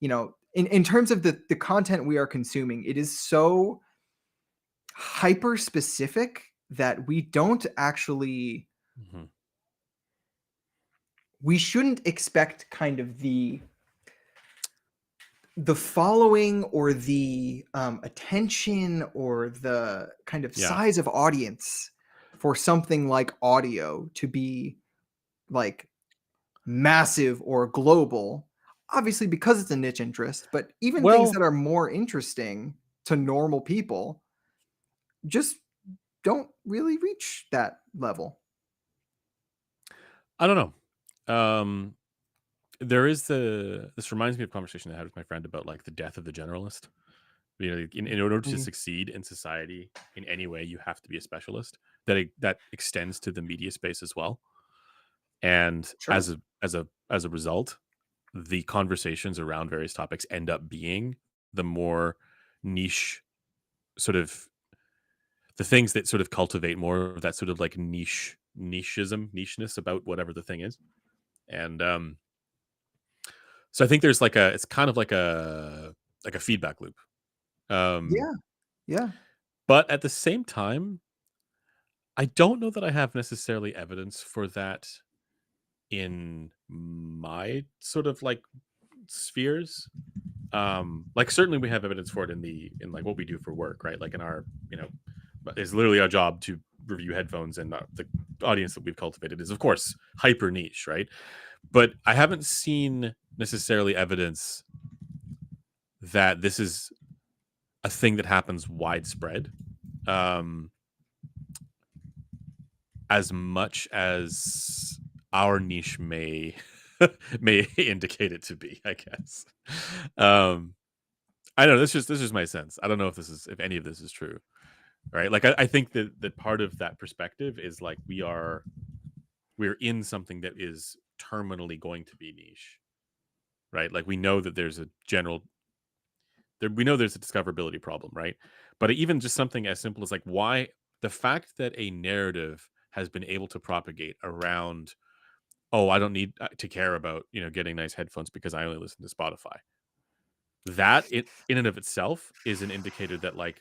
in terms of the content we are consuming, it is so hyper specific that Hmm. we shouldn't expect kind of the following or the attention or the kind of Yeah. size of audience for something like audio to be like massive or global, obviously because it's a niche interest, but even things Well, that are more interesting to normal people just don't really reach that level. I don't know. There is this reminds me of a conversation I had with my friend about like the death of the generalist. In order to Mm, succeed in society in any way, you have to be a specialist. That extends to the media space as well. And sure. as a result, the conversations around various topics end up being the more niche sort of the things that sort of cultivate more of that sort of like nicheness about whatever the thing is. And so I think there's it's kind of like a feedback loop. Um Yeah. Yeah. but at the same time, I don't know that I have necessarily evidence for that in my sort of like spheres. Like certainly we have evidence for it in like what we do for work, right? Like in our, it's literally our job to review headphones, and the audience that we've cultivated is of course hyper niche, right? But I haven't seen necessarily evidence that this is a thing that happens widespread, um as much as our niche may may indicate it to be, I guess. um I don't know. This is my sense. I don't know if any of this is true, right? Like I think that part of that perspective is like we are we're in something that is terminally going to be niche, right? Like we know that there's a general we know there's a discoverability problem, right? But even just something as simple as like why the fact that a narrative has been able to propagate around, oh, I don't need to care about, getting nice headphones because I only listen to Spotify. That it in and of itself is an indicator that like,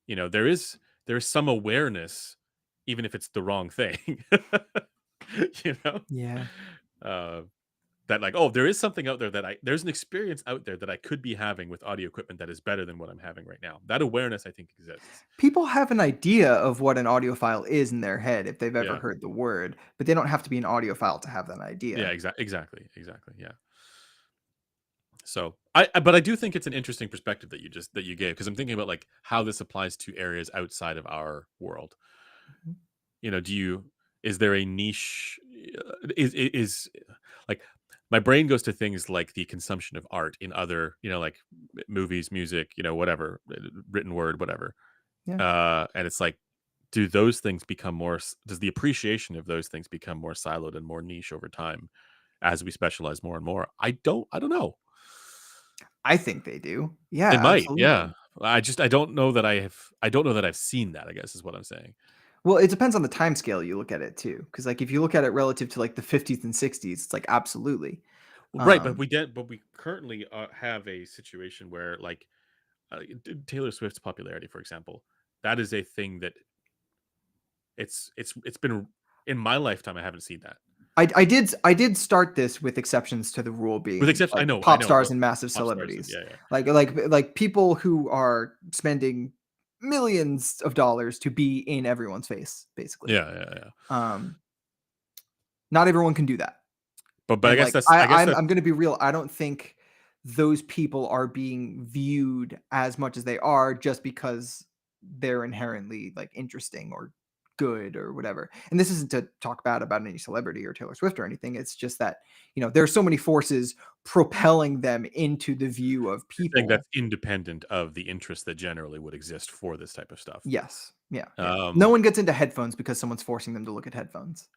there is some awareness, even if it's the wrong thing. you know? Yeah. Uh that like, oh, there is something out there there's an experience out there that I could be having with audio equipment that is better than what I'm having right now. That awareness I think exists. People have an idea of what an audiophile is in their head if they've ever Yeah. heard the word, but they don't have to be an audiophile to have that Yeah, idea. exactly. Yeah. So but I do think it's an interesting perspective that you gave because I'm thinking about like how this applies to areas outside of our world. Mhm. Do you is there a niche is like my brain goes to things like the consumption of art in other, like movies, music, whatever, written word, whatever. Yeah. And it's like, do those things become does the appreciation of those things become more siloed and more niche over time as we specialize more and more? I don't know. I think they do. Yeah, They might, yeah. absolutely. I don't know that I've seen that, I guess is what I'm saying. Well, it depends on the time scale you look at it too, because like if you look at it relative to like the 50s and 60s, it's like absolutely. Right, but Um, we currently have a situation where like Taylor Swift's popularity, for example, that is a thing that it's been in my lifetime. I haven't seen that. I did start this with exceptions to the rule With being exception, like I pop know, stars and massive pop stars, celebrities, yeah, yeah, like people who are spending millions of dollars to be in everyone's face, basically. yeah, yeah, yeah. Um, Not everyone can do that. But And, I guess like, that's I I guess I'm that's I'm gonna be real, I don't think those people are being viewed as much as they are just because they're inherently, like, interesting or good or whatever. And this isn't to talk bad about any celebrity or Taylor Swift or anything, it's just that, there are so many forces propelling them into the view of you're saying people. that's independent of the interest that generally would exist for this type of stuff. Yes. Yeah, yeah. No Um, one gets into headphones because someone's forcing them to look at headphones.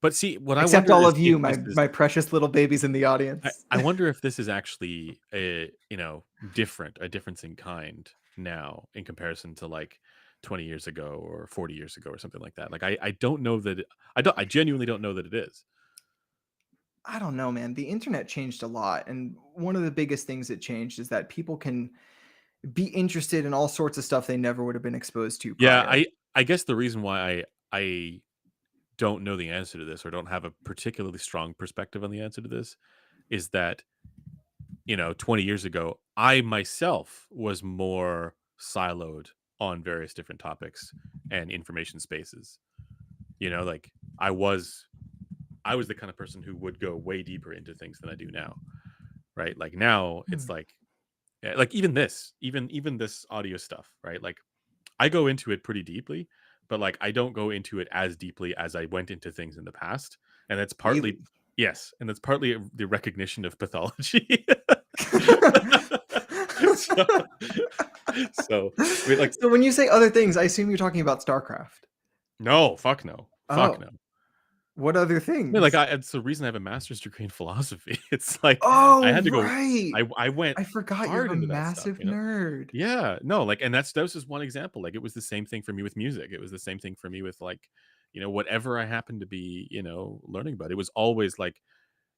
but see, what I Except wonder all is of if you, this is my precious little babies in the audience. I wonder if this is actually a difference in kind now in comparison to like 20 years ago or 40 years ago or something like that. Like I don't know that I genuinely don't know that it is. I don't know, man. The internet changed a lot. And one of the biggest things that changed is that people can be interested in all sorts of stuff they never would have been exposed to Yeah, prior. I guess the reason why I don't know the answer to this or don't have a particularly strong perspective on the answer to this is that 20 years ago, I myself was more siloed on various different topics and information spaces. Like I was I was the kind of person who would go way deeper into things than I do now. Right? Like now it's Hmm. like even this audio stuff, right? Like I go into it pretty deeply, but like I don't go into it as deeply as I went into things in the past. And that's partly Really? yes, and that's partly the recognition of pathology. so, so I mean, like, So when you say other things, I assume you're talking about StarCraft. no, fuck no, fuck Oh, no. what other I mean, like, things? it's the reason I have a master's degree in philosophy. It's like I Oh, had to go. right. I went I forgot you're hard a into that stuff. massive nerd. Yeah, no, like, and that was just one example. Like, it was the same thing for me with music. It was the same thing for me with like, whatever I happened to be, learning about. It was always like,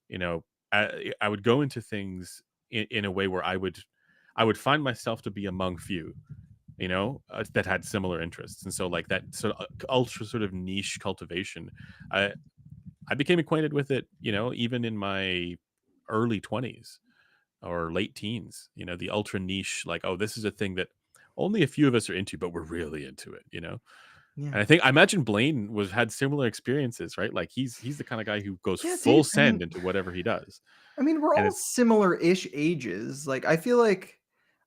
you know, I would go into things in a way where I would find myself to be among few, that had similar interests, and so like that sort of ultra sort of niche cultivation. I became acquainted with it, even in my early 20s or late teens, the ultra niche, like, oh, this is a thing that only a few of us are into, but we're really into it. Yeah. And I imagine Blaine had similar experiences, right? Like he's the kind of guy who goes Yeah, full dude. I send mean, into whatever he does. we're And all it's similar-ish ages. Like, I feel like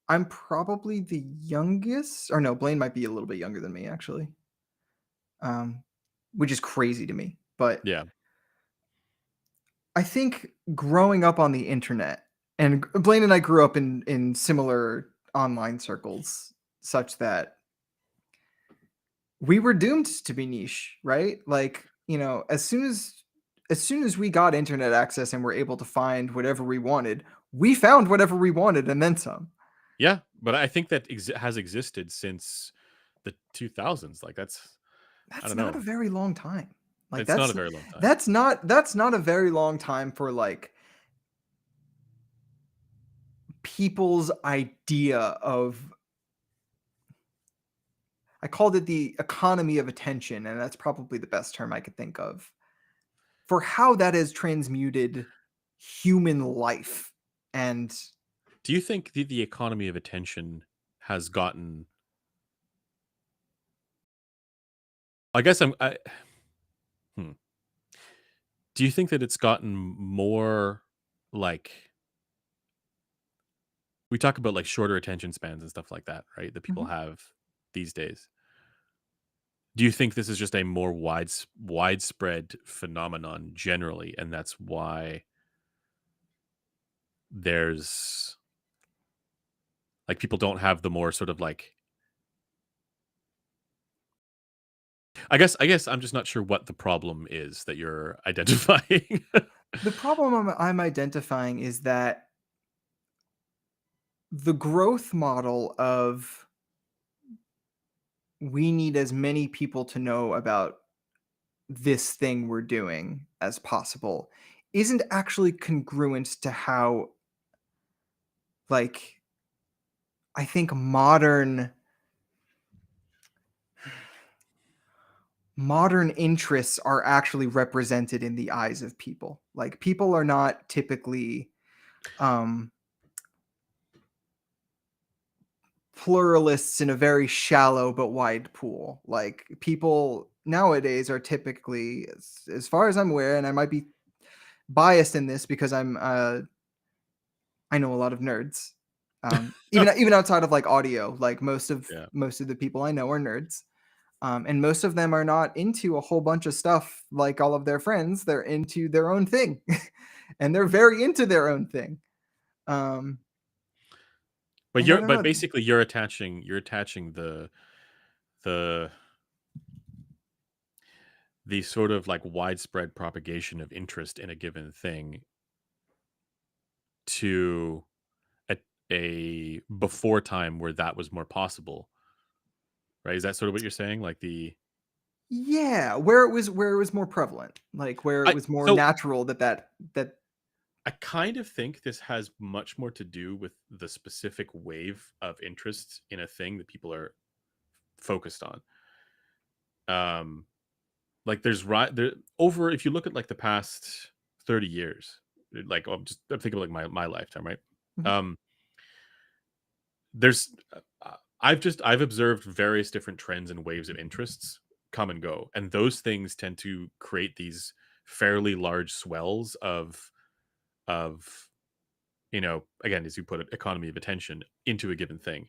I'm probably the youngest, or no, Blaine might be a little bit younger than me, actually. Um, which is crazy to me. But yeah. I think growing up on the internet, and Blaine and I grew up in similar online circles, such that we were doomed to be niche, right? Like, as soon as we got internet access and were able to find whatever we wanted, we found whatever we wanted and then some. Yeah, but I think that has existed since the 2000s. Like I That's don't not a know. very long time. Like It's not that's a very long time. that's not a very long time for like people's idea of, I called it the economy of attention, and that's probably the best term I could think of for how that has transmuted human life. And Do you think the economy of attention has gotten? I guess hmm. Do you think that it's gotten more like we talk about like shorter attention spans and stuff like that, right? That people Mhm. have these days. Do you think this is just a more widespread phenomenon generally, and that's why there's like people don't have the more sort of like I guess I'm just not sure what the problem is that you're identifying. The problem I'm identifying is that the growth model of we need as many people to know about this thing we're doing as possible isn't actually congruent to how, like, I think modern interests are actually represented in the eyes of people. Like, people are not typically um pluralists in a very shallow but wide pool. Like, people nowadays are typically, as far as I'm aware, and I might be biased in this because I know a lot of nerds. Even outside of like audio, like Yeah. most of the people I know are nerds. And most of them are not into a whole bunch of stuff like all of their friends. They're into their own thing, and they're very into their own thing. Um, But and I you're don't but know. basically you're attaching the the sort of like widespread propagation of interest in a given thing to a, a before time where that was more possible, right? Is that sort of what you're saying? Like the Yeah, where it was more prevalent, like where it I was more so natural that I kind of think this has much more to do with the specific wave of interest in a thing that people are focused on. Um, like there's right there over if you look at like the past 30 years, like I'm thinking of like my lifetime, right? Mhm. Um, there's I've observed various different trends and waves of interests come and go, and those things tend to create these fairly large swells of again, as you put it, economy of attention into a given thing.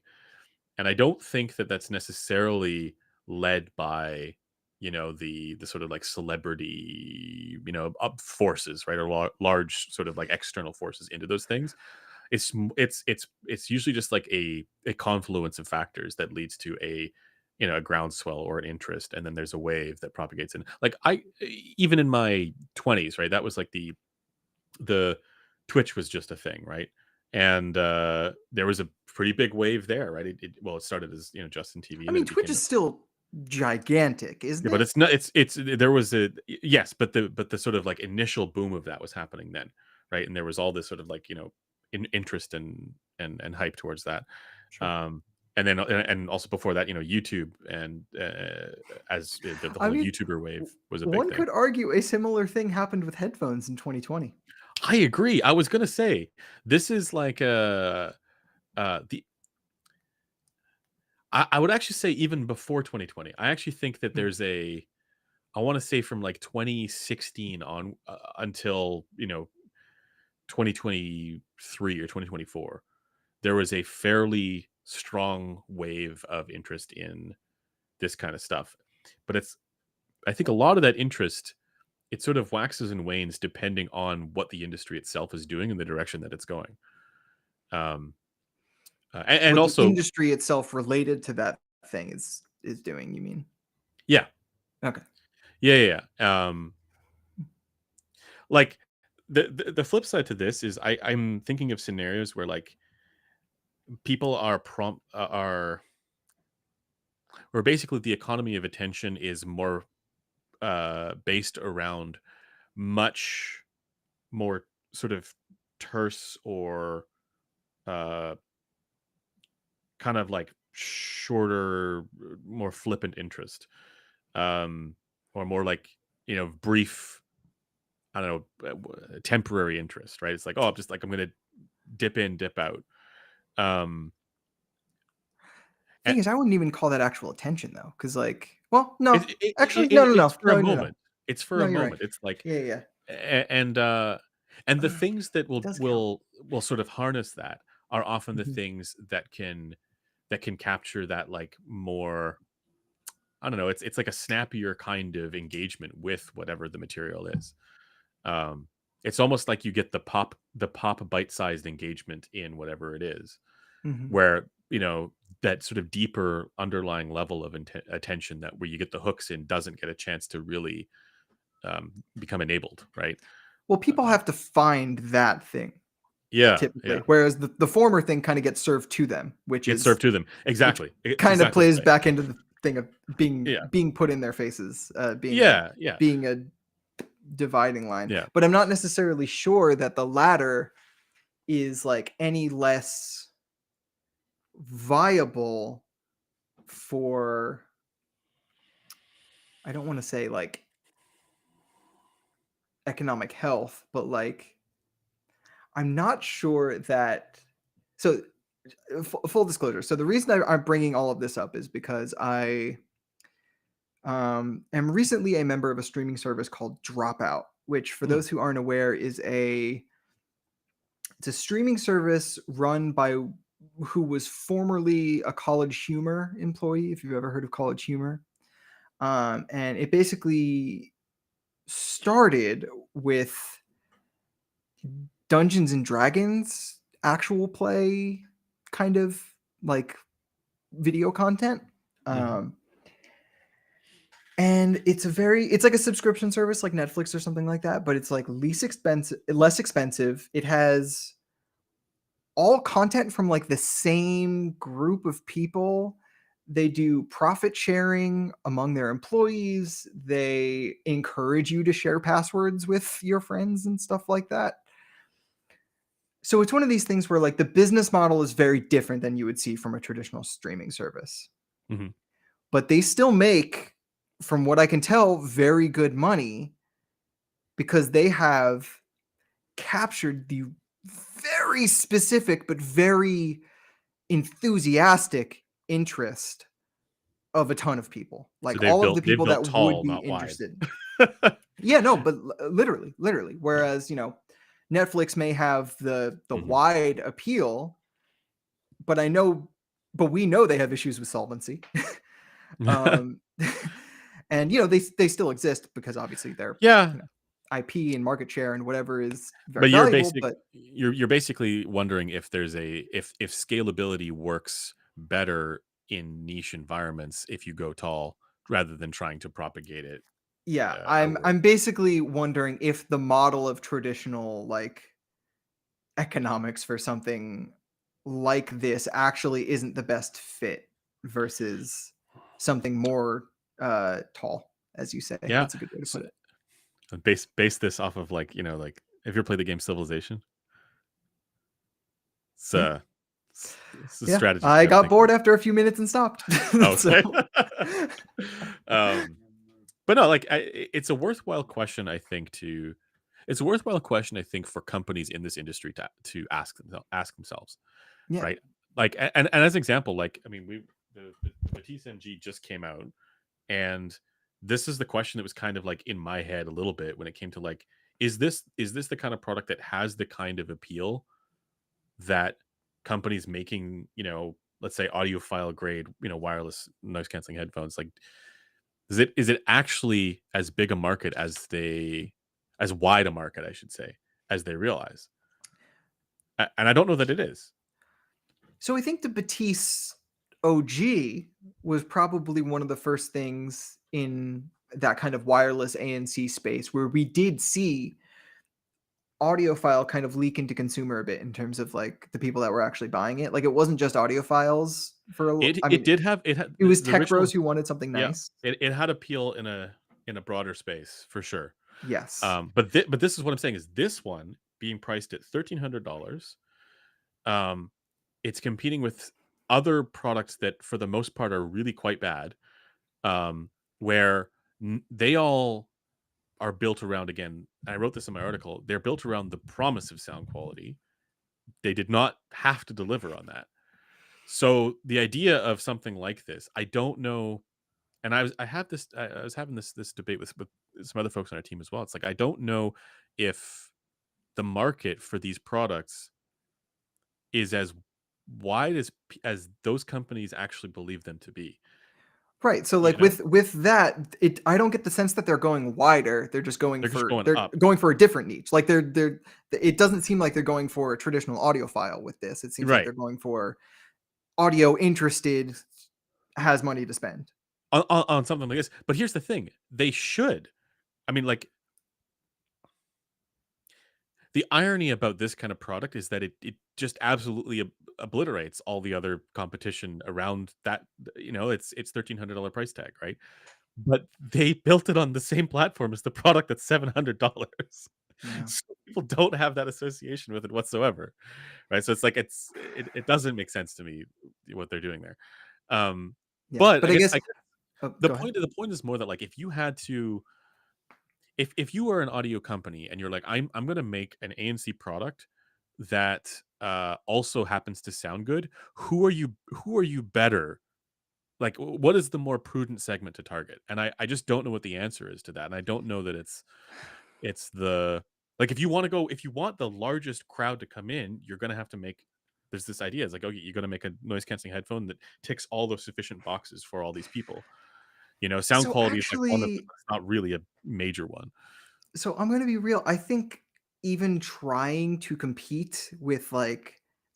And I don't think that that's necessarily led by the sort of like celebrity up forces, right, or large sort of like external forces into those things. It's usually just like a confluence of factors that leads to a groundswell or an interest, and then there's a wave that propagates in. Like even in my 20s, right, that was like the Twitch was just a thing, right? And there was a pretty big wave there, right? It started as Justin TV, I and then mean, it Twitch became is still gigantic, isn't yeah, but it? it's not. It's there was a yes, but the sort of like initial boom of that was happening then, right? And there was all this sort of like interest and hype towards that. Sure. Um, and then and also before that, YouTube and as the I whole mean, YouTuber wave was a big one thing. could argue a similar thing happened with headphones in 2020. I agree. I was gonna say this is like the I would actually say even before 2020. I actually think that Mm. there's I want to say from like 2016 on until 2023 or 2024, there was a fairly strong wave of interest in this kind of stuff. But I think a lot of that interest, it sort of waxes and wanes depending on what the industry itself is doing and the direction that it's going. Um, and What the also, industry itself related to that thing is doing, you mean? yeah, Okay. Yeah. Like the flip side to this is I'm thinking of scenarios where like people are where basically the economy of attention is more based around much more sort of terse or uh kind of like shorter, more flippant interest, um or more like, brief, I don't know, temporary interest, right? It's like, oh, I'm gonna dip in, dip out. um Thing a- is, I wouldn't even call that actual attention though, because like, well, no, actually, it's for a no. moment. It's for No, a you're right. moment. It's like, Yeah, yeah. and the things that It does count. will sort of harness that are often the Mhm, things that can capture that, like, more, I don't know, it's like a snappier kind of engagement with whatever the material is. um it's almost like you get the pop bite-sized engagement in whatever it is, mhm, where, that sort of deeper underlying level of attention, that where you get the hooks in, doesn't get a chance to really become enabled, right? well, people uh, have to find that thing yeah, typically, whereas the former thing kinda gets served to them, gets served to them, which exactly. It's kind of exactly plays right. back into the thing of being Yeah, being put in their faces, yeah, yeah, being a dividing line. yeah. But I'm not necessarily sure that the latter is like any less viable for, I don't want to say like economic health, but like I'm not sure that. So full disclosure. So the reason I'm bringing all of this up is because I am recently a member of a streaming service called Dropout, which for Mm, those who aren't aware is it's a streaming service run by who was formerly a College Humor employee, if you've ever heard of College Humor. And it basically started with Dungeons and Dragons actual play kind of like video content. mhm. Um, and it's like a subscription service like Netflix or something like that, but it's like less expensive. It has all content from like the same group of people. They do profit sharing among their employees. They encourage you to share passwords with your friends and stuff like that. So it's one of these things where like the business model is very different than you would see from a traditional streaming service. Mhm. But they still make, from what I can tell, very good money because they have captured the very specific but very enthusiastic interest of a ton of people, So like all of the they've people built that would tall, be not wide. interested. Yeah, no, but literally. Whereas, Netflix may have the Mhm. wide appeal, but we know they have issues with solvency. um and they still exist because obviously their Yeah, you know IP and market share and whatever is very but valuable, but you're basically wondering if there's a if scalability works better in niche environments if you go tall, rather than trying to propagate it yeah, outward. I'm basically wondering if the model of traditional like economics for something like this actually isn't the best fit versus something more tall, as you say. Yeah. That's a good way to So, put it. base this off of, like, like, have you ever played the game Civilization? It's Yeah. it's a Yeah. strategy I kind of got bored thinking. after a few minutes and stopped. So Okay. um but no, like, it's a worthwhile question, I think, for companies in this industry to ask themselves, yeah. right? Like, and as an example, like, I mean, the Matisse MG just came out, and this is the question that was kind of like in my head a little bit when it came to, like, is this the kind of product that has the kind of appeal that companies making, let's say, audiophile grade, wireless noise canceling headphones, like, is it actually as big a market as wide a market, I should say, as they realize? And I don't know that it is. So I think the Batiste OG was probably one of the first things in that kind of wireless ANC space where we did see audiophile kind of leak into consumer a bit in terms of like the people that were actually buying it. Like it wasn't just audiophiles I It mean, did have it had it was the tech bros original. who wanted something Yeah, nice. it had appeal in a broader space for sure. Yes. But this is what I'm saying is this one being priced at $1,300. Um, it's competing with other products that, for the most part, are really quite bad. Where they all are built around, again. I wrote this in my article. They're built around the promise of sound quality. They did not have to deliver on that. So the idea of something like this, I don't know. And I was having this debate with some other folks on our team as well. It's like I don't know if the market for these products is as wide as those companies actually believe them to be. Right. So You like know, with that, I don't get the sense that they're going wider. They're just they're just going they're up. going for a different niche. Like they're it doesn't seem like they're going for a traditional audiophile with this. It seems like Right. they're going for audio interested, has money to spend. On something like this. But here's the thing. They should. I mean, like, the irony about this kind of product is that it just absolutely obliterates all the other competition around that. It's $1,300 price tag, right? But they built it on the same platform as the product that's $700. Yeah. So people don't have that association with it whatsoever, right? So it's like it doesn't make sense to me what they're doing there. Um, Yeah. but But I I guess guess oh, the go ahead. point is more that, like, if you had to, if you are an audio company and you're like, I'm going to make an ANC product that also happens to sound good, who are you better, like, what is the more prudent segment to target? And I just don't know what the answer is to that. And I don't know that it's the, like, if you want the largest crowd to come in, you're going to have to make, there's this idea. It's like, okay, you're going to make a noise canceling headphone that ticks all those sufficient boxes for all these people. Sound So quality is like one of them, actually, but it's not really a major one. so I'm gonna be real. I think even trying to compete with like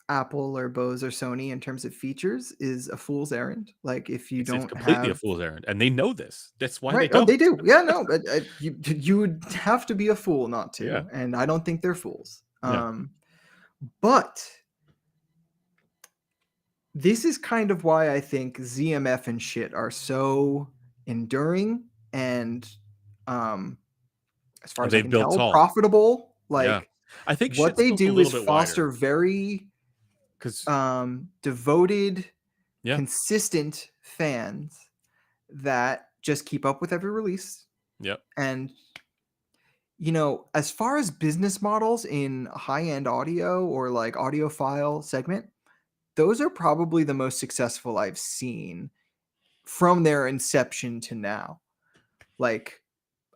Apple or Bose or Sony in terms of features is a fool's errand. Like if you It's don't completely a have fool's errand, and they know this. That's why they right, oh, don't. they do. Yeah, no, but you would have to be a fool not Yeah, to, and I don't think they're fools. yeah. But this is kind of why I think ZMF and shit are so enduring and um as far as I They've can built tell, tall. profitable. Yeah. Like I think what shit's they built a do little is bit wider foster very because devoted, yeah, consistent fans that just keep up with every release. yep. And as far as business models in high-end audio or like audiophile segment, those are probably the most successful I've seen from their inception to now. Like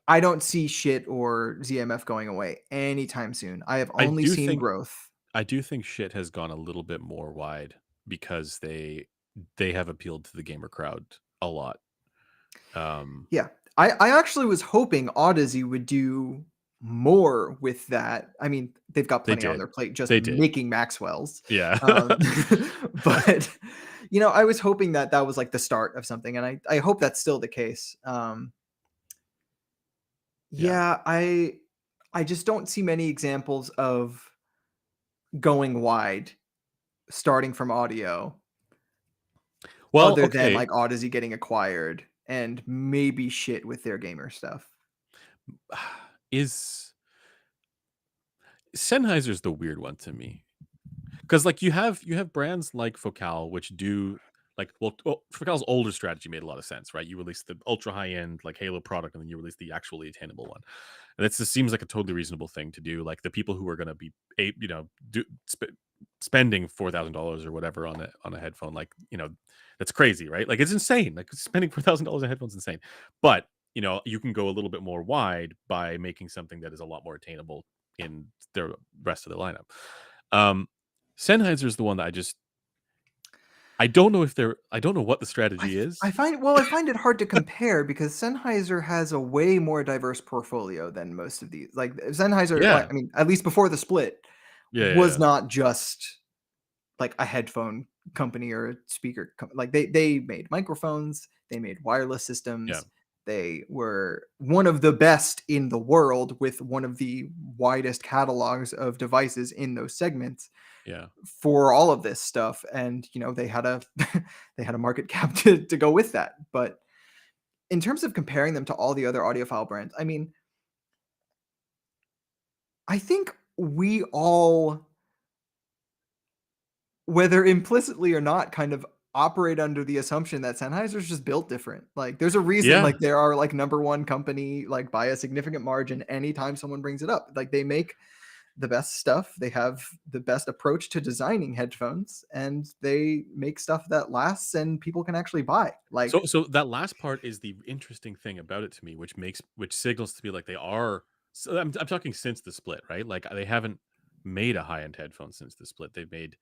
I don't see shit or ZMF going away anytime soon. I have I only do seen think growth. I do think shit has gone a little bit more wide because they have appealed to the gamer crowd a lot. Um, Yeah. I actually was hoping Odyssey would do more with that. I mean, they've got they plenty on did. their plate just They did. making Maxwell's. Yeah. Um, but I was hoping that that was like the start of something, and I hope that's still the case. Yeah. Yeah, I just don't see many examples of going wide, starting from audio, Well, other than okay. like Odyssey getting acquired and maybe shit with their gamer stuff. Is Sennheiser's the weird one to me. Because, like, you have brands like Focal, which do, like, well, Focal's older strategy made a lot of sense, right? You release the ultra high end like Halo product, and then you release the actually attainable one, and it just seems like a totally reasonable thing to do. Like, the people who are going to be spending $4,000 or whatever on a headphone, like, that's crazy, right? Like, it's insane. Like, spending $4,000 on headphones is insane, but you can go a little bit more wide by making something that is a lot more attainable in the rest of the lineup. Um, Sennheiser is the one that I don't know what the strategy is. I find it hard to compare because Sennheiser has a way more diverse portfolio than most of these. Like Sennheiser, like Yeah. I mean, at least before the split, Yeah, yeah, was yeah. not just like a headphone company or a speaker like they made microphones, they made wireless Yeah. systems, they were one of the best in the world with one of the widest catalogs of devices in those segments Yeah. for all of this stuff, and they had a they had a market cap to go with that. But in terms of comparing them to all the other audiophile brands, I mean, I think we all, whether implicitly or not, kind of operate under the assumption that Sennheiser's just built different. Like, there's a reason, Yeah. like, they are, like, number one company, like, by a significant margin anytime someone brings it up. Like, they make the best stuff, they have the best approach to designing headphones, and they make stuff that lasts and people can actually buy. Like, So that last part is the interesting thing about it to me, which signals to me like they are. So I'm talking since the split, right? Like they haven't made a high end headphone since the split. They've made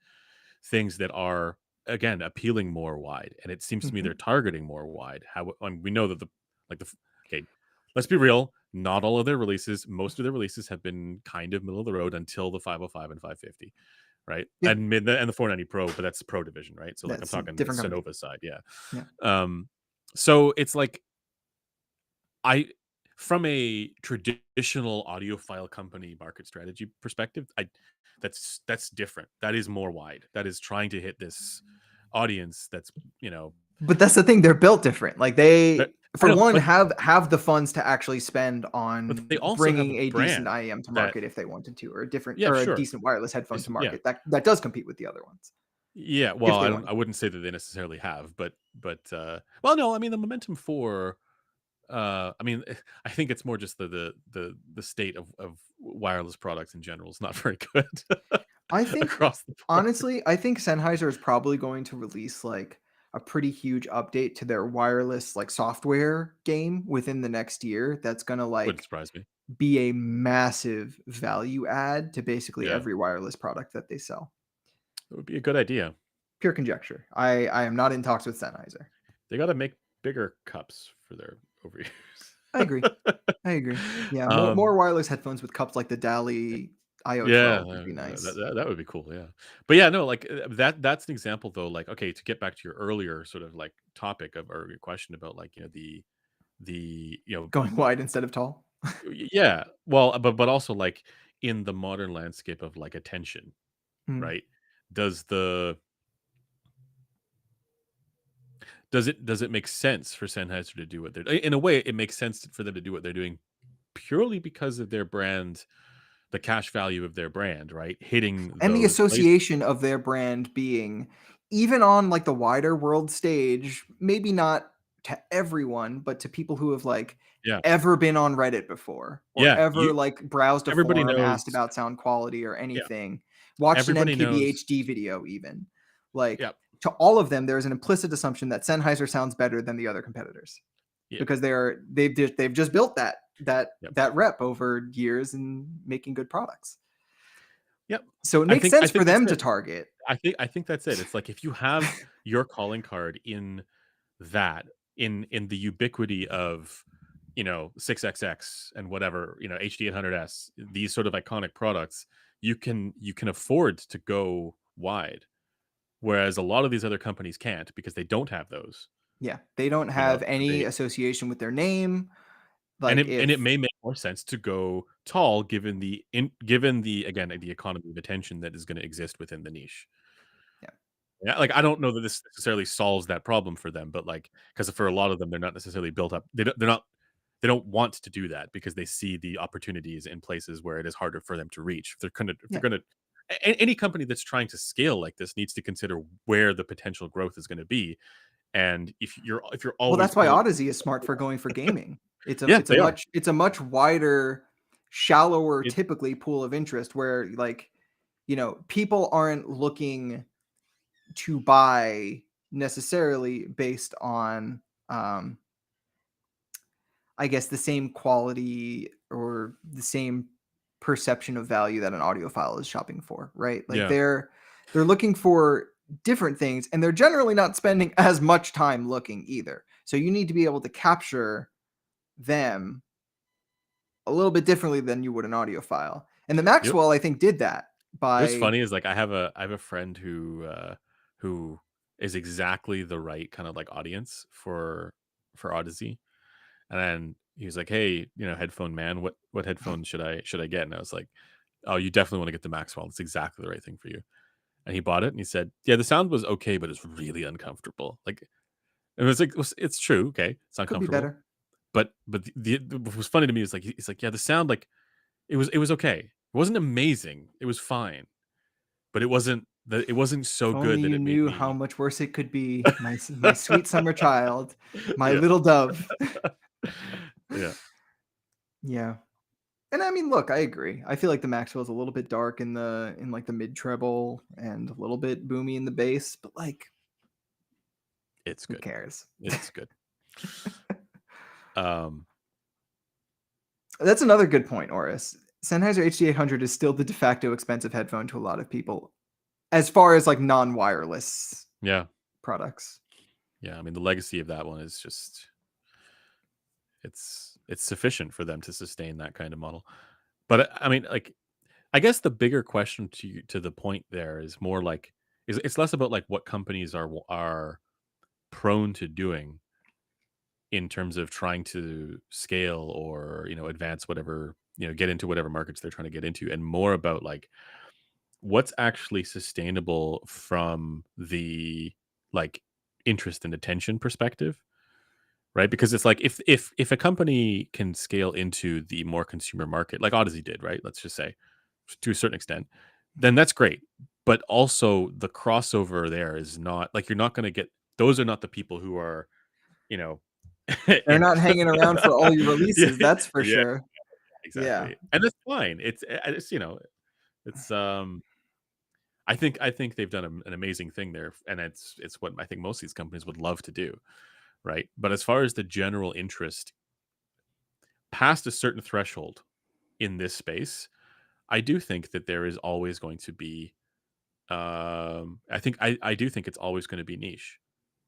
things that are again appealing more wide, and it seems to me mhm, they're targeting more wide. How we know that like the okay, let's be real. Not all of their releases, most of their releases have been kind of middle of the road until the 505 and 550, right? yeah, And and the 490 Pro, but that's the Pro division, right? So like I'm that's a talking different company. Sonova side, yeah. Yeah. So it's like I from a traditional audiophile company market strategy perspective, I that's different. That is more wide. That is trying to hit this audience that's, you know, But that's the thing, they're built different. Like, but they, I for know, one, have the funds to actually spend but on they also have a bringing a decent brand IEM to that market if they wanted to, or yeah, a sure. decent wireless headphone It's to yeah. market that does compete with the other ones Yeah, if well, they wanted I to. wouldn't say that they necessarily have, but well, no, I mean the momentum for I mean, I think it's more just the state of wireless products in general is not very good I think across the board. honestly, I think Sennheiser is probably going to release like a pretty huge update to their wireless like software game within the next year that's going to Wouldn't like surprise me. be a massive value add to basically Yeah, every wireless product that they sell. it would be a good idea. Pure conjecture. I am not in talks with Sennheiser. They got to make bigger cups for their I agree. overeaters. I agree. Yeah, more um, wireless headphones with cups like the Dali yeah, IO12 would be nice. that would be cool. Yeah, but yeah, no, like that's an example though. Like, okay, to get back to your earlier sort of like topic of or your question about like the Going wide instead of tall. yeah, well, but also like in the modern landscape of like attention, Mm. right? Does the does it make sense for Sennheiser to do what they're in a way? It makes sense for them to do what they're doing purely because of their brand, the cash value of their brand, right? Hitting And the those places. association of their brand being, even on like the wider world stage, maybe not to everyone, but to people who have like Yeah, ever been on Reddit before or yeah. ever like browsed a Everybody forum, knows. asked about sound quality or Yeah, anything, watched an everybody knows. MKBHD video even. Like, Yeah, to all of them, there's an implicit assumption that Sennheiser sounds better than the other competitors yeah, because they've just built yep, that rep over years and making good products. yep. So it makes sense I for think that's them to it. target. I think that's it. It's like if you have your calling card in that in the ubiquity of 6XX and whatever HD 800S, these sort of iconic products, you can afford to go wide, whereas a lot of these other companies can't because they don't have those. Yeah, they don't have any They association with their name. Like, and it if may make more sense to go tall given given the again the economy of attention that is going to exist within the niche. yeah, Yeah, like, I don't know that this necessarily solves that problem for them, but, like, because for a lot of them, they're not necessarily built up they don't want to do that because they see the opportunities in places where it is harder for them to reach. If they're yeah. gonna any company that's trying to scale like this needs to consider where the potential growth is gonna be, and if you're Well, always that's why only Odyssey is smart for going for gaming. yeah, they are. It's a much wider, shallower, It typically pool of interest where, like, people aren't looking to buy necessarily based on, um, I guess, the same quality or the same perception of value that an audiophile is shopping for, right? Like, yeah. they're looking for different things, and they're generally not spending as much time looking either. So you need to be able to capture them a little bit differently than you would an audiophile. And the Yep. Maxwell, I think, did that What's by funny is, like, I have a friend who is exactly the right kind of, like, audience for Odyssey. And then he was like, "Hey, headphone man, what headphone should I get?" And I was like, "Oh, you definitely want to get the Maxwell. It's exactly the right thing for you." And he bought it, and he said, "Yeah, the sound was okay, but it's really uncomfortable." Like, it was like, it's true. Okay, it's Could be uncomfortable, better. but what was funny to me is like he's like, "Yeah, the sound, like, it was okay. It wasn't amazing. It was fine, but it wasn't so If only good that you it made knew how me." much worse it could be, my sweet summer child, my Yeah. little dove. Yeah. Yeah. And I mean, look, I agree. I feel like the Maxwell's a little bit dark in like the mid treble and a little bit boomy in the bass, but like, It's who good. cares? It's good. Um, That's another good point, Oris. Sennheiser HD800 is still the de facto expensive headphone to a lot of people, as far as like non-wireless yeah. products. Yeah, I mean, the legacy of that one is just it's sufficient for them to sustain that kind of model. But I mean, like, I guess the bigger question to the point there is more like, it's less about like what companies are prone to doing in terms of trying to scale or advance whatever, get into whatever markets they're trying to get into, and more about like what's actually sustainable from the, like, interest and attention perspective, right? Because it's like, if a company can scale into the more consumer market like Odyssey did, right, let's just say, to a certain extent, then that's great. But also the crossover there is not like, you're not going to get, those are not the people who are, you know They're in it. not hanging around for all your Yeah, releases, that's for yeah, sure. Yeah. exactly, and that's fine. It's I think they've done an amazing thing there, and it's what I think most of these companies would love to do, right? But as far as the general interest past a certain threshold in this space, I do think that there is always going to be. I do think it's always going to be niche.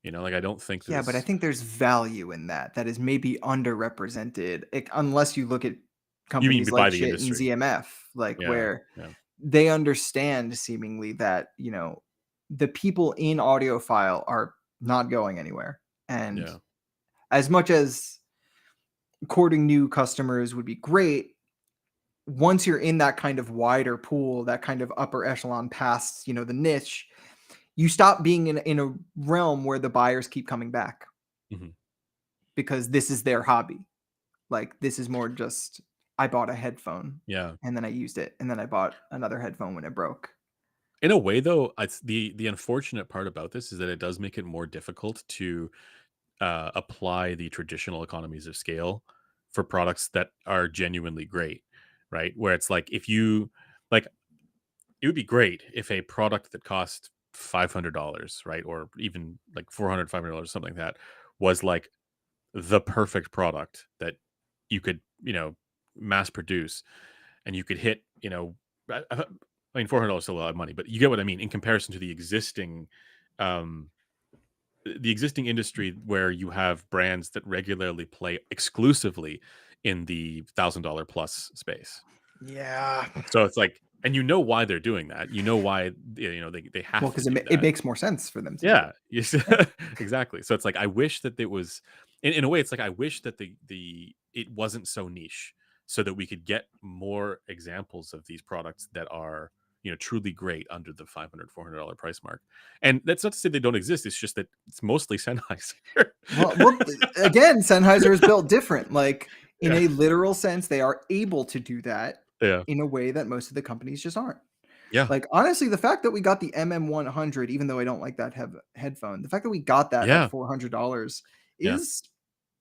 Like, I don't think that Yeah, but I this. think there's value in that is maybe underrepresented, unless you look at You mean companies like by the Shit and industry? ZMF, like Yeah, where yeah, they understand seemingly that, the people in audiophile are not going anywhere. And yeah, as much as courting new customers would be great, once you're in that kind of wider pool, that kind of upper echelon past, the niche, you stop being in a realm where the buyers keep coming back hmm because this is their hobby. Like, this is more just, I bought a headphone yeah. and then I used it and then I bought another headphone when it broke. In a way, though, it's the unfortunate part about this is that it does make it more difficult to apply the traditional economies of scale for products that are genuinely great, right? Where it's like, if you like, it would be great if a product that cost $500, right, or even like $400, $500, something like that, was like the perfect product that you could, mass produce, and you could hit, I mean, $400 is still a lot of money, but you get what I mean in comparison to um, the existing industry where you have brands that regularly play exclusively in the $1,000 plus space. Yeah. So it's like, and why they're doing that. Why, they Well, have to because do it that. makes more sense for them to do Yeah, it. yes, Yeah. exactly. So it's like, I wish that it was, in a way, it's like, I wish that it wasn't so niche, so that we could get more examples of these products that are, truly great under the $500 $400 price mark. And that's not to say they don't exist. It's just that it's mostly Sennheiser. Well, again, Sennheiser is built different. Like, in Yeah, a literal sense, they are able to do that yeah, in a way that most of the companies just aren't. yeah, Like, honestly, the fact that we got the MM100, even though I don't like that headphone, the fact that we got that at yeah, $400 yeah, is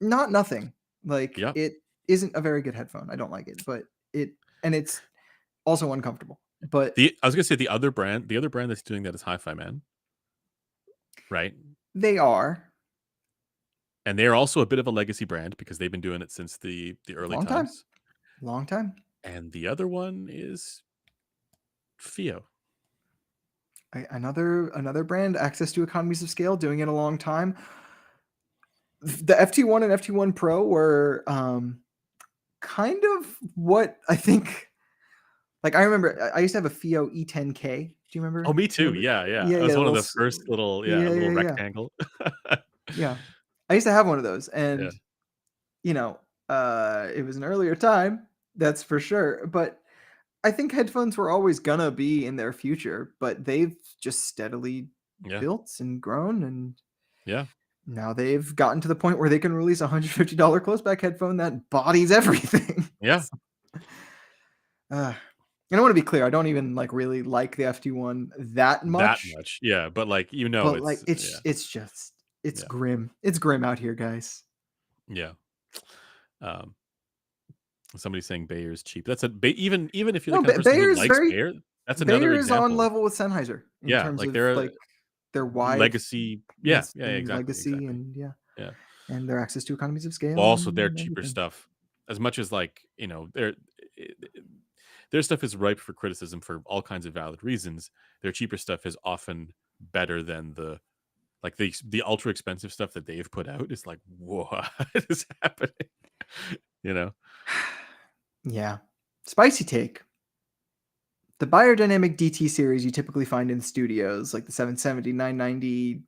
not nothing. Like, yeah. it isn't a very good headphone. I don't like it, but it's also uncomfortable. But I was gonna say, the other brand that's doing that is Hi-Fi Man, right? they are And they're also a bit of a legacy brand because they've been doing it since the early long time, times. long time. And the other one is Fio. Another brand, access to economies of scale, doing it a long time. The FT1 and FT1 Pro were kind of what I think. Like, I remember I used to have a Fio E10K. Do you Oh, remember? me Do you too. remember? Yeah, yeah. Yeah, It yeah, was the one of little the first yeah, little yeah, yeah, rectangle. yeah. I used to have one of those, Yeah. and you know, it was an earlier time, that's for sure. But I think headphones were always gonna be in their future, but they've just steadily Yeah. built and grown, and Yeah. now they've gotten to the point where they can release a $150 closeback headphone that bodies everything. Yeah. Uh, and I want to be clear, I don't even like really like the FT1 that That much, much. Yeah. But like, but like it's yeah. it's Yeah. grim. It's grim out here, guys. Yeah. Um, somebody's saying Bayer is cheap. That's even if you're the No, kind of person who Bayer is likes very Bayer, that's another Bayer is on example. level with Sennheiser in Yeah, terms like of they're a like their wideness legacy. Yeah, yeah, and exactly, legacy exactly. and yeah, Yeah. and their access to economies of Well, scale also their and cheaper everything. stuff, as much as like their stuff is ripe for criticism for all kinds of valid reasons. Their cheaper stuff is often better than the ultra expensive stuff that they've put out. Is like, what is happening? You know? Yeah. Spicy take. The biodynamic DT series you typically find in studios, like the 770, 990,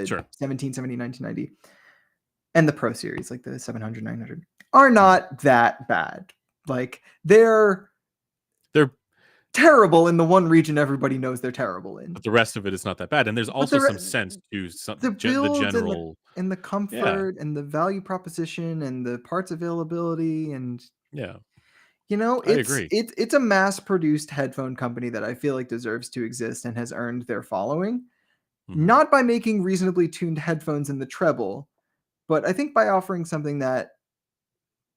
Sure. 1770, 1990, and the Pro series, like the 700, 900, are Mhm. not that bad. Like, they're They're terrible in the one region everybody knows they're terrible in. But the rest of it is not that bad, and there's But also some sense to the the build general. and the Yeah, comfort and the value proposition and the parts availability and yeah, I it's agree. it's a mass-produced headphone company that I feel like deserves to exist and has earned their following, Mhm. not by making reasonably tuned headphones in the treble, but I think by offering something that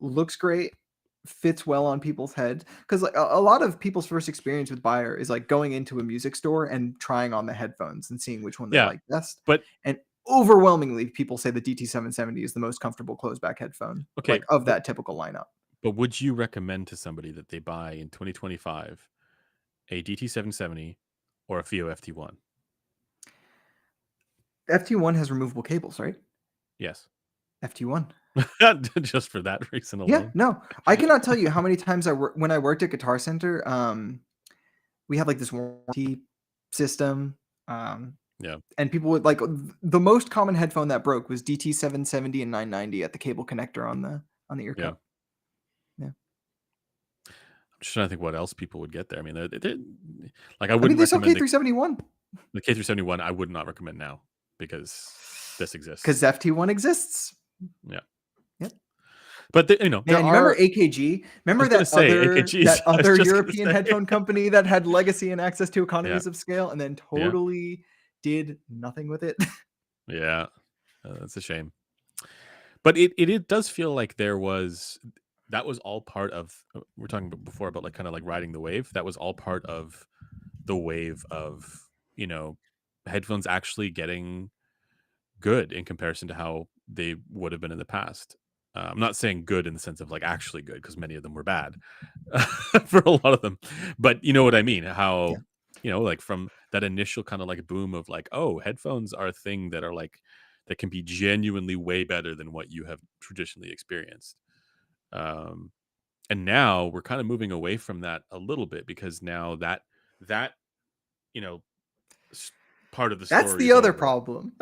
looks great, fits well on people's heads. Because like a lot of people's first experience with Bayer is like going into a music store and trying on the headphones and seeing which one they Yeah, like best. but And overwhelmingly, people say the DT770 is the most comfortable closed-back headphone, okay, like of that typical lineup. but would you recommend to somebody that they buy in 2025 a DT770 or a FIO FT1? FT1 has removable cables, right? Yes. FT1. Just for that reason Yeah, alone? no, I cannot tell you how many times when I worked at Guitar Center, we had like this warranty system, Yeah, and people would like the most common headphone that broke was DT770 and 990 at the cable connector on the ear yeah. cup. Yeah, I'm just trying to think what else people would get there. I mean, they're like, I I mean wouldn't they sell recommend K371 the K371. I would not recommend now because this because exists. FT1 exists. Yeah. Yep. But there Man, you remember are. AKG? I Remember was gonna say AKGs. that I was other just gonna European say. headphone company that had legacy and access to Yeah, economies of scale and then yeah, totally did nothing with it? yeah. That's a shame. But it does feel like that was all part of. We're talking before about like kind of like riding the wave. That was all part of the wave of you know headphones actually getting good in comparison to how they would have been in the past. I'm not saying good in the sense of like actually good because many of them were bad for a lot of them, but you know what I mean. Yeah. How like from that initial kind of like boom of like, oh, headphones are a thing that are like that can be genuinely way better than what you have traditionally experienced. Um, and now we're kind of moving away from that a little bit because now that you know s- part of the That's story the is other over. problem.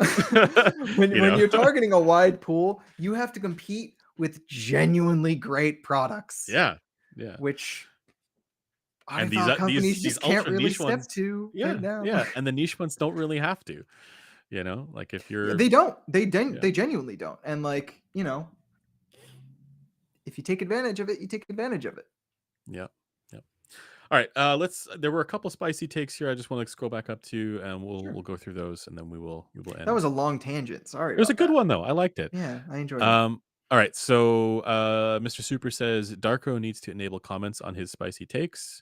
When you know you're targeting a wide pool, you have to compete with genuinely great products, Yeah, yeah, which I and thought companies these just can't ultra really niche step ones. to right Yeah, now. yeah, and the niche ones don't really have to. Like if Yeah, you're they don't. yeah, They genuinely don't. And like, if you take advantage of it, you take advantage of it. yeah, yeah. All right, let's. There were a couple spicy takes here. I just want to scroll back up to, and we'll Sure. go through those, and then we will That was end. a long tangent. Sorry It was a about good that. one though. I liked it. Yeah, I enjoyed it. Um, all right, so Mr. Super says Darko needs to enable comments on his spicy takes.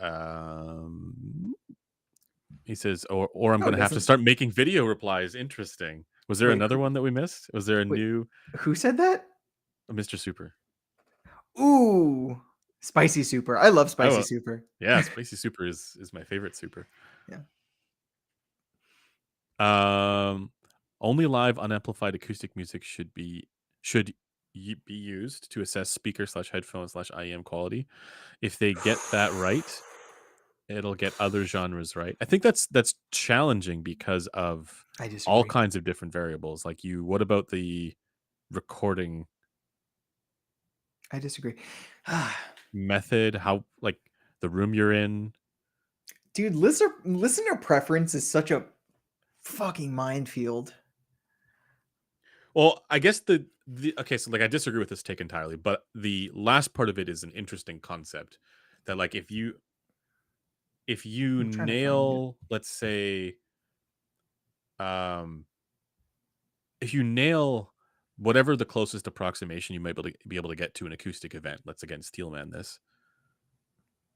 Um, he says, or I'm No, going it to have to doesn't. start making video replies. Interesting. Was there Wait, another one that we missed? Was there a wait, new who said that? Mr. Super? Ooh, spicy super. I love spicy Oh, super. yeah, Spicy Super is my favorite super. Yeah. Um, only live unamplified acoustic music should be used to assess speaker slash headphone slash IEM quality. If they get that right, it'll get other genres right. I think that's challenging because of I all disagree. kinds of different variables. Like what about the recording? I disagree. Method, how like the room you're in. Dude, listener preference is such a fucking minefield. Well, I guess the okay, so like I disagree with this take entirely, but the last part of it is an interesting concept that like if you I'm trying to find it. nail, let's say, um if you nail whatever the closest approximation you might be able to get to an acoustic event, let's again steelman this,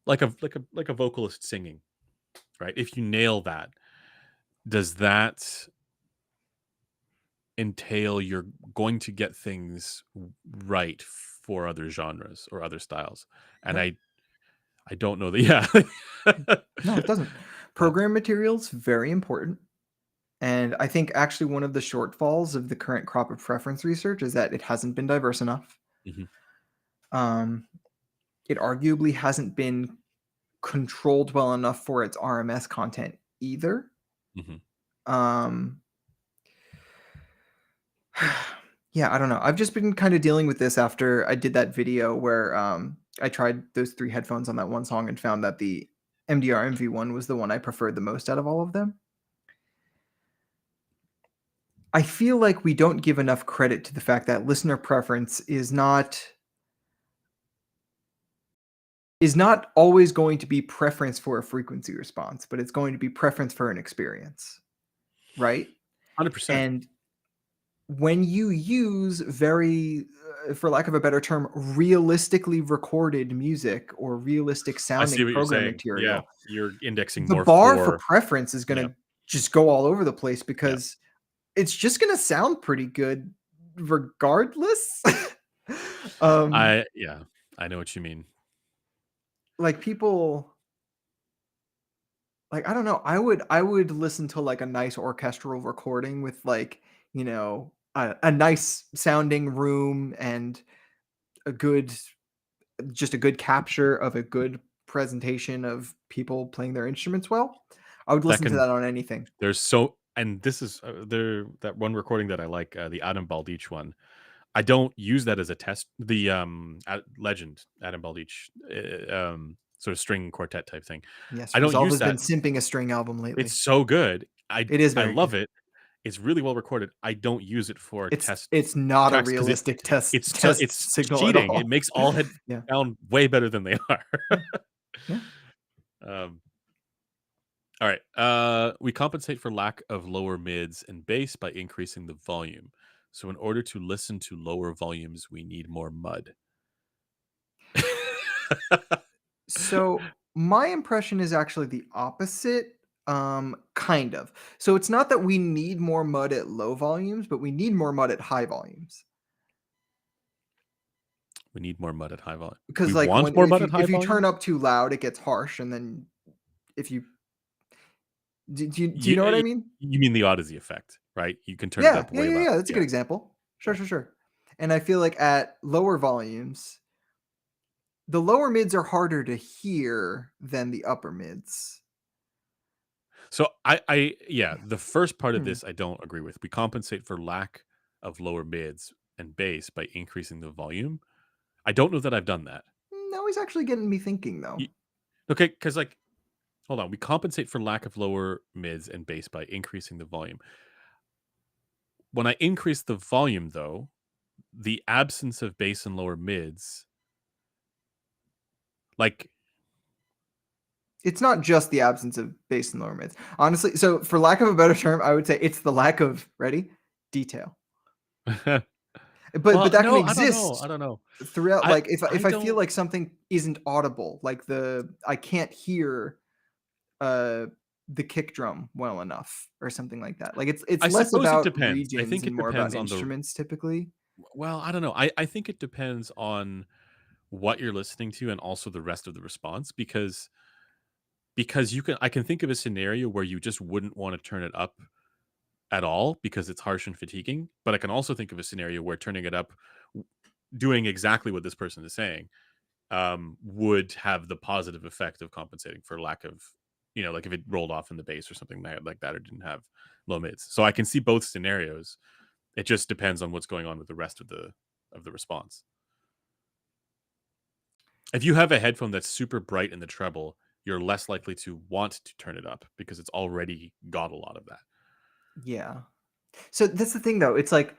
like a vocalist singing, right? If you nail that, does that entail you're going to get things right for other genres or other styles? And No, I don't know that. Yeah. no, it doesn't. Yeah. Program materials, very important. And I think actually one of the shortfalls of the current crop of preference research is that it hasn't been diverse enough. Mhm, Um, it arguably hasn't been controlled well enough for its RMS content either. mhm. Um, yeah, I don't know. I've just been kind of dealing with this after I did that video where I tried those 3 headphones on that one song and found that the MDR MV1 was the one I preferred the most out of all of them. I feel like we don't give enough credit to the fact that listener preference is not always going to be preference for a frequency response, but it's going to be preference for an experience, right? 100%. And when you use very, for lack of a better term, realistically recorded music or realistic I see sounding what you're program saying. Yeah, material, you're indexing the more bar for for. preference is Yeah, going to just go all over the place yeah. because it's just going to sound pretty good regardless. um, Yeah, I know what you mean. like people, like I don't know, I would listen to like a nice orchestral recording with like, a nice sounding room and a good just a good capture of a good presentation of people playing their instruments well. I would That listen to can that on anything. there's so and this is there that one recording that I like, the Adam Baldich one. I don't use that as a test. The legend Adam Baldich, sort of string quartet type thing. Yes, I don't Resolve use has been that. simping a string album It's lately. so good. I It is I very love good. it. It's really well recorded. I don't use it for It's test it's not a tracks because realistic test it's test signal at cheating. It all. makes all head Yeah. sound way better than they are. Yeah. Yeah. um, all right. We compensate for lack of lower mids and bass by increasing the volume. So in order to listen to lower volumes, we need more mud. So my impression is actually the opposite. Kind of. So it's not that we need more mud at low volumes, but we need more mud at high volumes. We need more mud at high volume. We Because like want when more if mud you at high if you volume? turn up too loud, it gets harsh, and then if you do you You, know what I mean? you mean the Odyssey effect, right? You can turn it Yeah, up yeah, way yeah, loud. yeah. That's a good Yeah, example. Sure, yeah. sure, sure. And I feel like at lower volumes, the lower mids are harder to hear than the upper mids. So yeah, the first part of Hmm. this I don't agree with. We compensate for lack of lower mids and bass by increasing the volume. I don't know that I've done that. Now he's actually getting me thinking though. You, okay, because like, hold on. We compensate for lack of lower mids and bass by increasing the volume. When I increase the volume, though, the absence of bass and lower mids, like, It's not just the absence of bass and lower mids. Honestly, so for lack of a better term, I would say it's the lack of ready detail. But well, that can no, I don't know. I exist don't know. throughout. I Like if I I feel don't. like something isn't audible, like I can't hear uh the kick drum well enough or something like that. Like it's I less suppose it about depends. I regions think and it more about depends on the. instruments typically. Well, I don't know. I think it depends on what you're listening to and also the rest of the response because I can think of a scenario where you just wouldn't want to turn it up at all because it's harsh and fatiguing, but I can also think of a scenario where turning it up, doing exactly what this person is saying, would have the positive effect of compensating for lack of, like if it rolled off in the bass or something like that or didn't have low mids. So I can see both scenarios. It just depends on what's going on with the rest of the response. If you have a headphone that's super bright in the treble, you're less likely to want to turn it up because it's already got a lot of that. Yeah. So that's the thing, though. It's like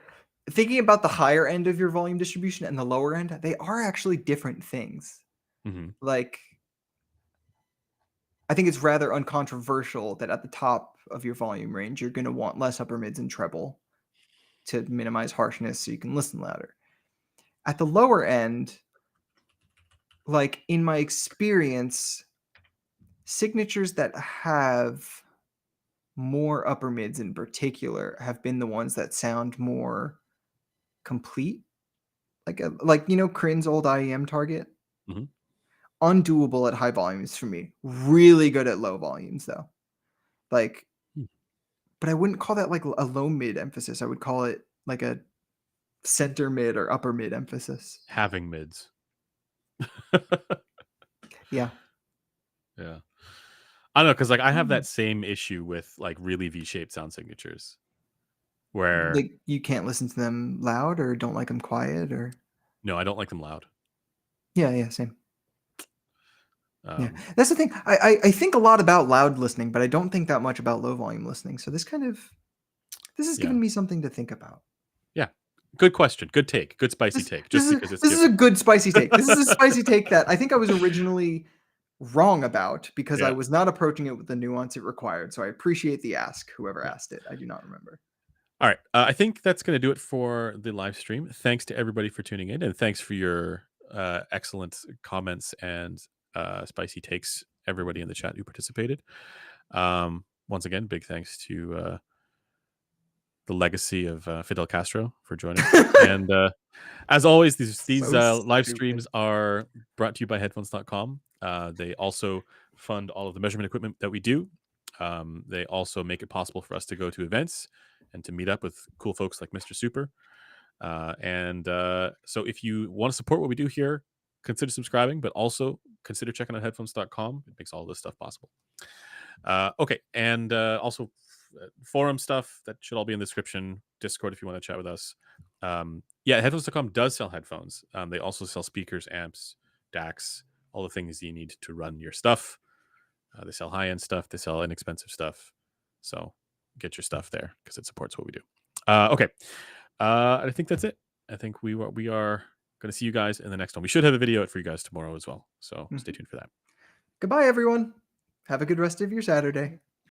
thinking about the higher end of your volume distribution and the lower end, they are actually different things. Mhm. Like, I think it's rather uncontroversial that at the top of your volume range, you're going to want less upper mids and treble to minimize harshness so you can listen louder. At the lower end, like in my experience, signatures that have more upper mids in particular have been the ones that sound more complete. Like Crin's old IEM target. Mhm. Undoable at high volumes for me. Really good at low volumes though. Like, Hmm. but I wouldn't call that like a low mid emphasis. I would call it like a center mid or upper mid emphasis. Having mids. Yeah. Yeah. I don't know, because like I have Mm. that same issue with like really V-shaped sound signatures where Like you can't listen to them loud or don't like them quiet or no, I don't like them loud. yeah, same. Yeah. Um, That's the thing. I think a lot about loud listening, but I don't think that much about low volume listening. So this has yeah. given me something to think about. Yeah. Good question. Good take. Good spicy take. This Just is because it's this is a different. good spicy take. This is a spicy take that I think I was originally wrong about because I Yeah. was not approaching it with the nuance it required. So I appreciate the ask, whoever asked it. I do not remember. All right. I think that's going to do it for the live stream. Thanks to everybody for tuning in, and thanks for your excellent comments and spicy takes. Everybody in the chat who participated. Once again, big thanks to the legacy of Fidel Castro for joining. And as always, these So live stupid. streams are brought to you by headphones.com. They also fund all of the measurement equipment that we do. They also make it possible for us to go to events and to meet up with cool folks like Mr. Super. So if you want to support what we do here, consider subscribing, but also consider checking out headphones.com. It makes all this stuff possible. Okay. And also forum stuff that should all be in the description. Discord if you want to chat with us. Headphones.com does sell headphones. They also sell speakers, amps, DACs, all the things you need to run your stuff. They sell high-end stuff. They sell inexpensive stuff. So get your stuff there because it supports what we do. Okay. I think that's it. I think we are going to see you guys in the next one. We should have a video out for you guys tomorrow as well. So stay tuned for that. Goodbye, everyone. Have a good rest of your Saturday.